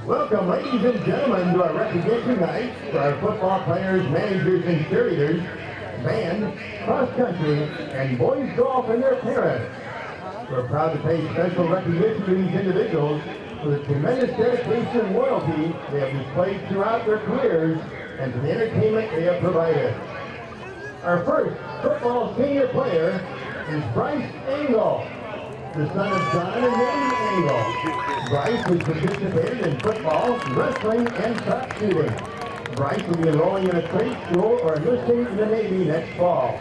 Welcome, ladies and gentlemen, to our recognition night for our football players, managers, and cheerleaders, band, cross-country, and boys golf and their parents. We're proud to pay special recognition to these individuals for the tremendous dedication and loyalty they have displayed throughout their careers and to the entertainment they have provided. Our first football senior player is Bryce Engel, the son of John and Mary Engel. Bryce has participated in football, wrestling, and track shooting. Bryce will be enrolling in a trade school or enlisting in the Navy next fall.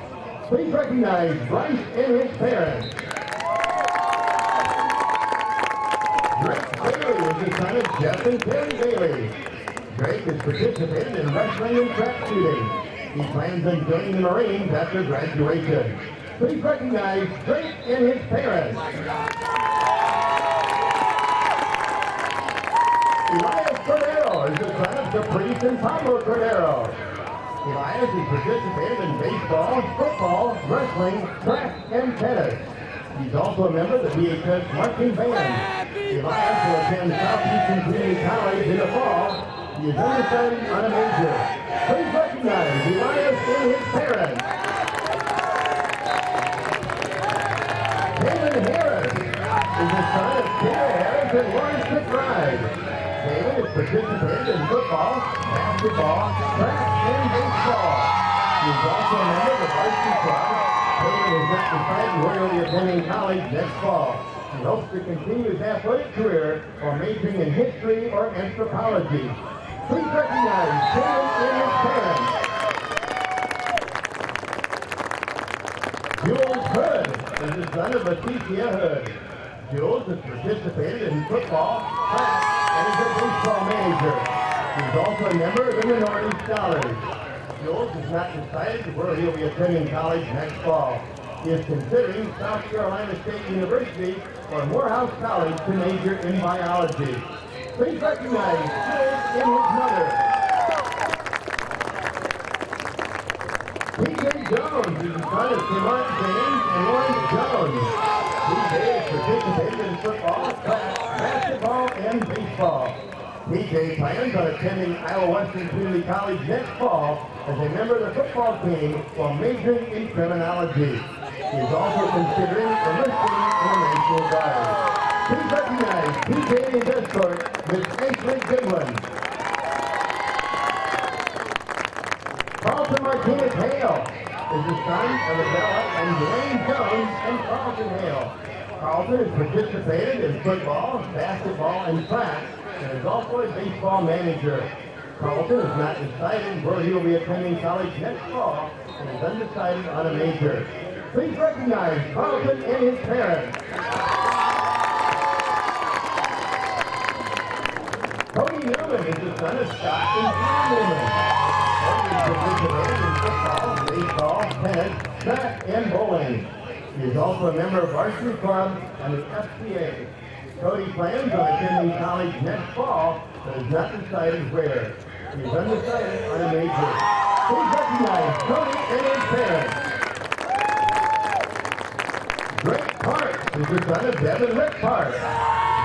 Please recognize Bryce and his parents. Drake Bailey is the son of Jeff and Terry Bailey. Drake has participated in wrestling and track shooting. He plans on joining the Marines after graduation. Please recognize Drake and his parents. Elias Cordero is the son of Caprice and Pablo Cordero. Elias has participated in baseball, football, wrestling, track, and tennis. He's also a member of the BHS marching band. Elias will attend Southeastern Community College in the fall. He is undecided on a major. Please recognize Elias and his parents. David Harris is the son of Taylor Harris and Lawrence McBride. David has participated in football, basketball, track, and baseball. He is also a member of the Varsity Club. David has not decided where he'll be attending college next fall. He hopes to continue his athletic career while majoring in history or anthropology. Please recognize Cedar and his parents. Jules Hood is the son of Leticia Hood. Jules has participated in football, track, and is a baseball manager. He is also a member of the Minority Scholars. Jules has not decided where he will be attending college next fall. He is considering South Carolina State University or Morehouse College to major in biology. Please recognize Jules and his mother. P.J. Jones is the son of Timart James and Lauren Jones. P.J. has participated in football, track, basketball, and baseball. P.J. plans on attending Iowa Western Community College next fall as a member of the football team while majoring in criminology. He is also considering enlisting in the National Guard. Please recognize P.J. and his escort, Miss Ashley Goodwin. Carlton Martinez Hale is the son of Adela and Dwayne Jones and Carlton Hale. Carlton has participated in football, basketball, and track, and is also a baseball manager. Carlton has not decided where he will be attending college next fall and is undecided on a major. Please recognize Carlton and his parents. Cody Newman is the son of Scott and Tina Newman. Cody has participated in football, baseball, tennis, track, and bowling. He is also a member of Varsity Club and the FCA. Cody plans on attending college next fall, but has not decided where. He is undecided on a major. Please recognize Cody and his parents. Drake Parks is the son of Deb and Rick Parks.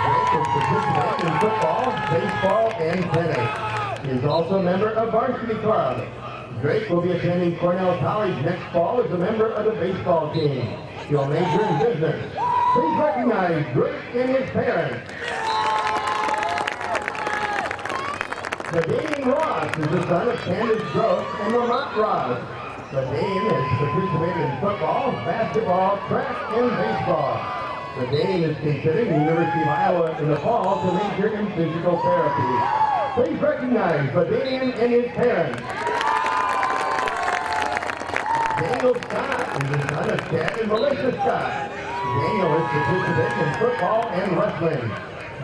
Drake has participated in football, baseball, and tennis. He is also a member of Varsity Club. Drake will be attending Cornell College next fall as a member of the baseball team. He will major in business. Please recognize Drake and his parents. Nadine Ross is the son of Candace Gross and Lamont Ross. Nadine has participated in football, basketball, track, and baseball. Nadine is considering the University of Iowa in the fall to major in physical therapy. Please recognize Nadine and his parents. Daniel Scott is the son of Chad and Melissa Scott. Daniel has participated in football and wrestling.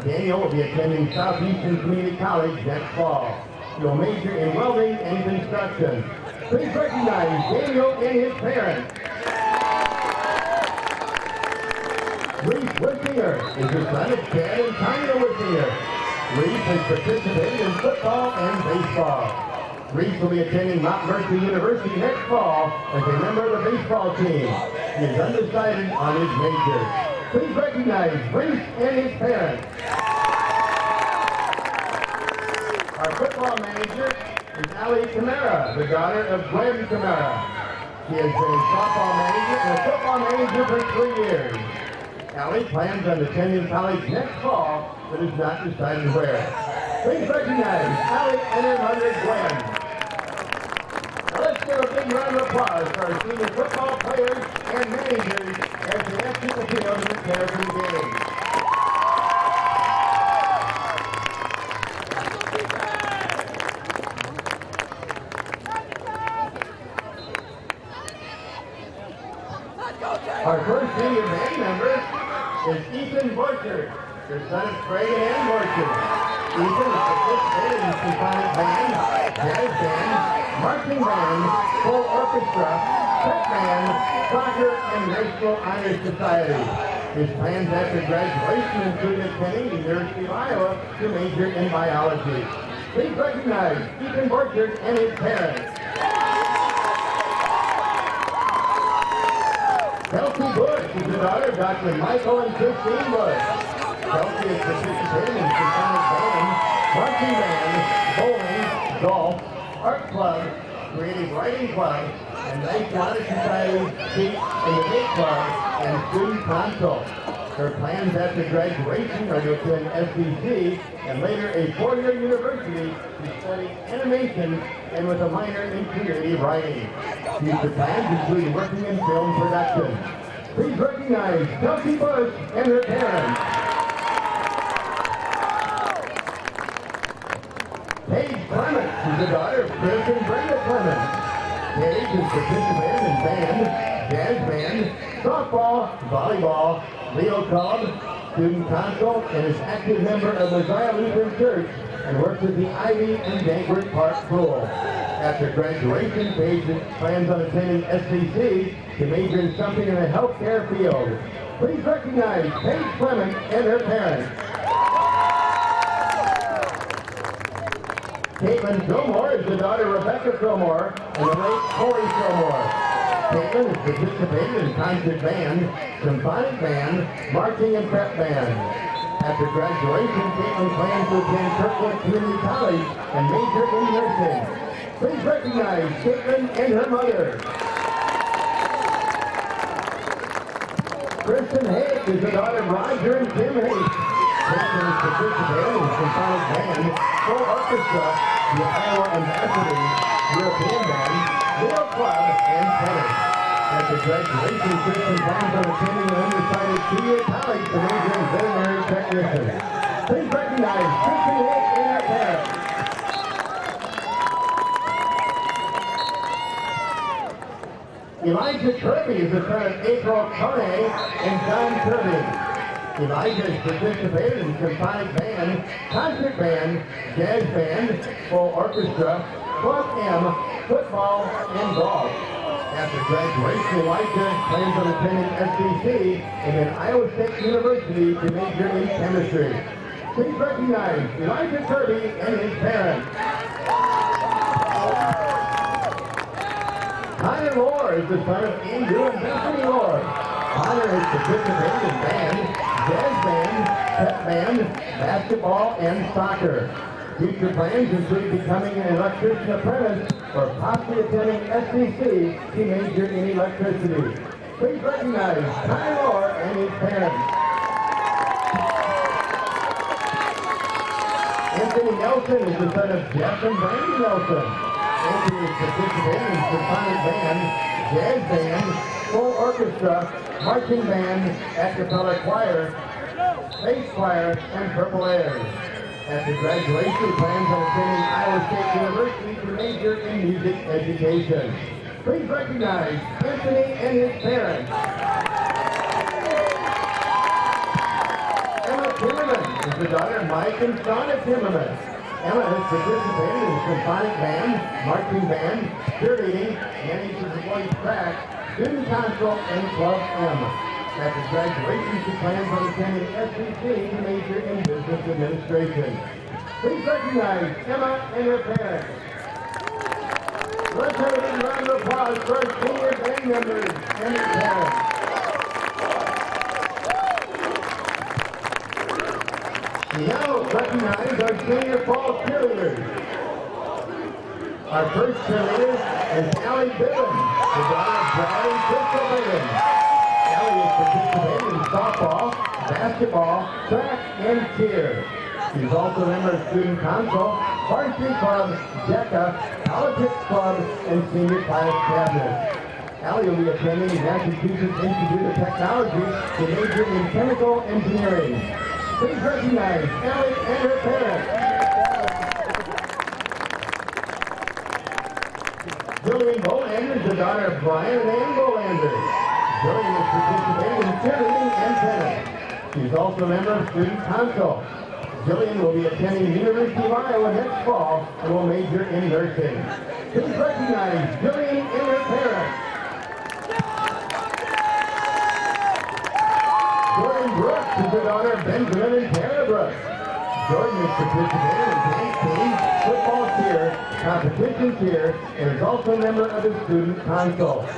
Daniel will be attending Southeastern Community College next fall. He will major in welding and construction. Please recognize Daniel and his parents. Reese Wissinger is the son of Chad and Tanya Wissinger. Reese has participated in football and baseball. Reese will be attending Mount Mercy University next fall as a member of the baseball team. He is undecided on his major. Please recognize Reese and his parents. Our football manager is Allie Camara, the daughter of Glenn Camara. She has been a softball manager and a football manager for 3 years. Allie plans on attending college next fall, but has not decided where. Please recognize Allie and her mother, Gwen. Now let's give a big round of applause for our senior football players and managers as they exit the field and prepare for the game. Our first senior band member is Ethan Borchard, the son of Craig and Ann Borchard. Ethan has participated in symphonic band, jazz band, marching band, full orchestra, pep band, soccer, and National Honor Society. His plans after graduation include attending the University of Iowa to major in biology. Please recognize Ethan Borchard and his parents. Kelsey Bush is the daughter of Dr. Michael and Christine Bush. Kelsey has participated in symphonic band, marching band, bowling, golf, art club, creative writing club, and National Honor Society, speech, and debate club, and student council. Her plans after graduation are to attend SBC and later a 4-year university to study animation and with a minor in creative writing. Future plans include working in film production. Please recognize Kelsey Bush and her parents. Paige Clements is the daughter of Chris and Brenda Clements. Paige is participating in band, jazz band, softball, volleyball, Leo Club, student council, and is active member of the Zion Lutheran Church and works at the Ivy and Dankworth Park Pool. After graduation, Paige plans on attending SCC to major in something in the healthcare field. Please recognize Paige Clements and her parents. Caitlin Fillmore is the daughter of Rebecca Fillmore and the late Corey Fillmore. Caitlin is participating in concert band, symphonic band, marching and prep band. After graduation, Caitlin plans to attend Kirkwood Community College and major in nursing. Please recognize Caitlin and her mother. Kristen Hayes is the daughter of Roger and Kim Hayes. Kristen is participating in symphonic band, full orchestra, the Iowa Ambassador, European Band, Leo Club, and tennis. After graduation, Kristen plans on attending an undecided 2-year college to major in veterinary technician. Please recognize Kristen Hayes and her parents. Elijah Kirby is the son of April Coney and John Kirby. Elijah has participated in symphonic band, concert band, jazz band, full orchestra, Club M, football, and golf. After graduation, Elijah plans on attending SCC and then Iowa State University to major in chemistry. Please recognize Elijah Kirby and his parents. Connor Lohr is the son of Andrew and Bethany Lohr. Connor has participated in band, jazz band, pep band, basketball, and soccer. Future plans include becoming an electrician apprentice or possibly attending SCC to major in electricity. Please recognize Connor Lohr and his parents. Anthony Nelson is the son of Jeff and Brandy Nelson. Anthony is participating in symphonic band, jazz band, full orchestra, marching band, a cappella choir, bass choir, and purple airs. After graduation, he plans on attending Iowa State University to major in music education. Please recognize Anthony and his parents. Emma Timmerman is the daughter of Mike and Shauna Timmerman. Emma has participated in symphonic band, marching band, cheerleading, manages the boys track, student council, and Club M. After graduation, she plans on attending SCC to major in business administration. Please recognize Emma and her parents. Let's have a big round of applause for our senior band members and their parents. We now recognize our senior fall cheerleaders. Our first cheerleader is Allie Bibbins, the daughter of Brad and Crystal Bibbins. Allie is participating in softball, basketball, track, and cheer. She's also a member of Student Council, Varsity Club, DECA, Politics Club, and Senior Class Cabinet. Allie will be attending the Massachusetts Institute of Technology to major in chemical engineering. Please recognize Allie and her parents. Jillian Bolander is the daughter of Brian and Ann Bolander. Jillian is participating in cheerleading and tennis. She's also a member of Student Council. Jillian will be attending the University of Iowa next fall and will major in nursing. Please recognize Jillian and her parents. Jordan Brooks is the daughter of Benjamin and Tara Brooks. Jordan is participating in dance team, football cheer, competition cheer, and is also a member of the Student Council.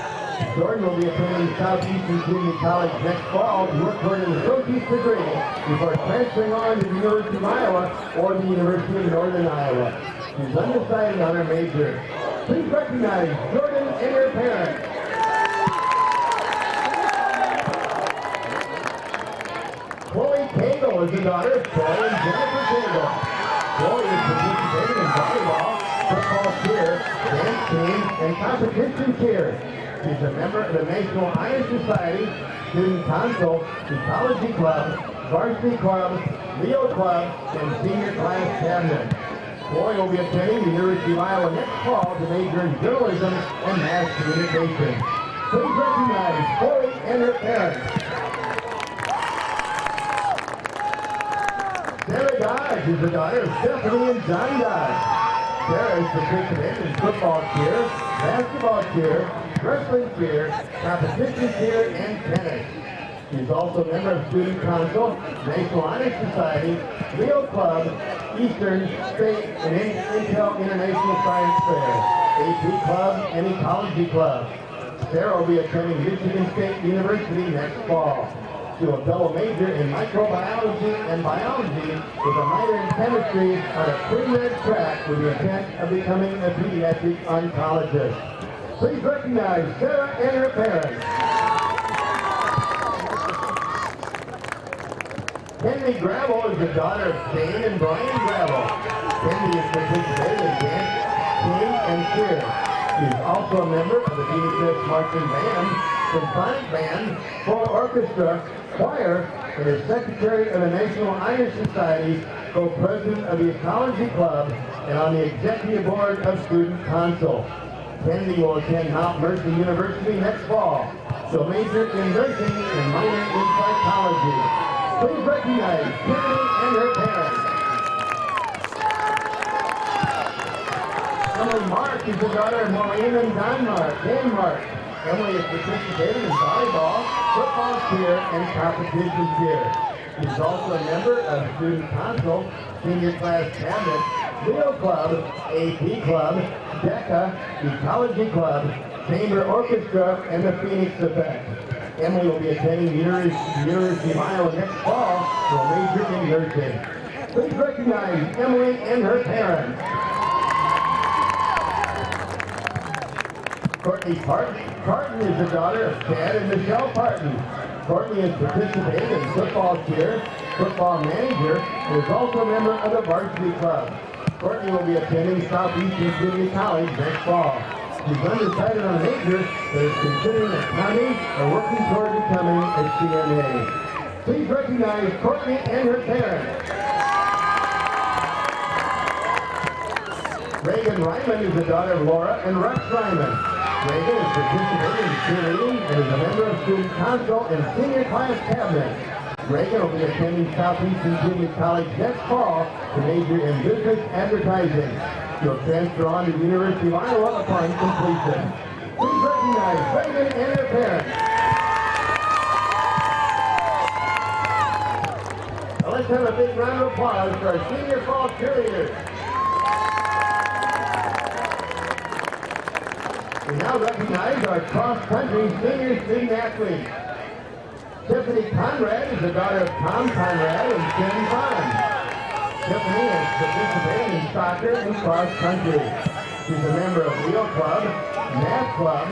Jordan will be attending Southeastern Community College next fall to work toward an associate's degree before transferring on to the University of Iowa or the University of Northern Iowa. She's undecided on her major. Please recognize Jordan and her parents. Chloe Cagle is the daughter of Troy and Jennifer Cagle. Chloe is participating in volleyball, football cheer, dance team, and competition cheer. She's a member of the National Honor Society, Student Council, Ecology Club, Varsity Club, Leo Club, and Senior Class Cabinet. Boy will be attending the University of Iowa next fall to major in journalism and mass communication. Please recognize Corey and her parents. Sarah Dodge is the daughter of Stephanie and John Dodge. Sarah has participated in football cheer, basketball cheer, wrestling cheer, competition cheer, and tennis. She's also a member of Student Council, National Honor Society, Leo Club, Eastern, State, and Intel International Science Fair, AP Club, and Ecology Club. Sarah will be attending Michigan State University next fall. She will double major in microbiology and biology with a minor in chemistry on a pre-med track with the intent of becoming a pediatric oncologist. Please recognize Sarah and her parents. Kennedy Gravel is the daughter of Jane and Brian Gravel. Kennedy has participated in dance, singing, and cheer. She is also a member of the BHS marching band, symphonic band, full orchestra, choir, and is secretary of the National Honor Society, co-president of the Ecology Club, and on the executive board of Student Council. Kennedy will attend Mount Mercy University next fall. She'll major in nursing and minor in psychology. Please recognize Kennedy and her parents. Emily Mark is the daughter of Maureen and Don Mark. Emily has participated in volleyball, football cheer, and competition cheer. She's also a member of Student Council, Senior Class Cabinet, Leo Club, AP Club, DECA, Ecology Club, Chamber Orchestra, and the Phoenix Effect. Emily will be attending the University of Iowa next fall for a major in nursing. Please recognize Emily and her parents. Courtney Parton is the daughter of Chad and Michelle Parton. Courtney has participated in football cheer, football manager, and is also a member of the Varsity Club. Courtney will be attending Southeastern Community College next fall. She's undecided on a major, but is considering accounting or working toward becoming a CNA. Please recognize Courtney and her parents. Reagan Ryman is the daughter of Laura and Rex Ryman. Reagan has participated in cheerleading and is a member of Student Council and Senior Class Cabinet. Reagan will be attending Southeastern Community College next fall to major in business advertising. She'll transfer on to the University of Iowa upon completion. Please recognize Reagan and her parents. Now let's have a big round of applause for our senior fall cheerleaders. We now recognize our cross-country senior student athletes. Tiffany Conrad is the daughter of Tom Conrad and Ken Bond. Tiffany has participated in soccer and cross-country. She's a member of Leo Club, Math Club,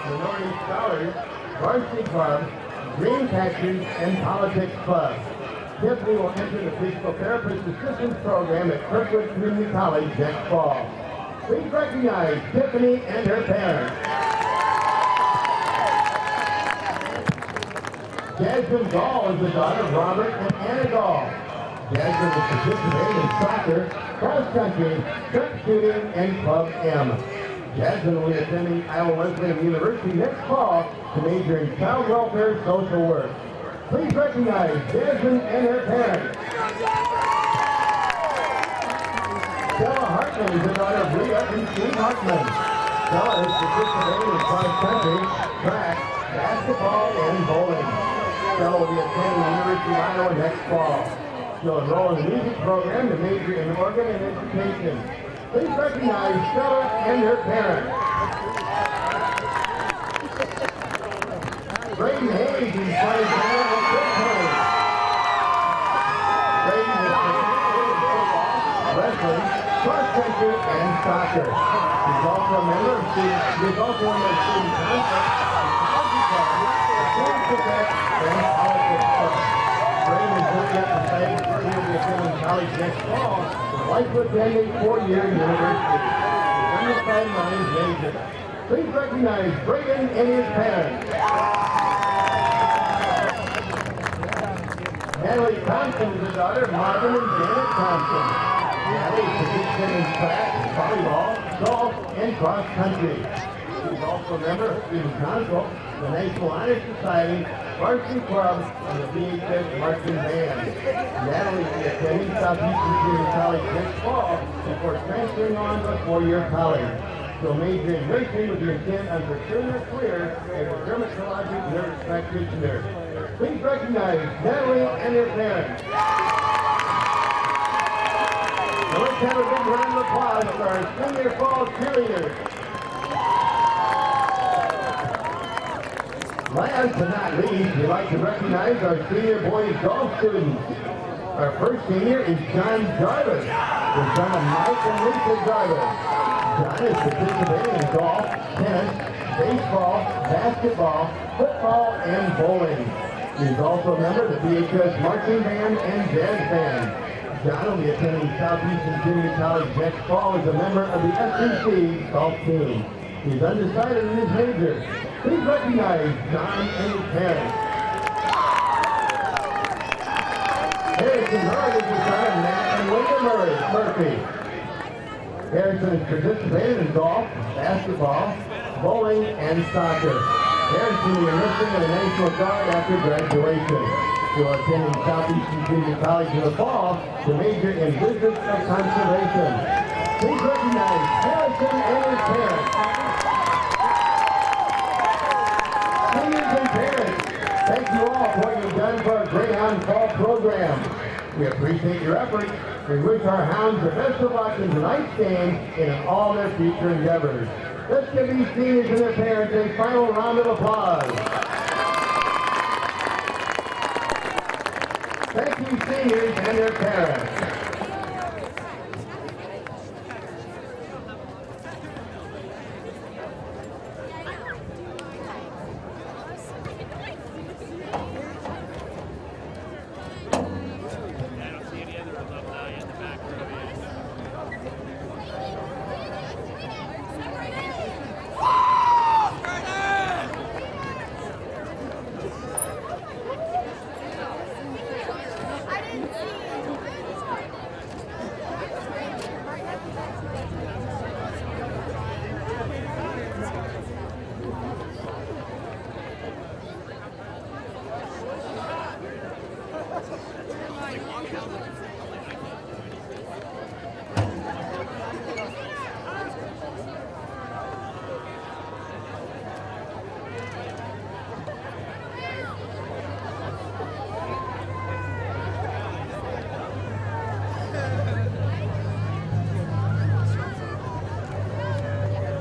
Minority Scholars, Varsity Club, Dream Catchers, and Politics Club. Tiffany will enter the Physical Therapist Assistance Program at Kirkwood Community College next fall. Please recognize Tiffany and her parents. Jasmine Gall is the daughter of Robert and Anna Gall. Jasmine has participated in soccer, cross-country, track shooting, and Club M. Jasmine will be attending Iowa Wesleyan University next fall to major in child welfare social work. Please recognize Jasmine and her parents. Stella Hartman is the daughter of Leah and Steve Hartman. Stella has participated in cross-country, track, basketball, and bowling. Stella will be attending the University of Iowa next fall. She'll enroll in the music program to major in organ and education. Please recognize Stella and her parents. Brayden Hayes is playing for the Quinton. Brayden has participated in football, wrestling, cross-country, and soccer. He's also a member of Student Council, Ecology Club, Student Protect, and Politics Club. Brayden is looking at the site where he will be attending college next fall with life attending 4-year university. His undefined mind major. Please recognize Braden and his parents. Natalie Thompson is the daughter of Marvin and Janet Thompson. Natalie participated in track, volleyball, golf, and cross country. She's also a member of Student Council, the National Honor Society, Varsity Club, and the BHS Marching Band. Natalie will be attending Southeastern Junior College next fall before transferring on to a four-year college. She'll major in nursing with the intent of pursuing her career as a dermatologic nurse practitioner. Please recognize Natalie and her parents. Now let's have a big round of applause for our senior fall cheerleaders. Last but not least, we'd like to recognize our senior boys golf students. Our first senior is John Jarvis, the son of Mike and Lisa Jarvis. John is participating in golf, tennis, baseball, basketball, football, and bowling. He is also a member of the BHS Marching Band and Jazz Band. John will be attending Southeastern Junior College next fall as a member of the SEC golf team. He's undecided in his major. Please recognize John and his parents. Harrison Murray is the son of Matt and Linda Murphy. Harrison has participated in golf, basketball, bowling, and soccer. Harrison will be enlisting in the National Guard after graduation. He will attend Southeastern Junior College in the fall to major in business of conservation. Please recognize Harrison and his parents. Seniors and parents, thank you all for what you've done for our Greyhound Fall program. We appreciate your efforts. We wish our hounds the best of luck in tonight's game and in all their future endeavors. Let's give these seniors and their parents a final round of applause. Thank you, seniors and their parents.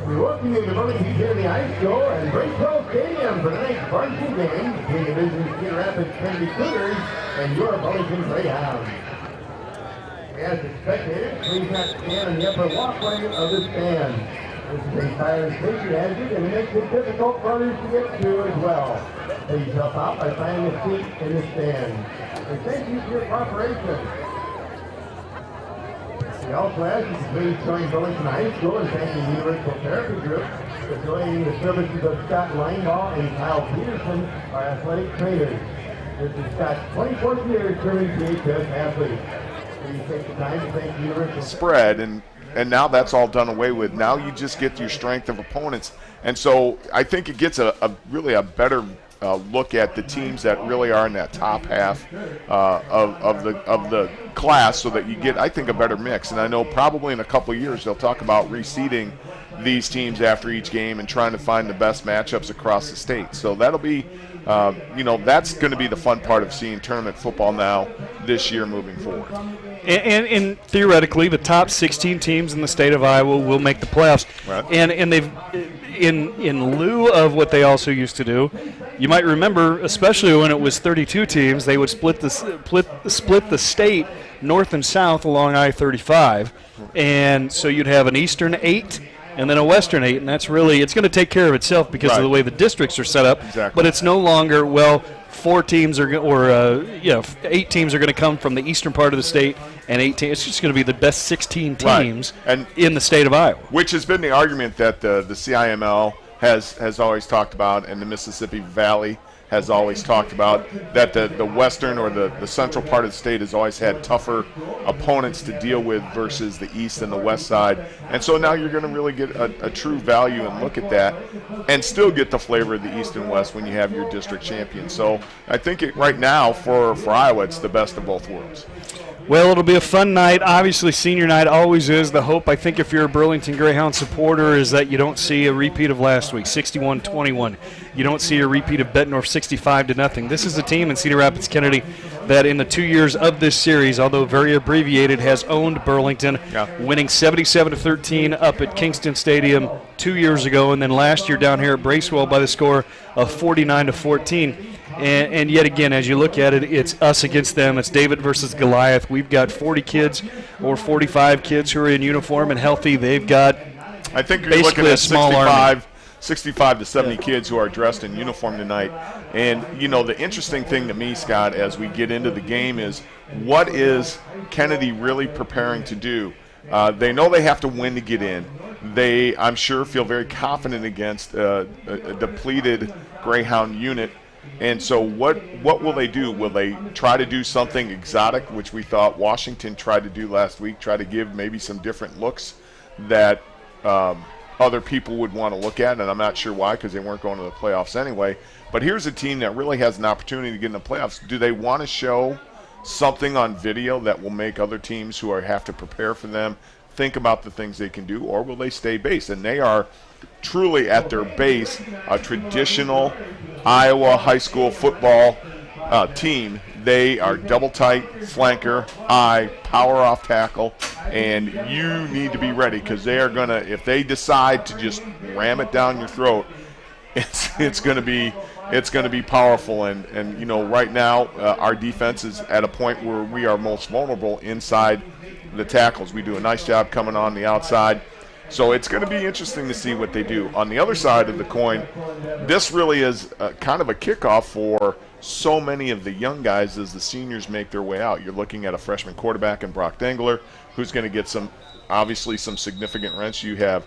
We're welcoming you to Burlington Kennedy High School and Bracewell Stadium for tonight's varsity game between the Division Cedar Rapids Kennedy Cougars and your Burlington Greyhounds. As expected, please not stand in the upper walkway of the stand. This is a fire and safety hazard and it makes it difficult for others to get to as well. Please help out by finding a seat in the stand. And thank you for your cooperation. We also ask you to please join Burlington High School in thanking Universal Therapy Group for donating the services of Scott Lineball and Kyle Peterson, our athletic trainers. This is Scott's 24th year serving BHS athletes. Please take the time to thank Universal Spread, and now that's all done away with. Now you just get your strength of opponents. And so I think it gets really a better look at the teams that really are in that top half of the class, so that you get, I think, a better mix. And I know probably in a couple of years they'll talk about reseeding these teams after each game and trying to find the best matchups across the state. So that'll be, that's going to be the fun part of seeing tournament football now this year moving forward. And theoretically, the top 16 teams in the state of Iowa will make the playoffs. Right. And they've, in lieu of what they also used to do, you might remember, especially when it was 32 teams, they would split the state north and south along I-35, and so you'd have an Eastern 8 and then a Western 8, and that's really, it's going to take care of itself because of the way the districts are set up. Exactly. But it's no longer, well, 4 teams are, or 8 teams are going to come from the eastern part of the state, and 8 teams. It's just going to be the best 16 teams and in the state of Iowa. Which has been the argument that the CIML has always talked about, and the Mississippi Valley has always talked about, that the western or the central part of the state has always had tougher opponents to deal with versus the east and the west side. And so now you're going to really get a true value and look at that and still get the flavor of the east and west when you have your district champion. So I think right now for Iowa, it's the best of both worlds. Well, it'll be a fun night. Obviously, senior night always is. The hope, I think, if you're a Burlington Greyhound supporter, is that you don't see a repeat of last week, 61-21. You don't see a repeat of Bettendorf 65-0. This is a team in Cedar Rapids Kennedy that in the 2 years of this series, although very abbreviated, has owned Burlington, winning 77-13 up at Kingston Stadium 2 years ago, and then last year down here at Bracewell by the score of 49-14. And yet again, as you look at it, it's us against them. It's David versus Goliath. We've got 40 kids or 45 kids who are in uniform and healthy. They've got, I think you're looking at 65 to 70 kids who are dressed in uniform tonight. And, the interesting thing to me, Scott, as we get into the game is, what is Kennedy really preparing to do? They know they have to win to get in. They, I'm sure, feel very confident against a depleted Greyhound unit. And so what will they do? Will they try to do something exotic, which we thought Washington tried to do last week, try to give maybe some different looks that other people would want to look at? And I'm not sure why, because they weren't going to the playoffs anyway. But here's a team that really has an opportunity to get in the playoffs. Do they want to show something on video that will make other teams who have to prepare for them think about the things they can do, or will they stay base? And they are truly at their base a traditional Iowa high school football team. They are double tight, flanker, power off tackle, and you need to be ready, because they are going to, if they decide to just ram it down your throat, it's going to be powerful. And right now our defense is at a point where we are most vulnerable inside the tackles. We do a nice job coming on the outside. So it's going to be interesting to see what they do. On the other side of the coin, this really is kind of a kickoff for so many of the young guys as the seniors make their way out. You're looking at a freshman quarterback in Brock Dengler, who's going to get some significant wrench. You have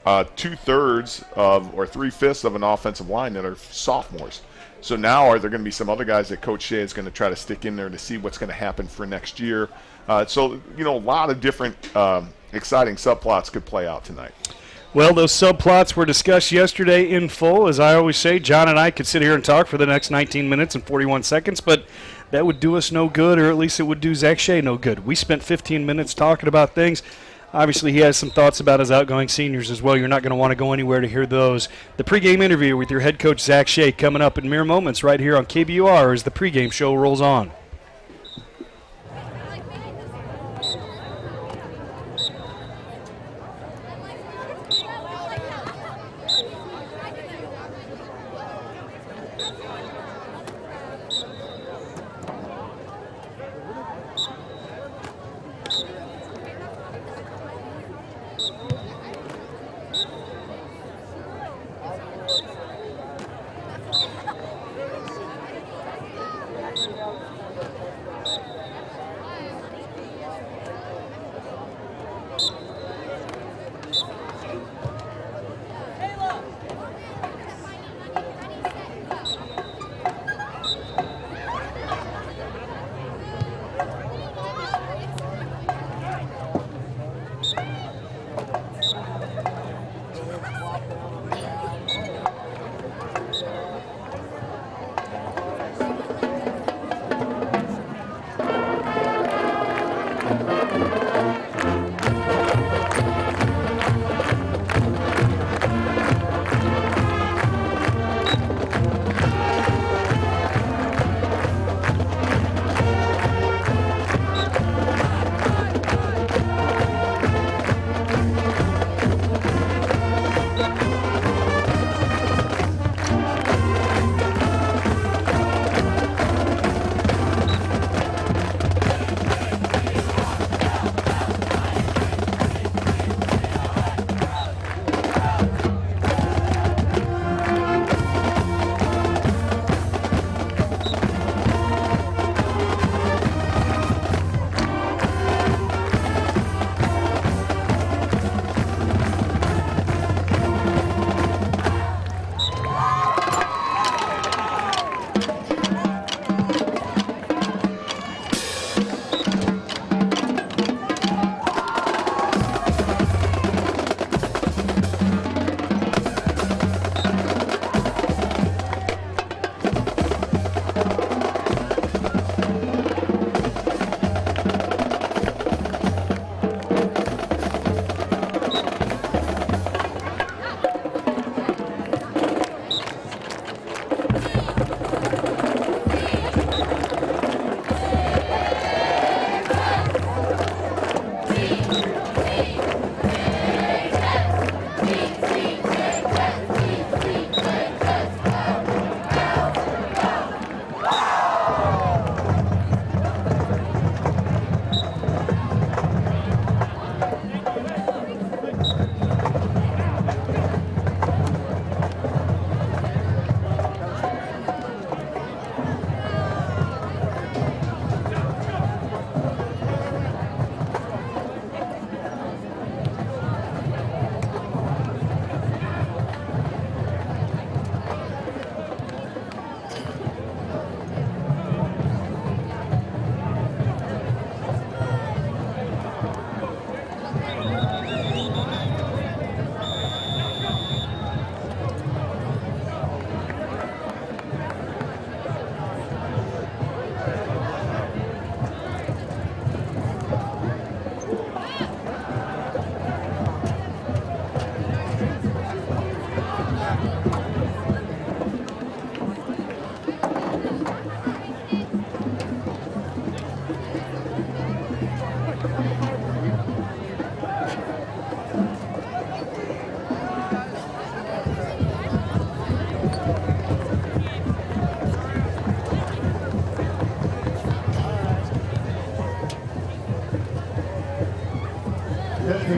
2/3 or 3/5 of an offensive line that are sophomores. So now are there going to be some other guys that Coach Shea is going to try to stick in there to see what's going to happen for next year? So a lot of different exciting subplots could play out tonight. Well, those subplots were discussed yesterday in full. As I always say, John and I could sit here and talk for the next 19 minutes and 41 seconds, but that would do us no good, or at least it would do Zach Shea no good. We spent 15 minutes talking about things. Obviously, he has some thoughts about his outgoing seniors as well. You're not going to want to go anywhere to hear those. The pregame interview with your head coach, Zach Shea, coming up in mere moments right here on KBUR as the pregame show rolls on.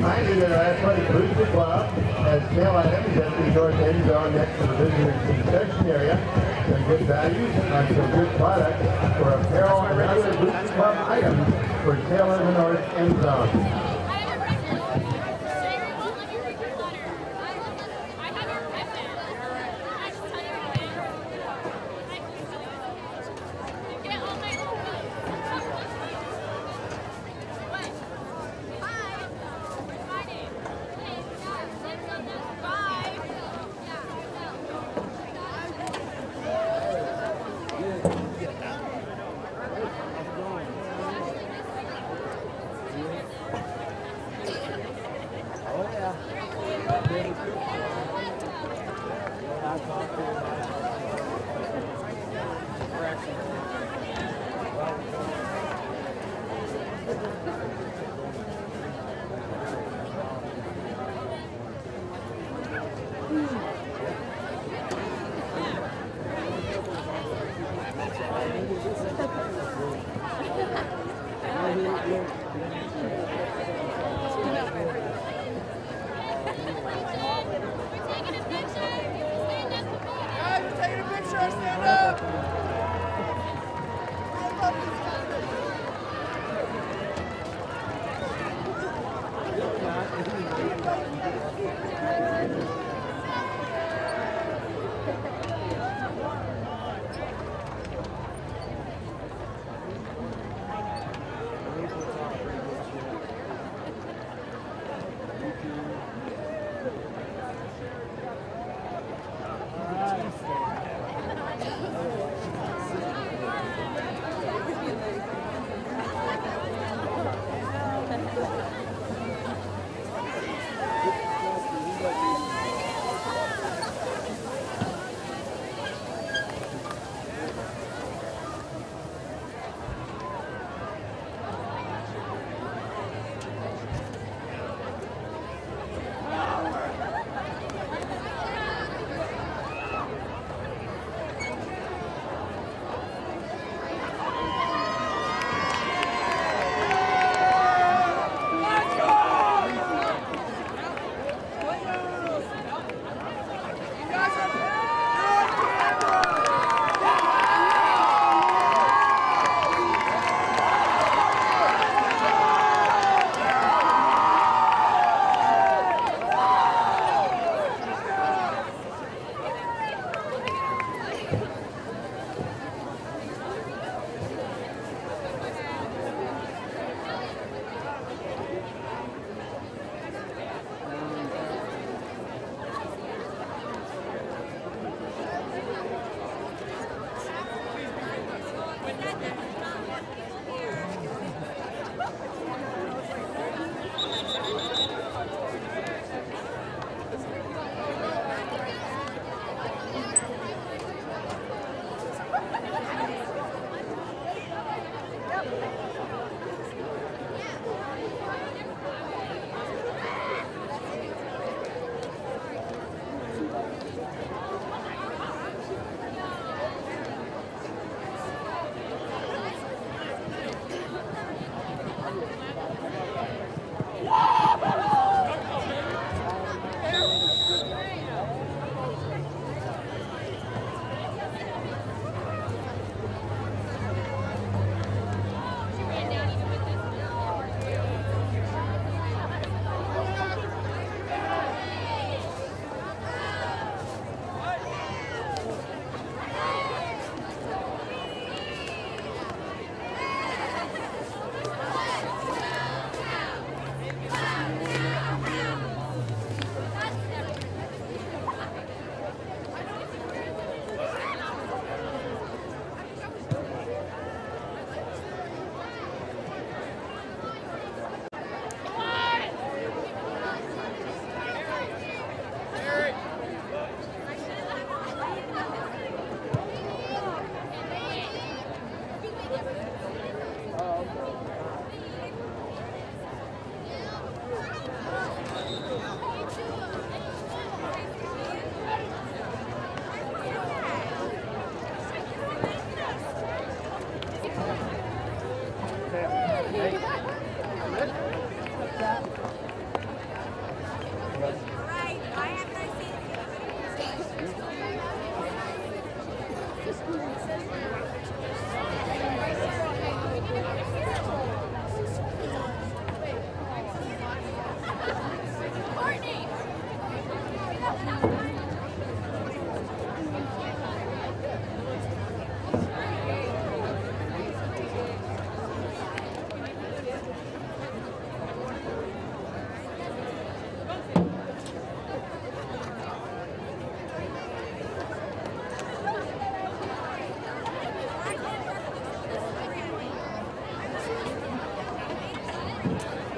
reminder that our athletic booster club has sale items at the north end zone next to the visitors concession area. Some good values on some good products for apparel and other booster club items for sale in the north end zone.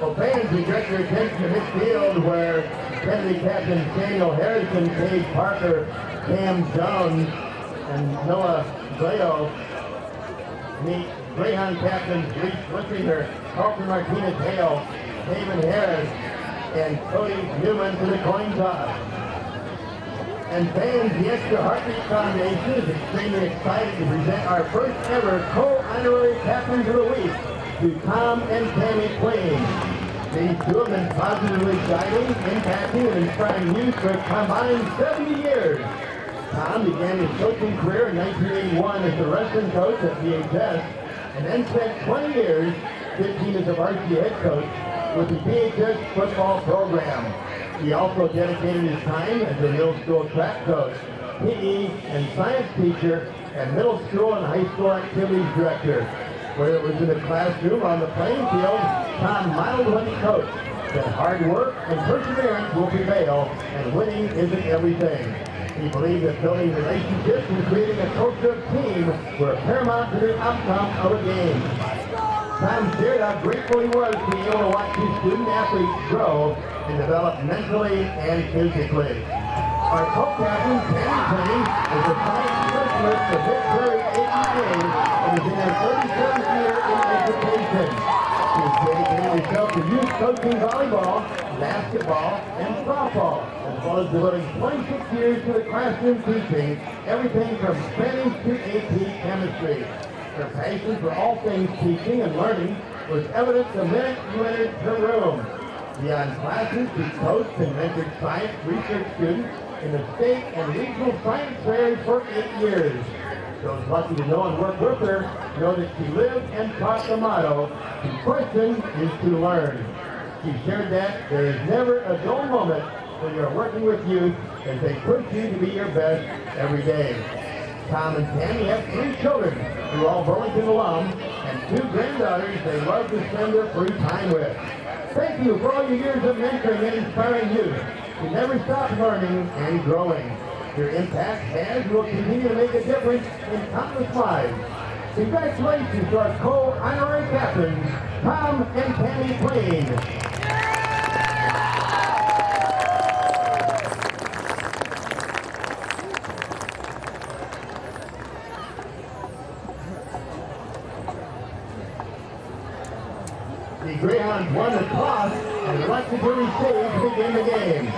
Well, fans, we direct your attention to midfield where Kennedy captain Samuel Harrison, Cade Parker, Cam Jones, and Noah Gleo meet Greyhound captains Reese Wissinger, Carlton Martinez Hale, David Harris, and Cody Newman to the coin toss. And fans, the Extra Heartbeat Foundation is extremely excited to present our first ever co-honorary captains of the week to Tom and Tammy Queen. These two have been positively guiding, impacting, and inspiring youth for a combined 70 years. Tom began his coaching career in 1981 as the wrestling coach at BHS, and then spent 20 years, 15 as a varsity head coach, with the BHS football program. He also dedicated his time as a middle school track coach, PE and science teacher, and middle school and high school activities director. Whether it was in the classroom or on the playing field, Tom modeled when he coached that hard work and perseverance will prevail, and winning isn't everything. He believed that building relationships and creating a culture of team were paramount to the outcome of a game. Tom shared how grateful he was to be able to watch his student athletes grow and develop mentally and physically. Our co-captain, Tammy Queen, is a science specialist for Vic-Prairie AEA and is in her 37th year in education. She's dedicated herself to youth coaching volleyball, basketball, and softball, as well as devoting 26 years to the classroom teaching everything from Spanish to AP chemistry. Her passion for all things teaching and learning was evident the minute you entered the room. Beyond classes, she coached and mentored science research students in the state and regional science fairs for 8 years. Those lucky to know and work with her know that she lived and taught the motto, to question is to learn. She shared that there is never a dull moment when you're working with youth as they push you to be your best every day. Tom and Tammy have 3 children who are all Burlington alum and 2 granddaughters they love to spend their free time with. Thank you for all your years of mentoring and inspiring youth. You never stop learning and growing. Your impact has and will continue to make a difference in countless lives. Congratulations to our co-honorary captains, Tom and Tammy Queen. The Greyhounds won the toss and elected to receive to begin the game.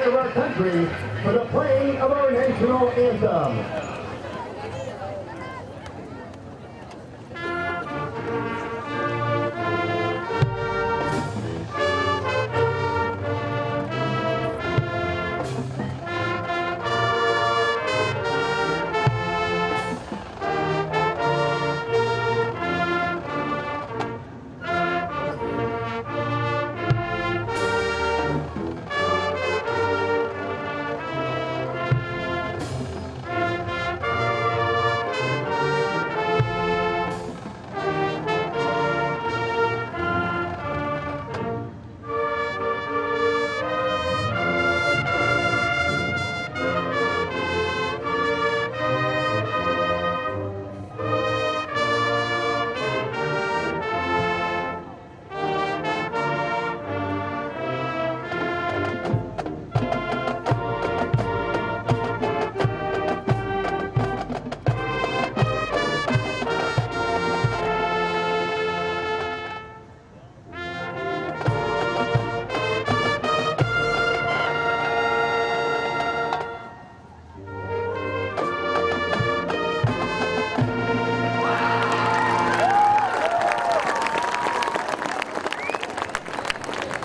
of our country for the playing of our national anthem.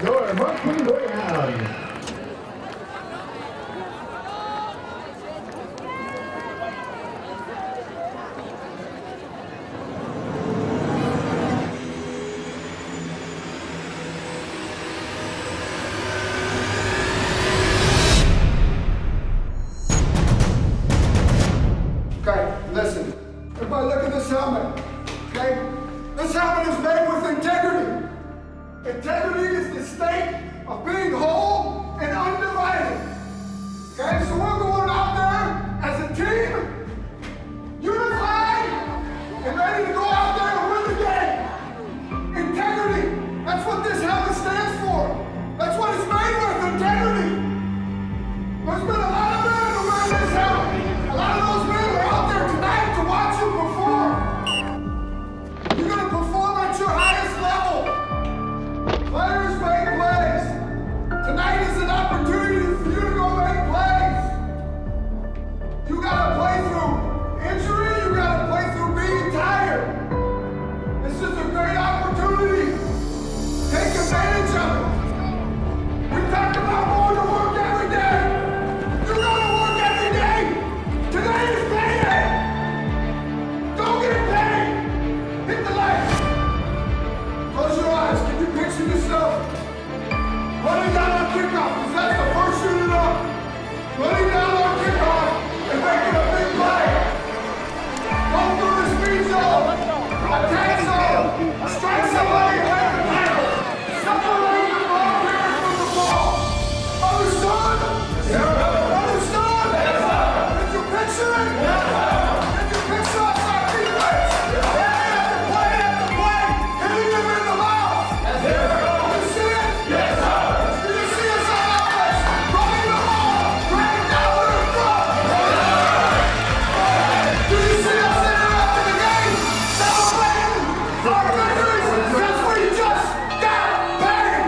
Your marching greyhound. Okay, listen. Everybody look at this helmet. Okay? This helmet is made with integrity. Integrity is the state of being whole and undivided. Okay, so we're going out there as a team, unified, and ready to go out there and win the game. Integrity, that's what this helmet stands for. That's what it's made with, integrity. There's been a lot of men who wear this helmet. A lot of those men are out there tonight to watch you perform. You're going to perform at your highest level. Players make plays. Tonight is an opportunity for you to go make plays. You gotta play through injury, you gotta play through being tired. This is a great opportunity. Take advantage of it. We talked about going to work every day. You're gonna work every day. Today is payday. Go get paid. Hit the lights. Close your eyes. Can you picture yourself running down on kickoff? Because that's the first unit up. Running down on kickoff and making a big play. Go through the speed zone, attack zone, strike somebody away from the tackle. Separate the ball carrier from the ball. Understood? Understood? Did you picture it? Did you picture us on defense? Play after play, hitting them in the mouth. You see it? Do you see us on offense? Running the ball, dragging down with a throw. Do you see us interrupting the game? Celebrating our victories since we just got paid.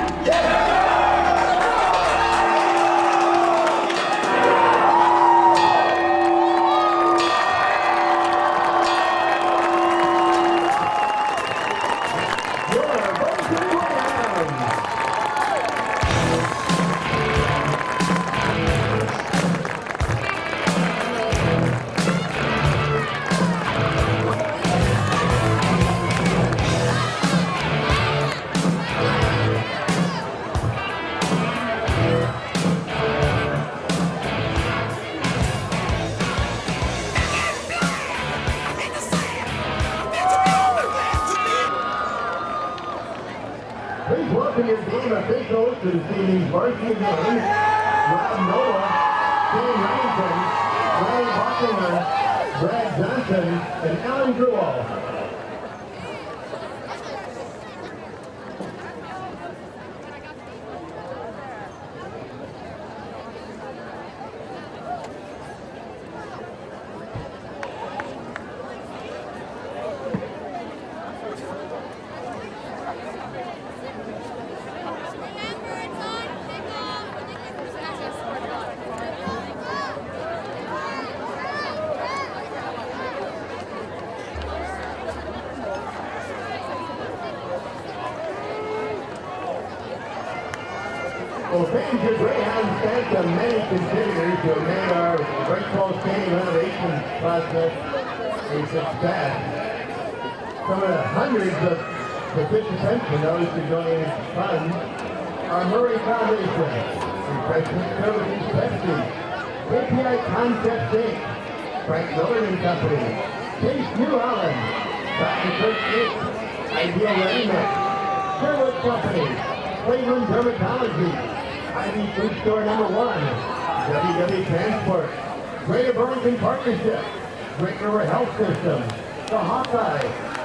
Your marching greyhound. Please welcome your game officials to this evening's varsity game. Rob Noah, Shane Remington, Ray Bucklinger, Brad Johnson, and Alan Grewal. Remember, it's on kickoff. Well, fans of Greyhounds thank the many contributors who have made our Great Falls Stadium renovation process a success. Some of the hundreds of participants and those who donated funds are Murray Foundation, Refreshment Services Pepsi, API Concepts Inc., Frank Miller and Company, Chase New Holland, Dr. Kurt Inc., Ideal Ready Mix, Sherwood Company, Cleveland Dermatology, Ivy Food Store Number 1, WW Transport, Greater Burlington Partnership, Great River Health System, the Hawkeye,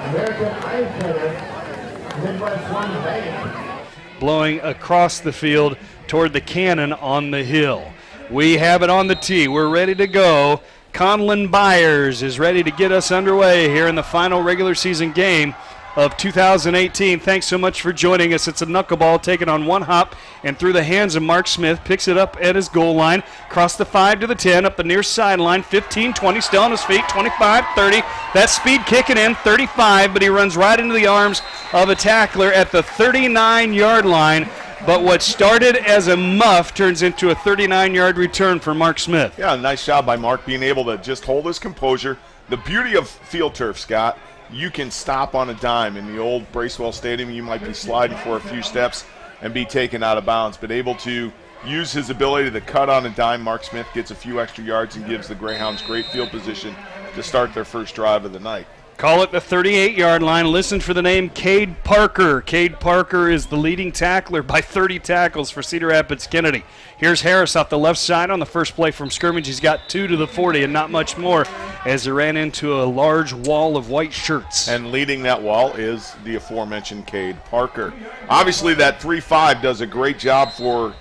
American Eye Center, Midwest One Bank. Blowing across the field toward the cannon on the hill. We have it on the tee. We're ready to go. Conlon Byers is ready to get us underway here in the final regular season game of 2018. Thanks so much for joining us. It's a knuckleball taken on one hop and through the hands of Mark Smith. Picks it up at his goal line. Across the 5 to the 10, up the near sideline. 15, 20, still on his feet. 25, 30. That speed kicking in. 35, but he runs right into the arms of a tackler at the 39-yard line. But what started as a muff turns into a 39-yard return for Mark Smith. Yeah, nice job by Mark being able to just hold his composure. The beauty of field turf, Scott, you can stop on a dime. In the old Bracewell Stadium, you might be sliding for a few steps and be taken out of bounds. But able to use his ability to cut on a dime, Mark Smith gets a few extra yards and gives the Greyhounds great field position to start their first drive of the night. Call it the 38-yard line. Listen for the name Cade Parker. Cade Parker is the leading tackler by 30 tackles for Cedar Rapids Kennedy. Here's Harris off the left side on the first play from scrimmage. He's got 2 to the 40 and not much more as he ran into a large wall of white shirts. And leading that wall is the aforementioned Cade Parker. Obviously, that 3-5 does a great job for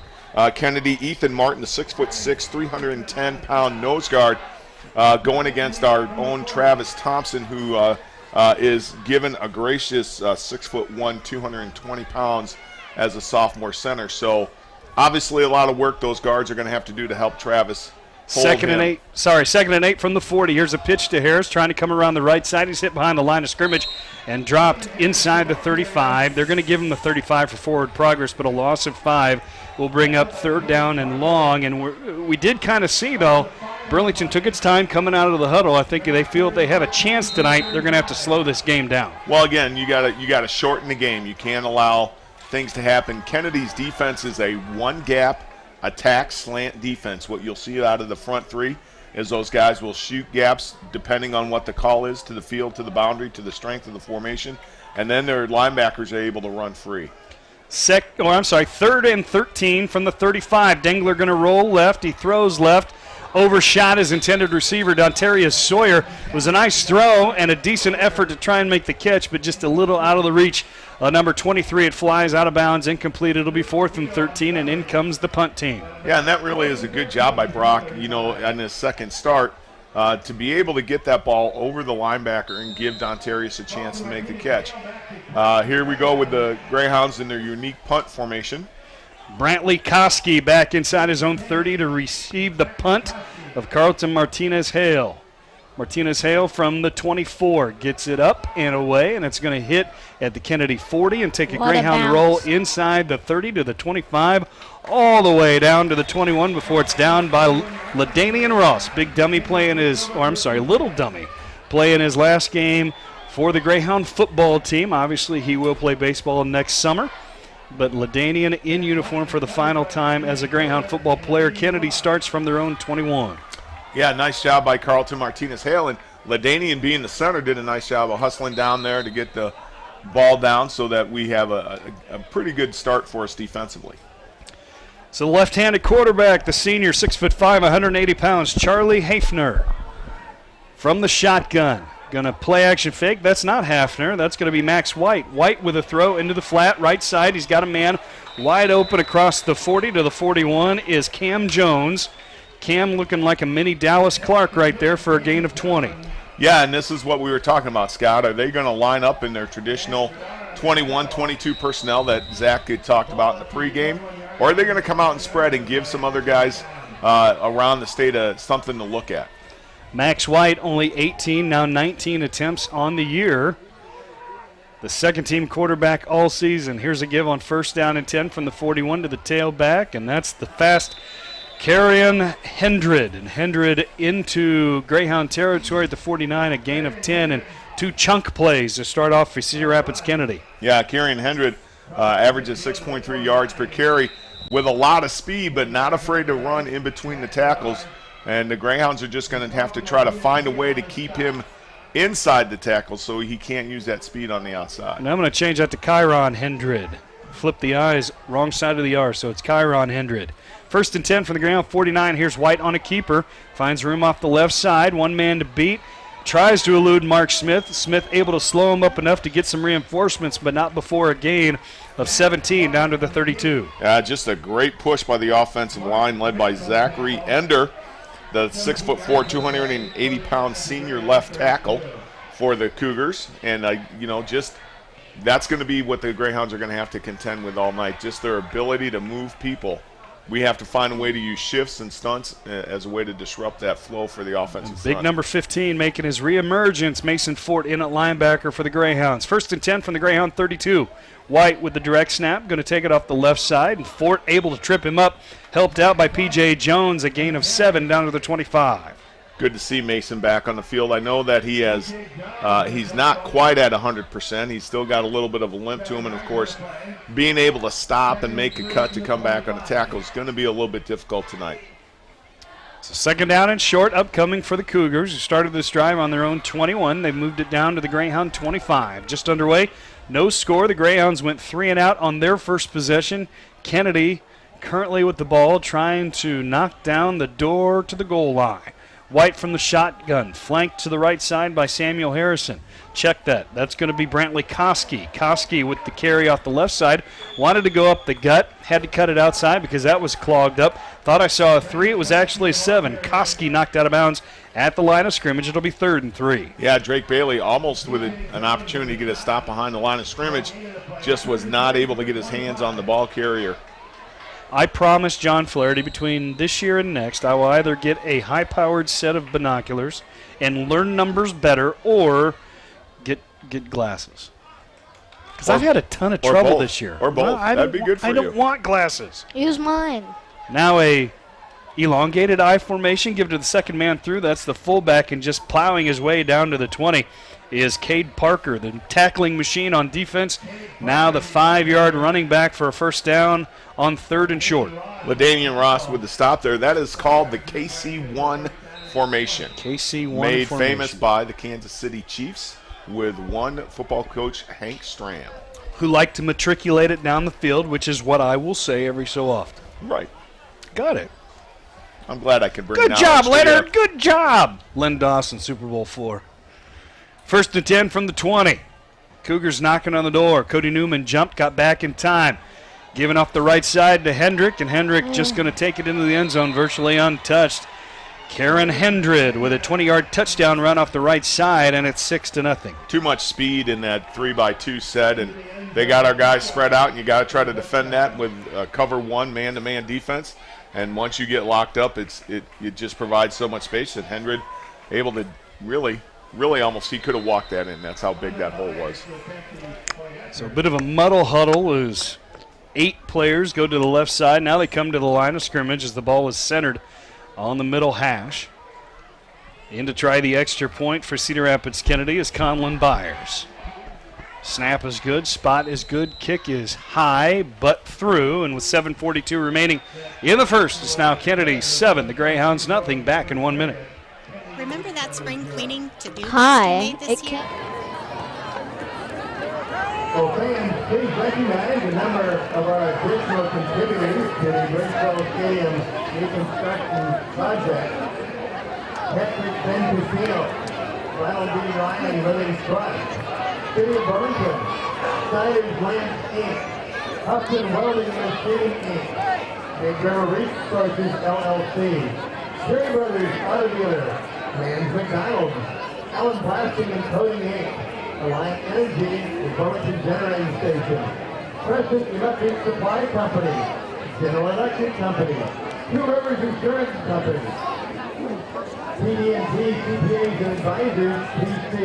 Kennedy. Ethan Martin, the 6'6", 310-pound nose guard, going against our own Travis Thompson, who is given a gracious 6'1", 220 pounds as a sophomore center. So obviously a lot of work those guards are going to have to do to help Travis hold Second him. and 8 from the 40. Here's a pitch to Harris, trying to come around the right side. He's hit behind the line of scrimmage and dropped inside the 35. They're going to give him the 35 for forward progress, but a loss of 5 will bring up 3rd down and long. And we did kind of see, though, Burlington took its time coming out of the huddle. I think they feel if they have a chance tonight, they're going to have to slow this game down. Well, again, you got to shorten the game. You can't allow things to happen. Kennedy's defense is a one-gap attack slant defense. What you'll see out of the front 3 is those guys will shoot gaps depending on what the call is to the field, to the boundary, to the strength of the formation, and then their linebackers are able to run free. 3rd and 13 from the 35. Dengler going to roll left. He throws left. Overshot his intended receiver, Dontarius Sawyer. It was a nice throw and a decent effort to try and make the catch, but just a little out of the reach. Number 23, it flies out of bounds, incomplete. It'll be 4th and 13, and in comes the punt team. Yeah, and that really is a good job by Brock, on his second start, to be able to get that ball over the linebacker and give Dontarius a chance to make the catch. Here we go with the Greyhounds in their unique punt formation. Brantley Koski back inside his own 30 to receive the punt of Carlton Martinez-Hale. Martinez-Hale from the 24 gets it up and away, and it's going to hit at the Kennedy 40 and take a Greyhound roll inside the 30 to the 25, all the way down to the 21 before it's down by LaDanian Ross. Big dummy playing little dummy playing his last game for the Greyhound football team. Obviously, he will play baseball next summer. But LaDanian in uniform for the final time as a Greyhound football player. Kennedy starts from their own 21. Yeah, nice job by Carlton Martinez-Hale. And LaDanian, being the center, did a nice job of hustling down there to get the ball down so that we have a pretty good start for us defensively. So the left-handed quarterback, the senior, 6'5", 180 pounds, Charlie Hafner from the shotgun. Going to play action fake. That's not Hafner. That's going to be Max White. White with a throw into the flat right side. He's got a man wide open across the 40 to the 41 is Cam Jones. Cam looking like a mini Dallas Clark right there for a gain of 20. Yeah, and this is what we were talking about, Scott. Are they going to line up in their traditional 21-22 personnel that Zach had talked about in the pregame? Or are they going to come out and spread and give some other guys around the state something to look at? Max White, only 18, now 19 attempts on the year. the second-team quarterback all season. Here's a give on 1st down and 10 from the 41 to the tailback, and that's the fast Carrion Hendred. And Hendred into Greyhound territory at the 49, a gain of 10, and 2 chunk plays to start off for Cedar Rapids Kennedy. Yeah, Carrion Hendred averages 6.3 yards per carry with a lot of speed, but not afraid to run in between the tackles. And the Greyhounds are just going to have to try to find a way to keep him inside the tackle so he can't use that speed on the outside. And I'm going to change that to Chiron Hendred. Flip the I's, wrong side of the R, so it's Chiron Hendred. 1st and 10 from the Greyhound 49. Here's White on a keeper. Finds room off the left side. One man to beat. Tries to elude Mark Smith. Smith able to slow him up enough to get some reinforcements, but not before a gain of 17 down to the 32. Just a great push by the offensive line led by Zachary Ender, the 6'4", 280-pound senior left tackle for the Cougars. And, just that's going to be what the Greyhounds are going to have to contend with all night, just their ability to move people. We have to find a way to use shifts and stunts as a way to disrupt that flow for the offensive Big front. number 15 making his reemergence. Mason Fort in at linebacker for the Greyhounds. 1st and 10 from the Greyhound 32. White with the direct snap, going to take it off the left side, and Fort able to trip him up, helped out by P.J. Jones, a gain of 7 down to the 25. Good to see Mason back on the field. I know that he's not quite at 100%. He's still got a little bit of a limp to him, and of course, being able to stop and make a cut to come back on a tackle is going to be a little bit difficult tonight. So 2nd down and short upcoming for the Cougars, who started this drive on their own 21. They've moved it down to the Greyhound 25. Just underway, no score. The Greyhounds went 3 and out on their first possession. Kennedy currently with the ball, trying to knock down the door to the goal line. White from the shotgun, flanked to the right side by Samuel Harrison. Check that. That's going to be Brantley Koski. Koski with the carry off the left side. Wanted to go up the gut. Had to cut it outside because that was clogged up. Thought I saw a 3. It was actually a 7. Koski knocked out of bounds at the line of scrimmage. It'll be 3rd and 3. Yeah, Drake Bailey almost with an opportunity to get a stop behind the line of scrimmage. Just was not able to get his hands on the ball carrier. I promised John Flaherty between this year and next I will either get a high-powered set of binoculars and learn numbers better or get glasses. Because I've had a ton of trouble both. this year. Or both. That'd be good for you. I don't want glasses. Use mine. Now a elongated I formation. Give it to the second man through. That's the fullback, and just plowing his way down to the 20 is Cade Parker, the tackling machine on defense. Now the 5-yard running back for a 1st down on 3rd and short. LaDainian Ross with the stop there. That is called the KC1 formation. KC1 made formation. famous by the Kansas City Chiefs with one football coach, Hank Stram. Who like to matriculate it down the field, which is what I will say every so often. Right. Got it. I'm glad I could bring Good knowledge job, to Leonard. you. Good job. Len Dawson, Super Bowl 4. 1st and 10 from the 20. Cougars knocking on the door. Cody Newman jumped, got back in time. Giving off the right side to Hendrick, and Hendrick just going to take it into the end zone virtually untouched. Karen Hendred with a 20-yard touchdown run off the right side, and it's 6-0. Too much speed in that 3-by-2 set, and they got our guys spread out, and you got to try to defend that with cover 1 man-to-man defense. And once you get locked up, it just provides so much space that Hendred able to really almost, he could have walked that in. That's how big that hole was. So a bit of a muddle huddle as 8 players go to the left side. Now they come to the line of scrimmage as the ball is centered on the middle hash. In to try the extra point for Cedar Rapids Kennedy is Conlon Byers. Snap is good, spot is good, kick is high, but through, and with 7:42 remaining in the first, it's now Kennedy 7, the Greyhounds nothing, back in 1 minute. Remember that spring cleaning to-do list Hi. you made this year? Well, fans, please recognize a number of our additional contributors to the Birchville Stadium reconstruction project. Patrick Bentesino, Ronald D. Ryan Living Trust, City of Burlington, Snyder's Lamp Inc., Hudson Welding and Machining Inc., Big River Resources LLC, Cherry Brothers Auto Dealer, Mans McDonald's, Allen Plastic and Coating Inc., Alliant Energy, the Burlington Generating Station, Crescent Electric Supply Company, General Electric Company, Two Rivers Insurance Company, PD&T CPAs and Advisors, PC.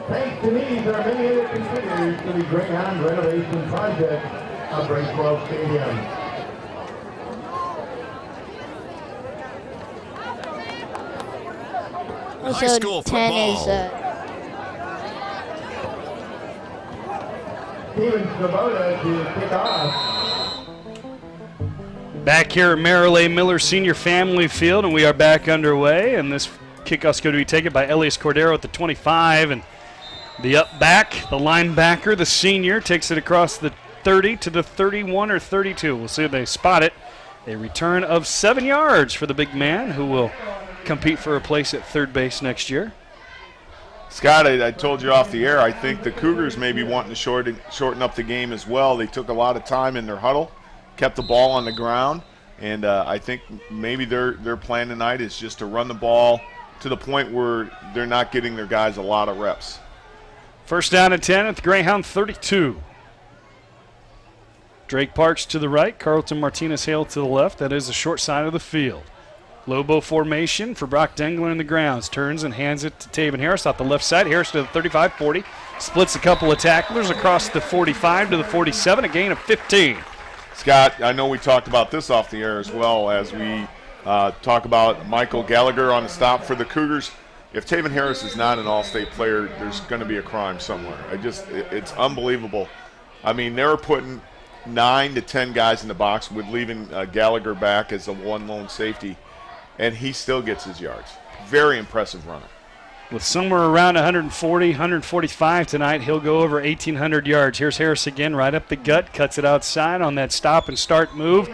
Thanks to these are many other contributors to the Greyhound renovation project of Bracewell Stadium. High school 10 is Steven Svoboda to kick off. Back here at Merrill Miller Senior Family Field, and we are back underway. And this kickoff's going to be taken by Elias Cordero at the 25, and the up back, the linebacker, the senior, takes it across the 30 to the 31 or 32. We'll see if they spot it. A return of 7 yards for the big man, who will compete for a place at third base next year. Scott, I told you off the air, I think the Cougars may be wanting to shorten up the game as well. They took a lot of time in their huddle, kept the ball on the ground, and I think maybe their plan tonight is just to run the ball to the point where they're not getting their guys a lot of reps. First down and 10 at the Greyhound 32. Drake Parks to the right, Carlton Martinez-Hale to the left. That is the short side of the field. Lobo formation for Brock Dengler in the grounds. Turns and hands it to Taven Harris off the left side. Harris to the 35-40. Splits a couple of tacklers across the 45 to the 47, a gain of 15. Scott, I know we talked about this off the air as well as we talk about Michael Gallagher on the stop for the Cougars. If Taven Harris is not an all-state player, there's going to be a crime somewhere. It's unbelievable. I mean, they were putting 9 to 10 guys in the box with leaving Gallagher back as a one lone safety, and he still gets his yards. Very impressive runner. With somewhere around 140, 145 tonight, he'll go over 1,800 yards. Here's Harris again, right up the gut, cuts it outside on that stop and start move,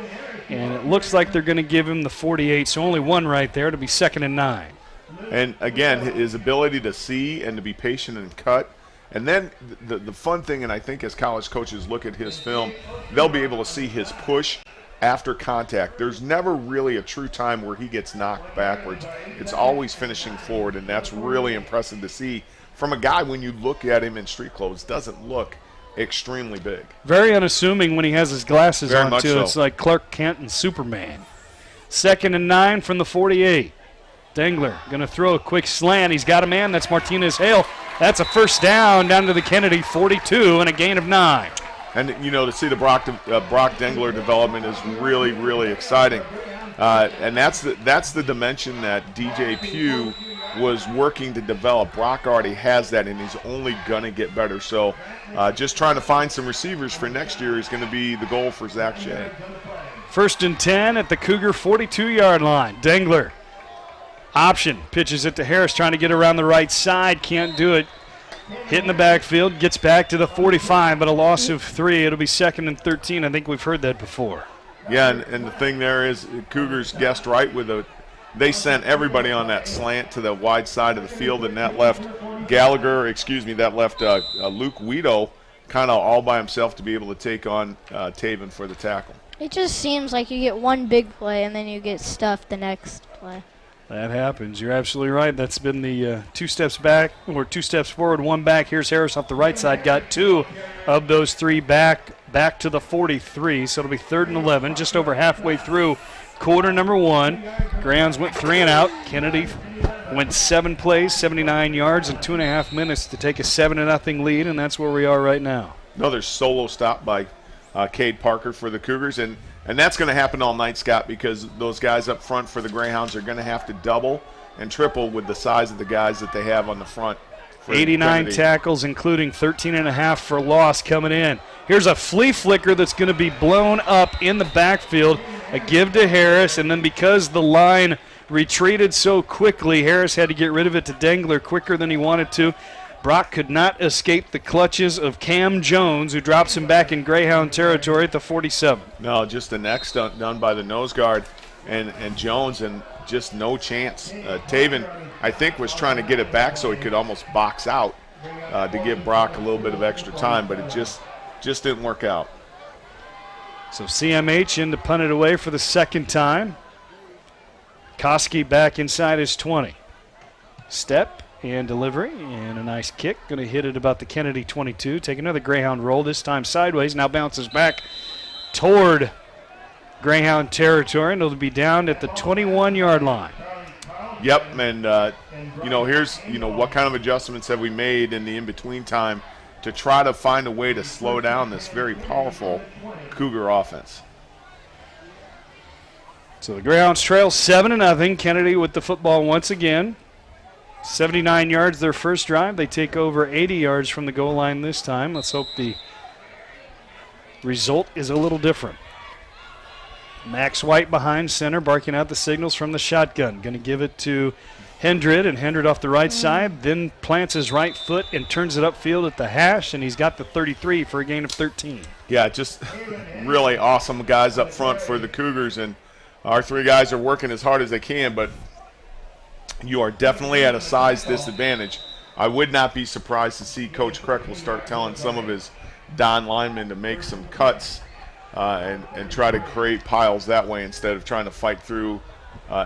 and it looks like they're going to give him the 48, so only one right there to be 2nd and 9. And again, his ability to see and to be patient and cut. And then the fun thing, and I think as college coaches look at his film, they'll be able to see his push after contact. There's never really a true time where he gets knocked backwards. It's always finishing forward, and that's really impressive to see from a guy, when you look at him in street clothes, doesn't look extremely big. Very unassuming when he has his glasses Very on, much too. so. It's like Clark Kent and Superman. 2nd and 9 from the 48. Dengler going to throw a quick slant. He's got a man. That's Martinez-Hale. That's a first down to the Kennedy 42 and a gain of 9. And, you know, to see the Brock Dengler development is really, really exciting. And that's the dimension that DJ Pugh was working to develop. Brock already has that, and he's only going to get better. So just trying to find some receivers for next year is going to be the goal for Zach Shea. 1st and 10 at the Cougar 42-yard line. Dengler. Option, pitches it to Harris, trying to get around the right side, can't do it. Hit in the backfield, gets back to the 45, but a loss of 3. It'll be 2nd and 13. I think we've heard that before. Yeah, and the thing there is, Cougars guessed right with they sent everybody on that slant to the wide side of the field, and that left Luke Guido kind of all by himself to be able to take on Taven for the tackle. It just seems like you get one big play and then you get stuffed the next play. That happens. You're absolutely right. That's been the 2 steps back, or 2 steps forward, 1 back. Here's Harris off the right side. Got 2 of those 3 back to the 43. So it'll be 3rd and 11, just over halfway through quarter number 1. Greyhounds went 3 and out. Kennedy went 7 plays, 79 yards, in 2.5 minutes to take a 7-0 lead, and that's where we are right now. Another solo stop by Cade Parker for the Cougars, and that's going to happen all night, Scott, because those guys up front for the Greyhounds are going to have to double and triple with the size of the guys that they have on the front. 89 tackles, including 13.5 for loss coming in. Here's a flea flicker that's going to be blown up in the backfield. A give to Harris, and then because the line retreated so quickly, Harris had to get rid of it to Dengler quicker than he wanted to. Brock could not escape the clutches of Cam Jones, who drops him back in Greyhound territory at the 47. No, just a neck stunt done by the nose guard and Jones, and just no chance. Taven, I think, was trying to get it back so he could almost box out to give Brock a little bit of extra time, but it just didn't work out. So CMH in to punt it away for the 2nd time. Koski back inside his 20. Step and delivery, and a nice kick. Going to hit it about the Kennedy 22. Take another Greyhound roll, this time sideways. Now bounces back toward Greyhound territory, and it'll be down at the 21-yard line. Yep, and here's what kind of adjustments have we made in the in-between time to try to find a way to slow down this very powerful Cougar offense. So the Greyhounds trail 7-0. Kennedy with the football once again. 79 yards their first drive. They take over 80 yards from the goal line this time. Let's hope the result is a little different. Max White behind center, barking out the signals from the shotgun. Going to give it to Hendred, and Hendred off the right side, then plants his right foot and turns it upfield at the hash, and he's got the 33 for a gain of 13. Yeah, just really awesome guys up front for the Cougars, and our three guys are working as hard as they can, but you are definitely at a size disadvantage. I would not be surprised to see Coach Kreck will start telling some of his Don linemen to make some cuts and try to create piles that way instead of trying to fight through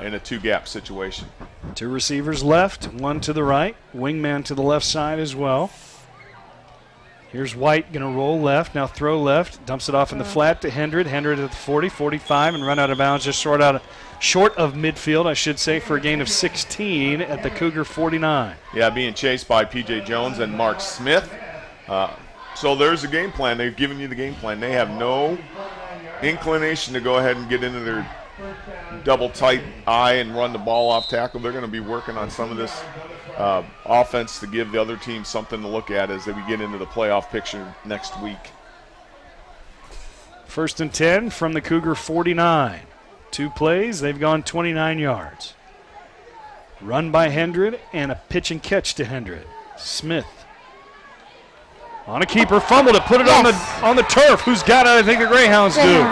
in a two-gap situation. Two receivers left, one to the right, wingman to the left side as well. Here's White going to roll left, now throw left, dumps it off in the flat to Hendred. Hendred at the 40, 45, and run out of bounds just short of midfield, I should say, for a gain of 16 at the Cougar 49. Yeah, being chased by P.J. Jones and Mark Smith. So there's a game plan. They've given you the game plan. They have no inclination to go ahead and get into their double tight eye and run the ball off tackle. They're going to be working on some of this offense to give the other team something to look at as we get into the playoff picture next week. 1st and 10 from the Cougar 49. 2 plays, they've gone 29 yards. Run by Hendred and a pitch and catch to Hendred. Smith on a keeper, fumbled it, put it on the turf. Who's got it? I think the Greyhounds do.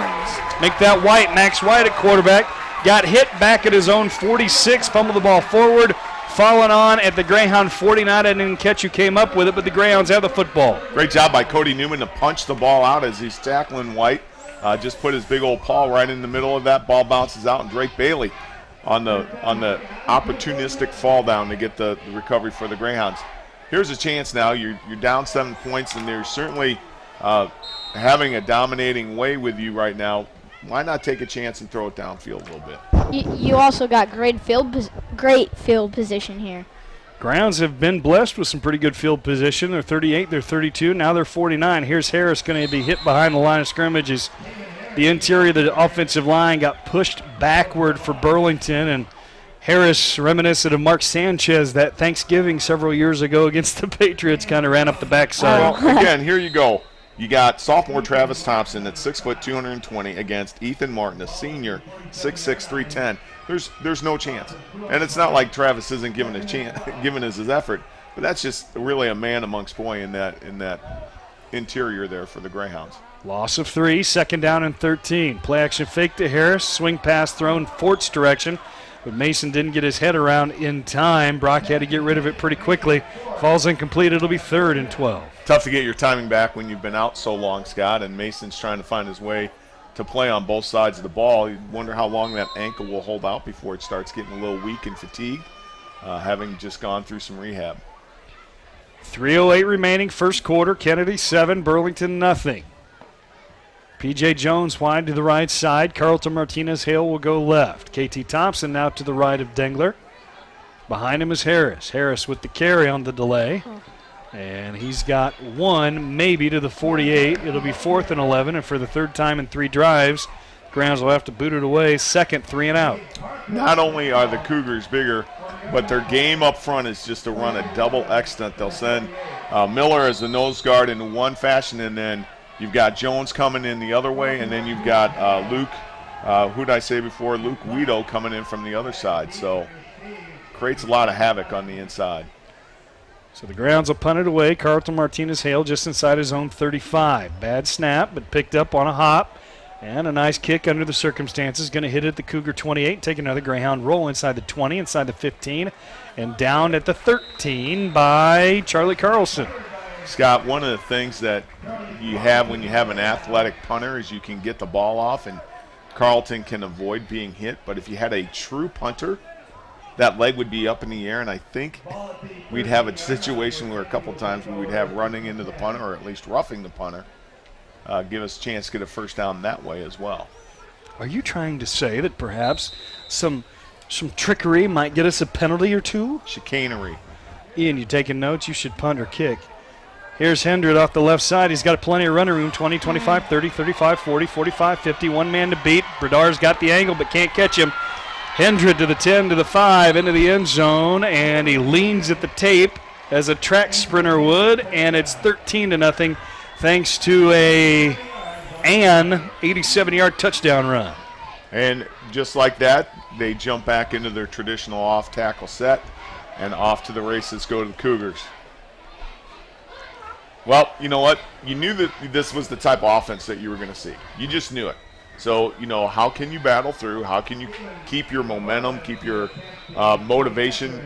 Make that White, Max White at quarterback. Got hit back at his own 46, fumbled the ball forward, falling on at the Greyhound 49. I didn't catch who came up with it, but the Greyhounds have the football. Great job by Cody Newman to punch the ball out as he's tackling White. Just put his big old paw right in the middle of that. Ball bounces out, and Drake Bailey on the opportunistic fall down to get the recovery for the Greyhounds. Here's a chance now. You're down 7 points, and they're certainly having a dominating way with you right now. Why not take a chance and throw it downfield a little bit? You also got great field position here. Greyhounds have been blessed with some pretty good field position. They're 38, they're 32, now they're 49. Here's Harris going to be hit behind the line of scrimmage as the interior of the offensive line got pushed backward for Burlington, and Harris, reminiscent of Mark Sanchez that Thanksgiving several years ago against the Patriots, kind of ran up the backside. Well, again, here you go. You got sophomore Travis Thompson at 6 foot 220 against Ethan Martin, a senior, 6'6", 310. There's no chance, and it's not like Travis isn't giving his effort, but that's just really a man amongst boy in that interior there for the Greyhounds. Loss of 3, 2nd down and 13. Play action fake to Harris, swing pass thrown Fort's direction, but Mason didn't get his head around in time. Brock had to get rid of it pretty quickly. Falls incomplete. It'll be 3rd and 12. Tough to get your timing back when you've been out so long, Scott, and Mason's trying to find his way to play on both sides of the ball. You wonder how long that ankle will hold out before it starts getting a little weak and fatigued, having just gone through some rehab. 3:08 remaining, first quarter. Kennedy 7, Burlington nothing. P.J. Jones wide to the right side. Carlton Martinez-Hale will go left. K.T. Thompson now to the right of Dengler. Behind him is Harris. Harris with the carry on the delay. And he's got 1, maybe to the 48. It'll be 4th and 11, and for the 3rd time in 3 drives, Greyhounds will have to boot it away. 2nd, 3 and out. Not only are the Cougars bigger, but their game up front is just to run a double extent. They'll send Miller as the nose guard in one fashion, and then you've got Jones coming in the other way, and then you've got Luke, who did I say before, Luke Guido coming in from the other side. So creates a lot of havoc on the inside. So the Greyhounds will punt it away. Carlton Martinez-Hale just inside his own 35. Bad snap, but picked up on a hop. And a nice kick under the circumstances. Going to hit it at the Cougar 28. Take another Greyhound roll inside the 20, inside the 15, and down at the 13 by Charlie Carlson. Scott, one of the things that you have when you have an athletic punter is you can get the ball off, and Carlton can avoid being hit. But if you had a true punter, that leg would be up in the air, and I think we'd have a situation where a couple times we would have running into the punter, or at least roughing the punter, give us a chance to get a first down that way as well. Are you trying to say that perhaps some Some trickery might get us a penalty or two. Chicanery. Ian, you taking notes? You should punt or kick. Here's Hendred off the left side. He's got plenty of running room. 20, 25, 30, 35, 40, 45, 50. One man to beat. Bradar's got the angle but can't catch him. Hendred to the 10, to the 5, into the end zone, and he leans at the tape as a track sprinter would, and it's 13-0 thanks to an 87-yard touchdown run. And just like that, they jump back into their traditional off-tackle set, and off to the races go the Cougars. Well, you know what? You knew that this was the type of offense that you were going to see. You just knew it. So, how can you battle through? How can you keep your momentum, keep your motivation,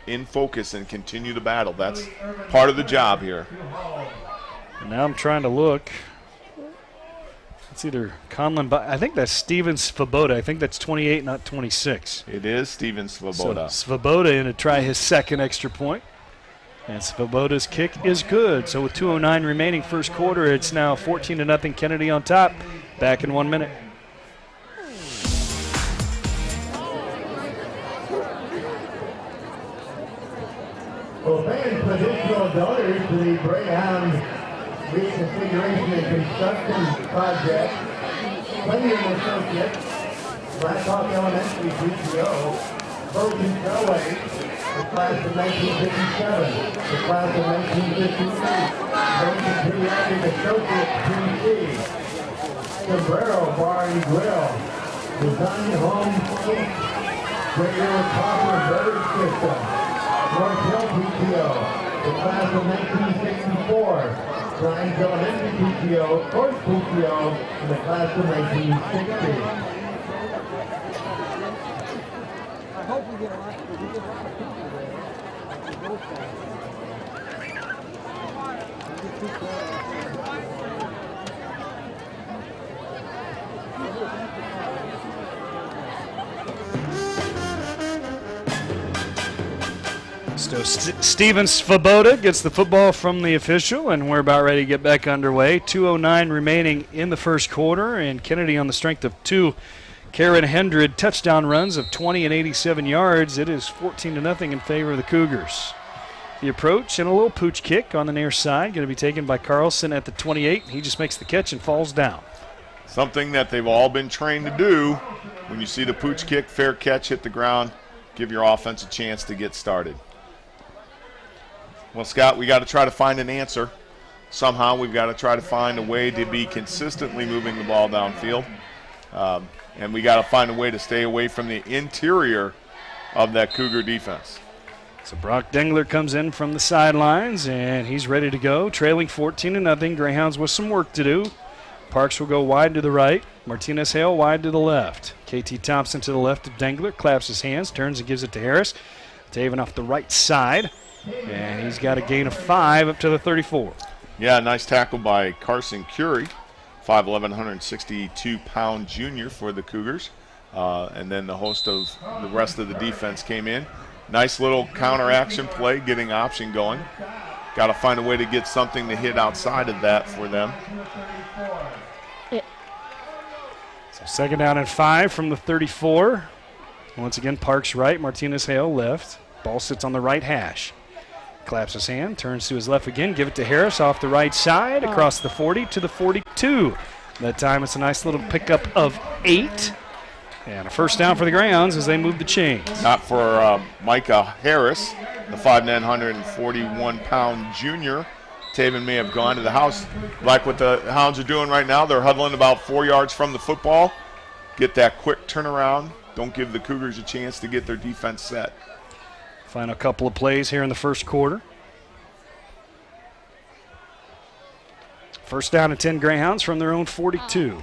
in focus and continue to battle? That's part of the job here. And now I'm trying to look. It's either Conlon, but I think that's Steven Svoboda. I think that's 28, not 26. It is Steven Svoboda. So Svoboda in to try his second extra point. And Svoboda's kick is good. So with 2:09 remaining first quarter, it's now 14-0 Kennedy on top. Back in 1 minute. Well, thanks additional donors to the Greyhound Reconfiguration and Construction Project. Plenty of associates, Blackhawk Elementary PTO, Virgin Railway, the class of 1957, the class of 1953, Virgin Pediatric Associates PC, Sombrero Bar and Grill, Design Home Inc., Greater Copper Beverage System, North Hill PTO, the class of 1964, Grimes Elementary PTO, Course PTO, and the class of 1960. I hope we get a lot. So Steven Svoboda gets the football from the official, and we're about ready to get back underway. 2:09 remaining in the first quarter, and Kennedy on the strength of two Karen Hendred touchdown runs of 20 and 87 yards. It is 14-0 in favor of the Cougars. The approach and a little pooch kick on the near side, going to be taken by Carlson at the 28. He just makes the catch and falls down. Something that they've all been trained to do. When you see the pooch kick, fair catch, hit the ground, give your offense a chance to get started. Well, Scott, we got to try to find an answer. Somehow we've got to try to find a way to be consistently moving the ball downfield. And we got to find a way to stay away from the interior of that Cougar defense. So Brock Dengler comes in from the sidelines, and he's ready to go. Trailing 14-0. Greyhounds with some work to do. Parks will go wide to the right. Martinez-Hale wide to the left. KT Thompson to the left of Dengler. Claps his hands, turns and gives it to Harris. Taven off the right side. And he's got a gain of 5 up to the 34. Yeah, nice tackle by Carson Curie, 5'11", 162-pound junior for the Cougars. And then the host of the rest of the defense came in. Nice little counter-action play, getting option going. Got to find a way to get something to hit outside of that for them. So second down and 5 from the 34. Once again, Parks right, Martinez-Hale left. Ball sits on the right hash. Claps his hand, turns to his left again, give it to Harris off the right side, across the 40 to the 42. That time it's a nice little pickup of 8. And a first down for the Greyhounds as they move the chains. Not for Micah Harris, the 5'9", 141-pound junior. Taven may have gone to the house. Like what the Hounds are doing right now, they're huddling about 4 yards from the football. Get that quick turnaround. Don't give the Cougars a chance to get their defense set. Final couple of plays here in the first quarter. First down and 10 Greyhounds from their own 42.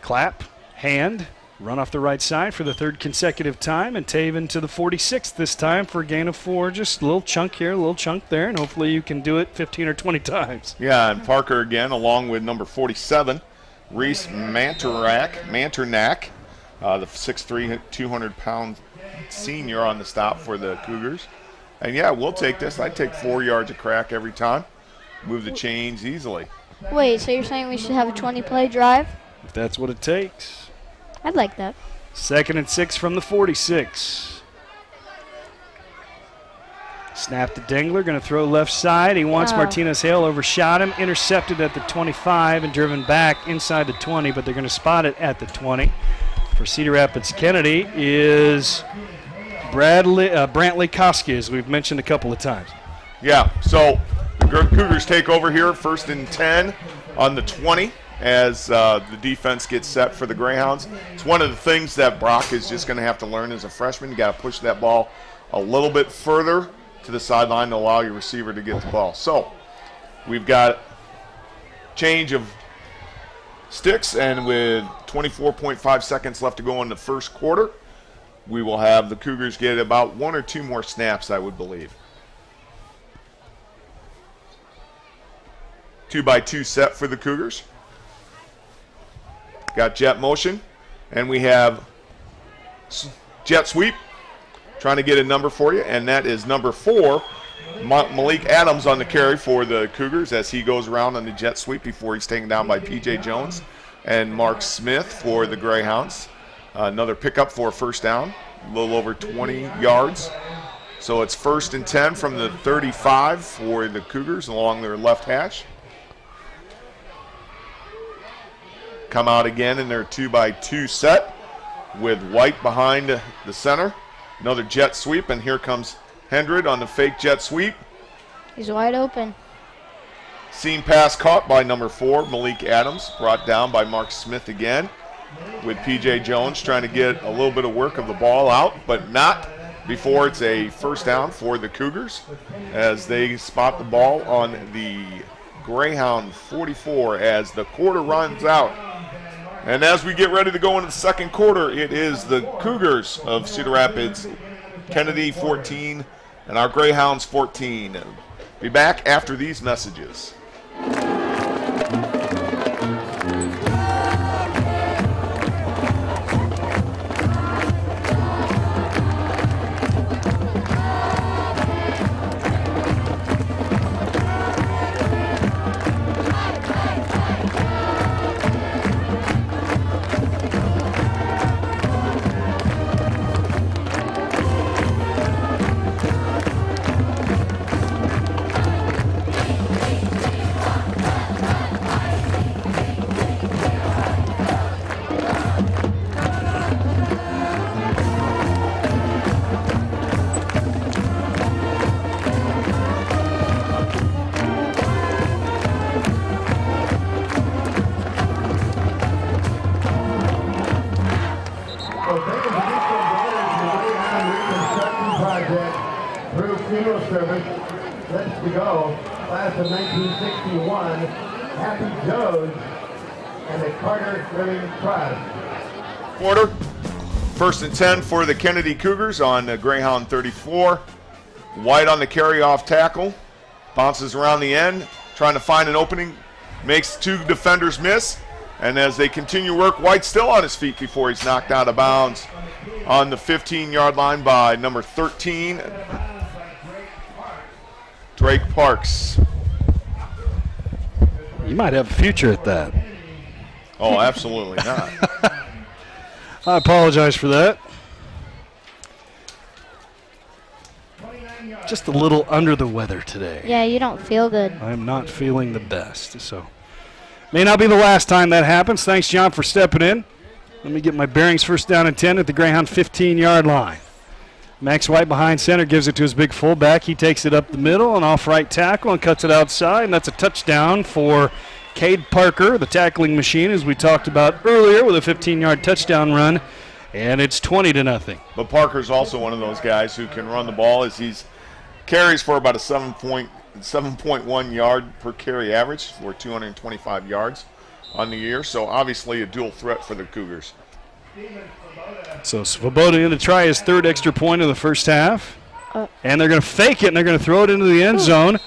Clap, hand, run off the right side for the third consecutive time, and Taven to the 46th this time for a gain of 4. Just a little chunk here, a little chunk there, and hopefully you can do it 15 or 20 times. Yeah, and Parker again along with number 47, Reese Manternak, the 6'3", 200-pound senior on the stop for the Cougars. And yeah, we'll take this. I'd take 4 yards a crack every time. Move the chains easily. Wait, so you're saying we should have a 20-play drive? If that's what it takes. I'd like that. 2nd and 6 from the 46. Snap to Dengler, going to throw left side. He wants Martinez-Hale, overshot him, intercepted at the 25 and driven back inside the 20, but they're going to spot it at the 20. For Cedar Rapids Kennedy is Brantley Koski, as we've mentioned a couple of times. Yeah, so the Cougars take over here, 1st and 10 on the 20 as the defense gets set for the Greyhounds. It's one of the things that Brock is just going to have to learn as a freshman. You got to push that ball a little bit further to the sideline to allow your receiver to get the ball. So we've got change of sticks, and with 24.5 seconds left to go in the first quarter, we will have the Cougars get about 1 or 2 more snaps, I would believe. 2-by-2 set for the Cougars. Got jet motion, and we have jet sweep. Trying to get a number for you, and that is number 4, Malik Adams on the carry for the Cougars as he goes around on the jet sweep before he's taken down by P.J. Jones and Mark Smith for the Greyhounds. Another pickup for a first down, a little over 20 yards. So it's 1st and 10 from the 35 for the Cougars along their left hash. Come out again in their 2-by-2 set with White behind the center. Another jet sweep, and here comes Hendred on the fake jet sweep. He's wide open. Seam pass caught by number 4, Malik Adams, brought down by Mark Smith again, with P.J. Jones trying to get a little bit of work of the ball out, but not before it's a first down for the Cougars as they spot the ball on the Greyhound 44 as the quarter runs out. And as we get ready to go into the second quarter, it is the Cougars of Cedar Rapids, Kennedy 14, and our Greyhounds 14. Be back after these messages. Let's go. Class of 1961, Happy Joe's and the Carter Living Trust. Quarter. 1st and 10 for the Kennedy Cougars on Greyhound 34. White on the carry-off tackle. Bounces around the end, trying to find an opening. Makes 2 defenders miss. And as they continue work, White's still on his feet before he's knocked out of bounds on the 15-yard line by number 13, Drake Parks. You might have a future at that. Oh, absolutely not. I apologize for that. Just a little under the weather today. Yeah, you don't feel good. I'm not feeling the best, so may not be the last time that happens. Thanks, John, for stepping in. Let me get my bearings. 1st down and 10 at the Greyhound 15-yard line. Max White behind center gives it to his big fullback. He takes it up the middle and off right tackle and cuts it outside, and that's a touchdown for Cade Parker, the tackling machine, as we talked about earlier, with a 15-yard touchdown run, and it's 20-0. But Parker's also one of those guys who can run the ball as he's carries for about a 7.1 yard per carry average for 225 yards on the year. So obviously a dual threat for the Cougars. So Svoboda in to try his 3rd extra point of the first half. And they're going to fake it, and they're going to throw it into the end zone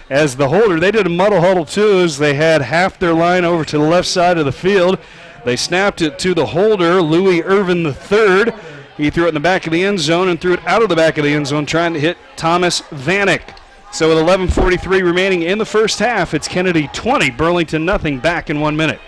as the holder. They did a muddle huddle, too, as they had half their line over to the left side of the field. They snapped it to the holder, Louis Irvin III. He threw it in the back of the end zone and threw it out of the back of the end zone, trying to hit Thomas Vanek. So with 11:43 remaining in the first half, it's Kennedy 20, Burlington nothing, back in 1 minute.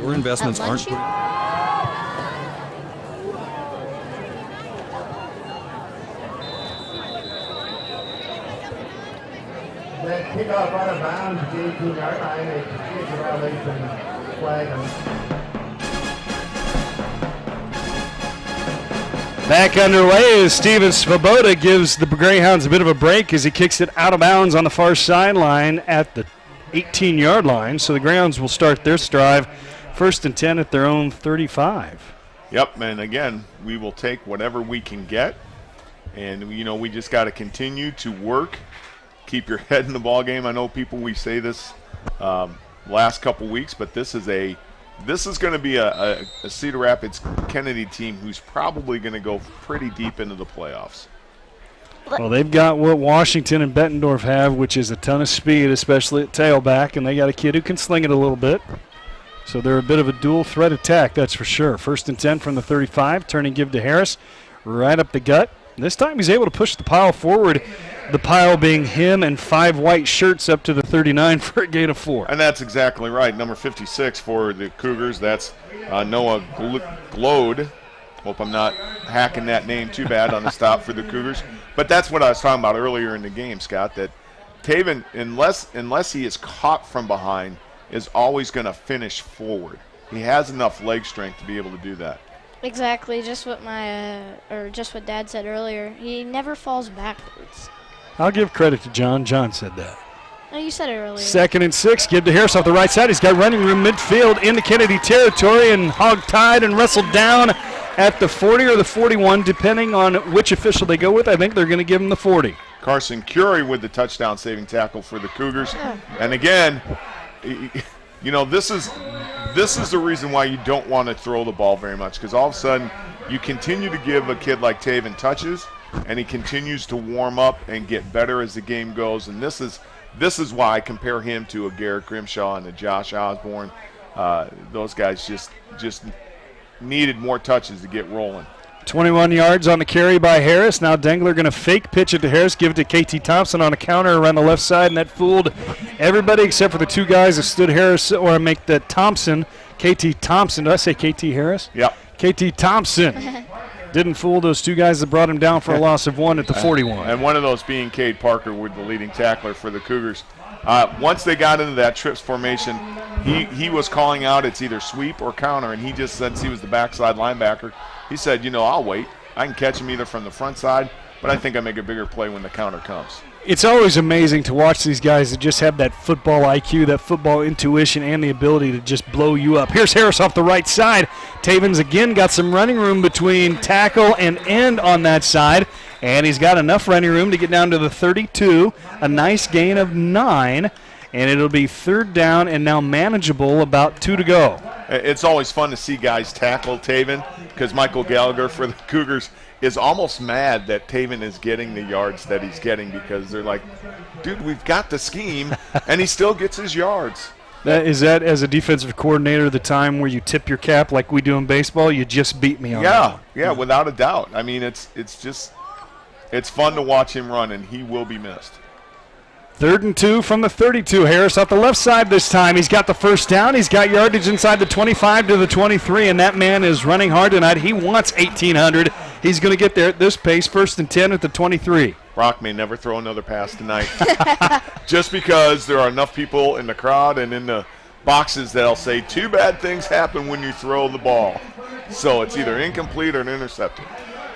Your investments At aren't. That kickoff out of bounds at the 18-yard line. It's a violation flag. Back underway as Steven Svoboda gives the Greyhounds a bit of a break as he kicks it out of bounds on the far sideline at the 18-yard line. So the Greyhounds will start their drive 1st and 10 at their own 35. Yep, and again, we will take whatever we can get. And, we just got to continue to work, keep your head in the ball game. I know we say this last couple weeks, but this is going to be a Cedar Rapids Kennedy team who's probably going to go pretty deep into the playoffs. Well, they've got what Washington and Bettendorf have, which is a ton of speed, especially at tailback, and they got a kid who can sling it a little bit. So they're a bit of a dual threat attack, that's for sure. 1st and 10 from the 35, turn and give to Harris, right up the gut. This time he's able to push the pile forward, the pile being him and 5 white shirts up to the 39 for a gain of 4. And that's exactly right. Number 56 for the Cougars, that's Noah Glode. Hope I'm not hacking that name too bad on the stop for the Cougars. But that's what I was talking about earlier in the game, Scott, that Taven, unless he is caught from behind, is always going to finish forward. He has enough leg strength to be able to do that. Exactly, just what just what Dad said earlier. He never falls backwards. I'll give credit to John. John said that. No, you said it earlier. 2nd and 6, give to Harris off the right side. He's got running room midfield into Kennedy territory and hog-tied and wrestled down at the 40 or the 41, depending on which official they go with. I think they're going to give him the 40. Carson Curie with the touchdown saving tackle for the Cougars. And again, this is the reason why you don't want to throw the ball very much, because all of a sudden you continue to give a kid like Taven touches, and he continues to warm up and get better as the game goes. And this is why I compare him to a Garrett Grimshaw and a Josh Osborne. Those guys just needed more touches to get rolling. 21 yards on the carry by Harris. Now Dengler going to fake pitch it to Harris, give it to KT Thompson on a counter around the left side, and that fooled everybody except for the 2 guys that stood Harris, or make that Thompson, KT Thompson. Did I say KT Harris? Yep. KT Thompson. Didn't fool those 2 guys that brought him down for a loss of 1 at the 41. And one of those being Cade Parker, with the leading tackler for the Cougars. Once they got into that trips formation, he was calling out it's either sweep or counter, and he just, since he was the backside linebacker, he said, I'll wait. I can catch him either from the front side, but I think I make a bigger play when the counter comes. It's always amazing to watch these guys that just have that football IQ, that football intuition, and the ability to just blow you up. Here's Harris off the right side. Taven's again got some running room between tackle and end on that side, and he's got enough running room to get down to the 32, a nice gain of 9, and it'll be 3rd down and now manageable, about 2 to go. It's always fun to see guys tackle Taven, because Michael Gallagher for the Cougars is almost mad that Taven is getting the yards that he's getting, because they're like, dude, we've got the scheme, and he still gets his yards. Is that, as a defensive coordinator, the time where you tip your cap like we do in baseball? You just beat me on that. Yeah, without a doubt. I mean, it's fun to watch him run, and he will be missed. 3rd and 2 from the 32. Harris off the left side this time. He's got the 1st down. He's got yardage inside the 25 to the 23, and that man is running hard tonight. He wants 1,800. He's going to get there at this pace. 1st and 10 at the 23. Brock may never throw another pass tonight, just because there are enough people in the crowd and in the boxes that'll say 2 bad things happen when you throw the ball. So it's either incomplete or an intercepted.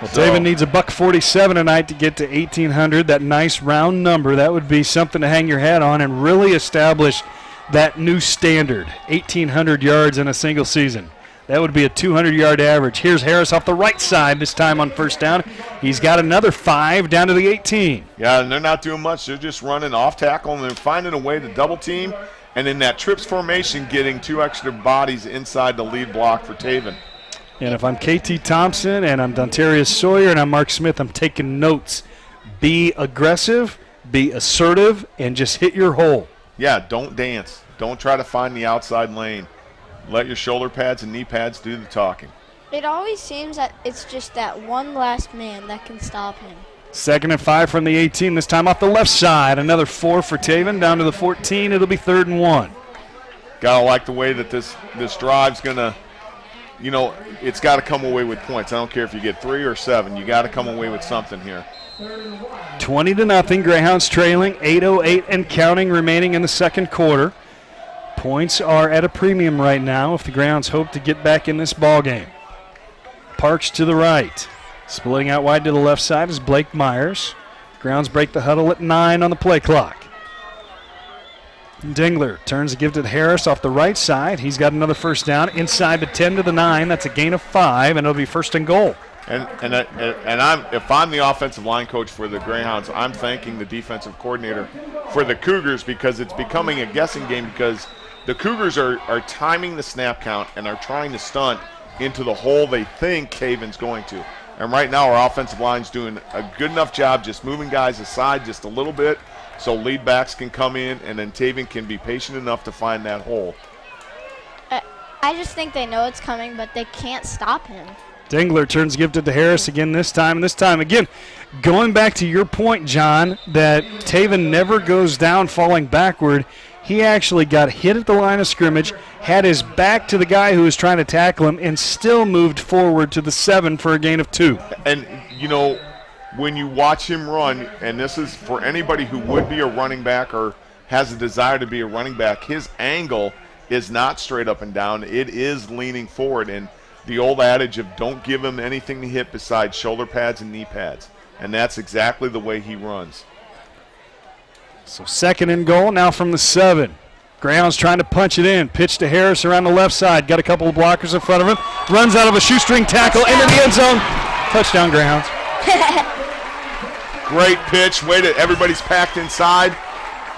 Well, David needs a $147 tonight to get to 1,800. That nice round number, that would be something to hang your hat on and really establish that new standard, 1,800 yards in a single season. That would be a 200-yard average. Here's Harris off the right side, this time on 1st down. He's got another 5 down to the 18. Yeah, and they're not doing much. They're just running off tackle, and they're finding a way to double team, and in that trips formation, getting 2 extra bodies inside the lead block for Taven. And if I'm KT Thompson and I'm Dontarius Sawyer and I'm Mark Smith, I'm taking notes. Be aggressive, be assertive, and just hit your hole. Yeah, don't dance. Don't try to find the outside lane. Let your shoulder pads and knee pads do the talking. It always seems that it's just that one last man that can stop him. 2nd and 5 from the 18, this time off the left side. Another 4 for Taven, down to the 14. It'll be 3rd and 1. Gotta like the way that this drive's gonna, it's got to come away with points. I don't care if you get 3 or 7. You got to come away with something here. 20-0. Greyhounds trailing. 8:08 and counting remaining in the second quarter. Points are at a premium right now if the Greyhounds hope to get back in this ball game. Parks to the right. Splitting out wide to the left side is Blake Myers. Greyhounds break the huddle at 9 on the play clock. Dingler turns to give to Harris off the right side. He's got another first down inside the 10 to the 9. That's a gain of 5, and it'll be first and goal. And if I'm the offensive line coach for the Greyhounds, I'm thanking the defensive coordinator for the Cougars because it's becoming a guessing game because the Cougars are timing the snap count and are trying to stunt into the hole they think Taven's going to. And right now our offensive line's doing a good enough job just moving guys aside just a little bit so lead backs can come in and then Taven can be patient enough to find that hole. I just think they know it's coming, but they can't stop him. Dingler turns gifted to Harris again this time. And this time, again, going back to your point, John, that Taven never goes down falling backward. He actually got hit at the line of scrimmage, had his back to the guy who was trying to tackle him, and still moved forward to the 7 for a gain of 2. And, when you watch him run, and this is for anybody who would be a running back or has a desire to be a running back, his angle is not straight up and down. It is leaning forward. And the old adage of don't give him anything to hit besides shoulder pads and knee pads. And that's exactly the way he runs. So second and goal now from the 7. Greyhounds trying to punch it in. Pitch to Harris around the left side. Got a couple of blockers in front of him. Runs out of a shoestring tackle into the end zone. Touchdown, Greyhounds. Great pitch. Everybody's packed inside.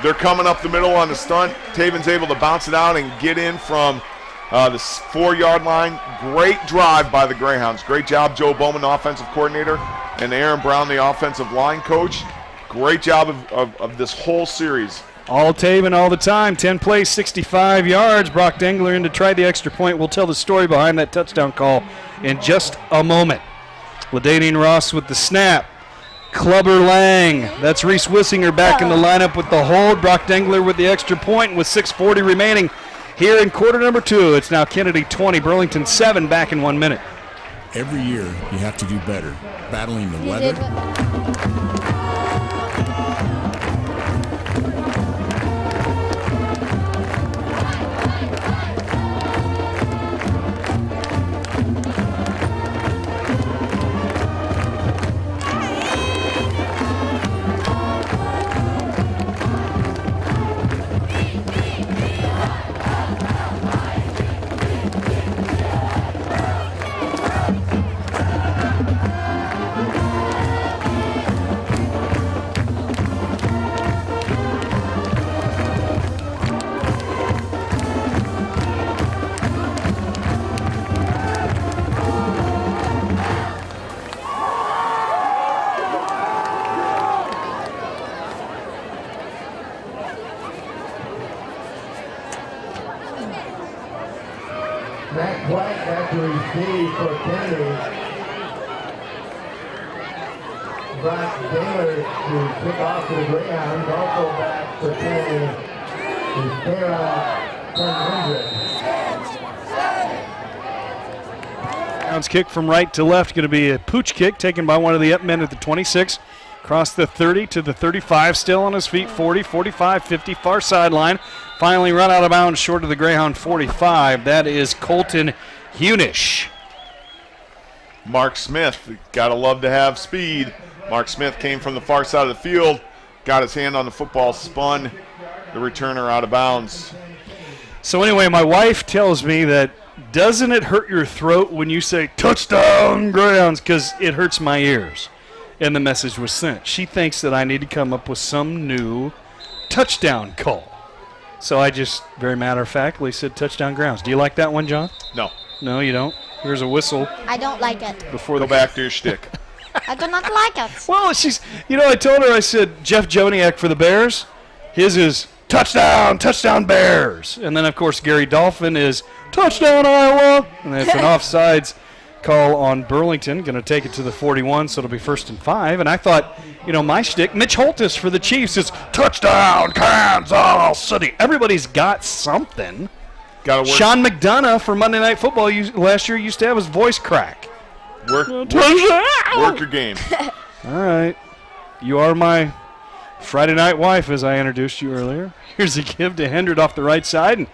They're coming up the middle on the stunt. Taven's able to bounce it out and get in from the 4-yard line. Great drive by the Greyhounds. Great job, Joe Bowman, the offensive coordinator, and Aaron Brown, the offensive line coach. Great job of this whole series. All Taven all the time. 10 plays, 65 yards. Brock Dingler in to try the extra point. We'll tell the story behind that touchdown call in just a moment. LaDainian Ross with the snap. Clubber Lang. That's Reese Wissinger back in the lineup with the hold. Brock Dingler with the extra point with 6:40 remaining here in quarter number 2. It's now Kennedy 20, Burlington 7, back in 1 minute. Every year you have to do better. Battling the weather. Matt White back to receive for Kennedy. Brock Dingler to kick off to the Greyhounds. Also back for Kennedy is Sarah Greyhounds kick from right to left. Going to be a pooch kick taken by one of the up men at the 26. Across the 30 to the 35. Still on his feet. 40, 45, 50. Far sideline. Finally run out of bounds short of the Greyhound 45. That is Colton Hunish. Mark Smith, gotta love to have speed. Mark Smith came from the far side of the field, got his hand on the football, spun the returner out of bounds. So anyway, my wife tells me that doesn't it hurt your throat when you say touchdown Greyhounds, because it hurts my ears. And the message was sent. She thinks that I need to come up with some new touchdown call. So I just, very matter-of-factly, said touchdown grounds. Do you like that one, John? No. No, you don't? Here's a whistle. I don't like it. Go back to your shtick. I do not like it. Well, I told her, I said, Jeff Joniak for the Bears. His is touchdown, touchdown Bears. And then, of course, Gary Dolphin is touchdown Iowa. And that's an offsides call on Burlington. Going to take it to the 41, so it'll be 1st and 5. And I thought, my shtick, Mitch Holtis for the Chiefs is touchdown Kansas City. Everybody's got something. Gotta work. Sean McDonough for Monday Night Football last year used to have his voice crack. Work your game. All right. You are my Friday night wife, as I introduced you earlier. Here's a give to Hendred off the right side. And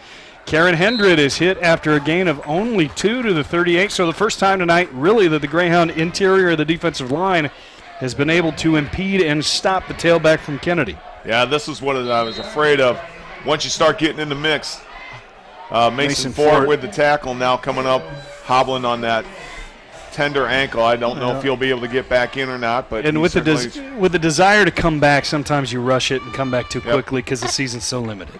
Karen Hendred is hit after a gain of only 2 to the 38. So the first time tonight, really, that the Greyhound interior of the defensive line has been able to impede and stop the tailback from Kennedy. Yeah, this is what I was afraid of. Once you start getting in the mix, Mason Ford with the tackle now coming up, hobbling on that tender ankle. I don't know if he'll be able to get back in or not. But and with the desire to come back, sometimes you rush it and come back too quickly because the season's so limited.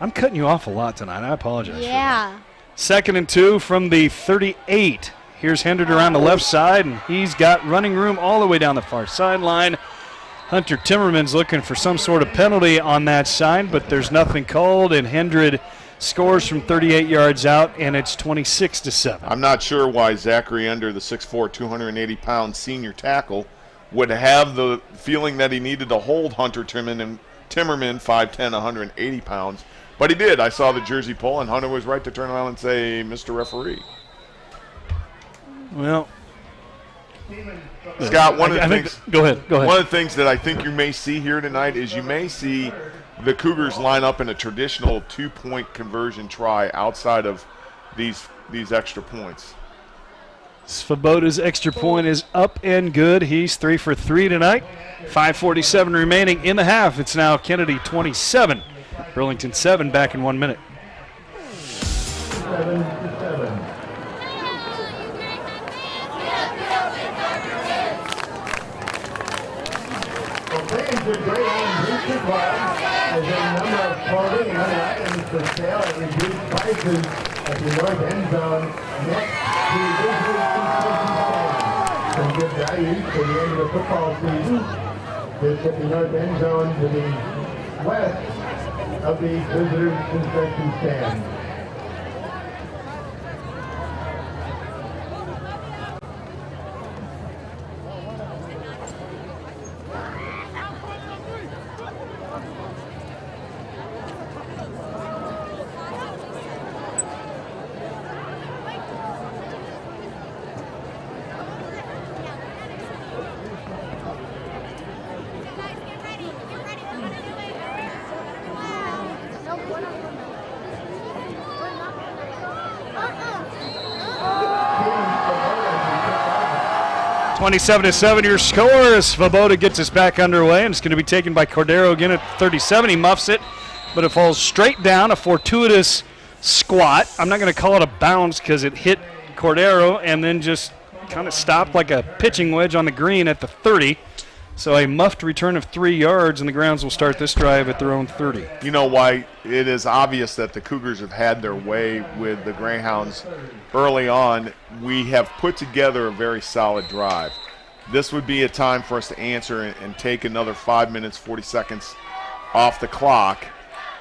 I'm cutting you off a lot tonight. I apologize. Yeah. 2nd and 2 from the 38. Here's Hendred around the left side, and he's got running room all the way down the far sideline. Hunter Timmerman's looking for some sort of penalty on that side, but there's nothing called, and Hendred scores from 38 yards out, and it's 26-7. I'm not sure why Zachary Under, the 6'4", 280-pound senior tackle, would have the feeling that he needed to hold Hunter Timmerman, 5'10", 180 pounds. But he did. I saw the jersey pull, and Hunter was right to turn around and say, Mr. Referee. Well, Scott, go ahead. Go ahead. One of the things that I think you may see here tonight is you may see the Cougars line up in a traditional 2-point conversion try outside of these extra points. Svoboda's extra point is up and good. He's 3 for 3 tonight. 5:47 remaining in the half. It's now Kennedy 27, Burlington 7, back in 1 minute. 7-7. Fans are great on Booster Club. There's a number of clothing and other items for sale at reduced prices at the north end zone next to Visitors Concession Stand. Some good values for the end of the football season. Just at the north end zone to the west of the Visitors Concession Stand. (27-7) your score as Svoboda gets us back underway, and it's going to be taken by Cordero again at 37. He muffs it, but it falls straight down, a fortuitous squat. I'm not going to call it a bounce because it hit Cordero and then just kind of stopped like a pitching wedge on the green at the 30. So a muffed return of 3 yards, and the Grounds will start this drive at their own 30. You know why? It is obvious that the Cougars have had their way with the Greyhounds early on. We have put together a very solid drive. This would be a time for us to answer and take another 5 minutes, 40 seconds off the clock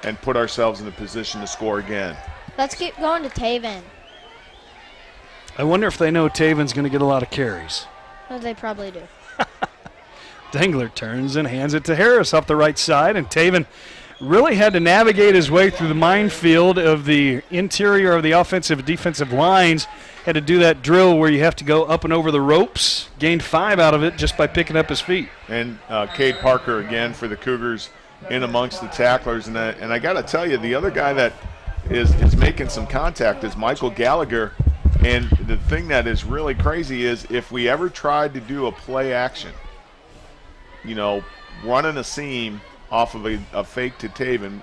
and put ourselves in a position to score again. Let's keep going to Taven. I wonder if they know Taven's going to get a lot of carries. Well, they probably do. Dangler turns and hands it to Harris off the right side, and Taven really had to navigate his way through the minefield of the interior of the offensive and defensive lines. Had to do that drill where you have to go up and over the ropes. Gained 5 out of it just by picking up his feet. And Cade Parker again for the Cougars in amongst the tacklers. And I got to tell you, the other guy that is making some contact is Michael Gallagher. And the thing that is really crazy is if we ever tried to do a play action, you know, running a seam off of a fake to Taven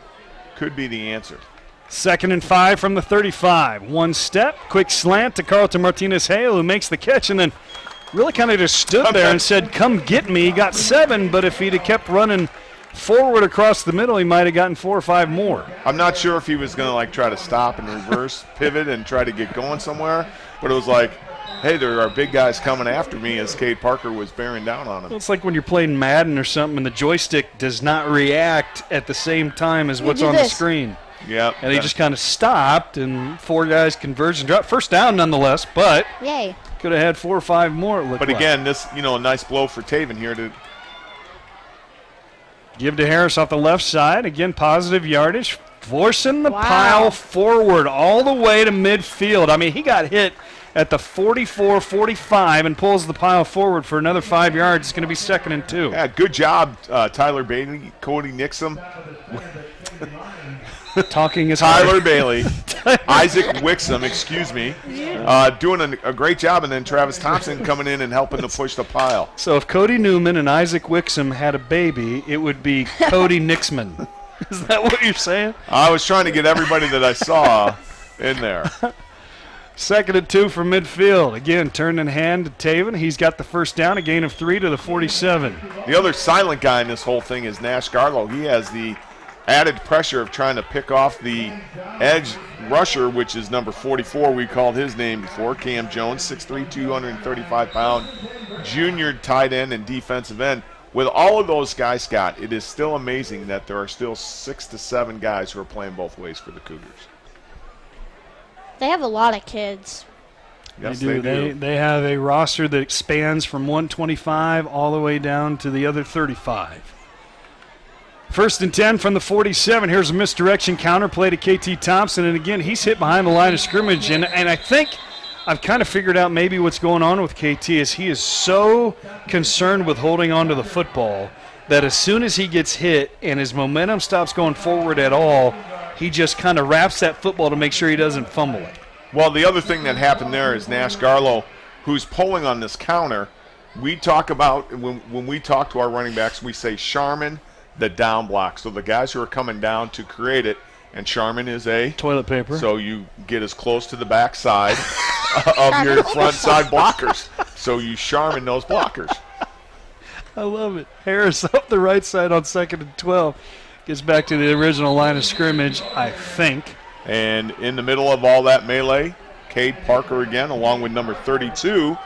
could be the answer. 2nd and 5 from the 35. One step, quick slant to Carlton Martinez-Hale, who makes the catch and then really kind of just stood there and said, come get me. He got 7, but if he'd have kept running forward across the middle, he might have gotten 4 or 5 more. I'm not sure if he was going to like try to stop and reverse pivot and try to get going somewhere, but it was like, hey, there are big guys coming after me as Cade Parker was bearing down on him. It's like when you're playing Madden or something and the joystick does not react at the same time as what's on the screen. Yeah. And he just kind of stopped, and 4 guys converged and dropped. First down nonetheless, but yay, could have had 4 or 5 more, it looked But again, this, you know, a nice blow for Taven here to give to Harris off the left side. Again, positive yardage. forcing the pile forward all the way to midfield. I mean, he got hit at the 44, 45 and pulls the pile forward for another 5 yards. It's going to be 2nd and 2. Yeah, good job, Tyler Bailey, Cody Nixon. Talking is Tyler hard. Bailey, Isaac Wixom, excuse me, doing a great job, and then Travis Thompson coming in and helping to push the pile. So if Cody Newman and Isaac Wixom had a baby, it would be Cody Nixman. Is that what you're saying? I was trying to get everybody that I saw in there. 2nd and 2 from midfield. Again, turned in hand to Taven. He's got the first down, a gain of 3 to the 47. The other silent guy in this whole thing is Nash Garlow. He has the added pressure of trying to pick off the edge rusher, which is number 44. We called his name before, Cam Jones, 6'3", 235-pound junior tight end and defensive end. With all of those guys, Scott, it is still amazing that there are still 6 to 7 guys who are playing both ways for the Cougars. They have a lot of kids. Yes, they do. They have a roster that expands from 125 all the way down to the other 35. 1st and 10 from the 47. Here's a misdirection counter play to KT Thompson. And again, he's hit behind the line of scrimmage. And I think I've kind of figured out maybe what's going on with KT is he is so concerned with holding on to the football that as soon as he gets hit and his momentum stops going forward at all, he just kind of wraps that football to make sure he doesn't fumble it. Well, the other thing that happened there is Nash Garlow, who's pulling on this counter. We talk about, when we talk to our running backs, we say Sharman, the down block. So the guys who are coming down to create it, and Sharman is a toilet paper. So you get as close to the back side of your front side blockers. So you Sharman those blockers. I love it. Harris up the right side on 2nd and 12. Gets back to the original line of scrimmage, I think. And in the middle of all that melee, Cade Parker again, along with number 32,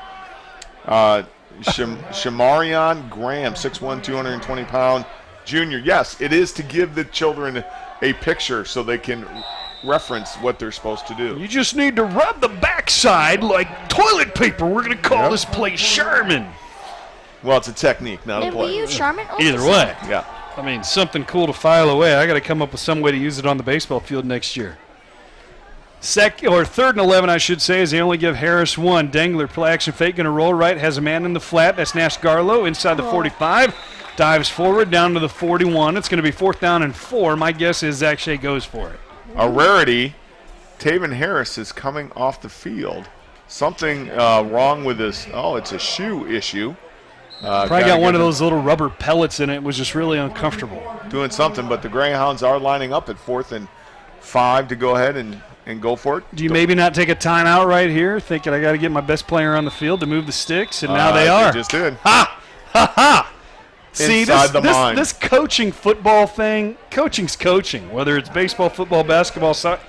Shamarion Graham, 6'1", 220-pound junior. Yes, it is to give the children a picture so they can reference what they're supposed to do. You just need to rub the backside like toilet paper. We're going to call this play Sherman. Well, it's a technique, not a Did play. we use Sharman? Either way. Yeah. I mean, something cool to file away. I got to come up with some way to use it on the baseball field next year. 3rd and 11, I should say, as they only give Harris one. Dangler play action fake, going to roll right, has a man in the flat. That's Nash Garlow inside the 45. Dives forward down to the 41. It's going to be 4th down and 4. My guess is Zach Shea goes for it. A rarity. Taven Harris is coming off the field. Something wrong with this. Oh, it's a shoe issue. Probably got one of those little rubber pellets in it. It was just really uncomfortable. Doing something, but the Greyhounds are lining up at 4th and 5 to go ahead and go for it. Do you maybe not take a timeout right here, thinking I got to get my best player on the field to move the sticks, and now they are. They just did. Ha! Ha ha! See, Inside this coaching football thing, coaching's coaching, whether it's baseball, football, basketball, soccer.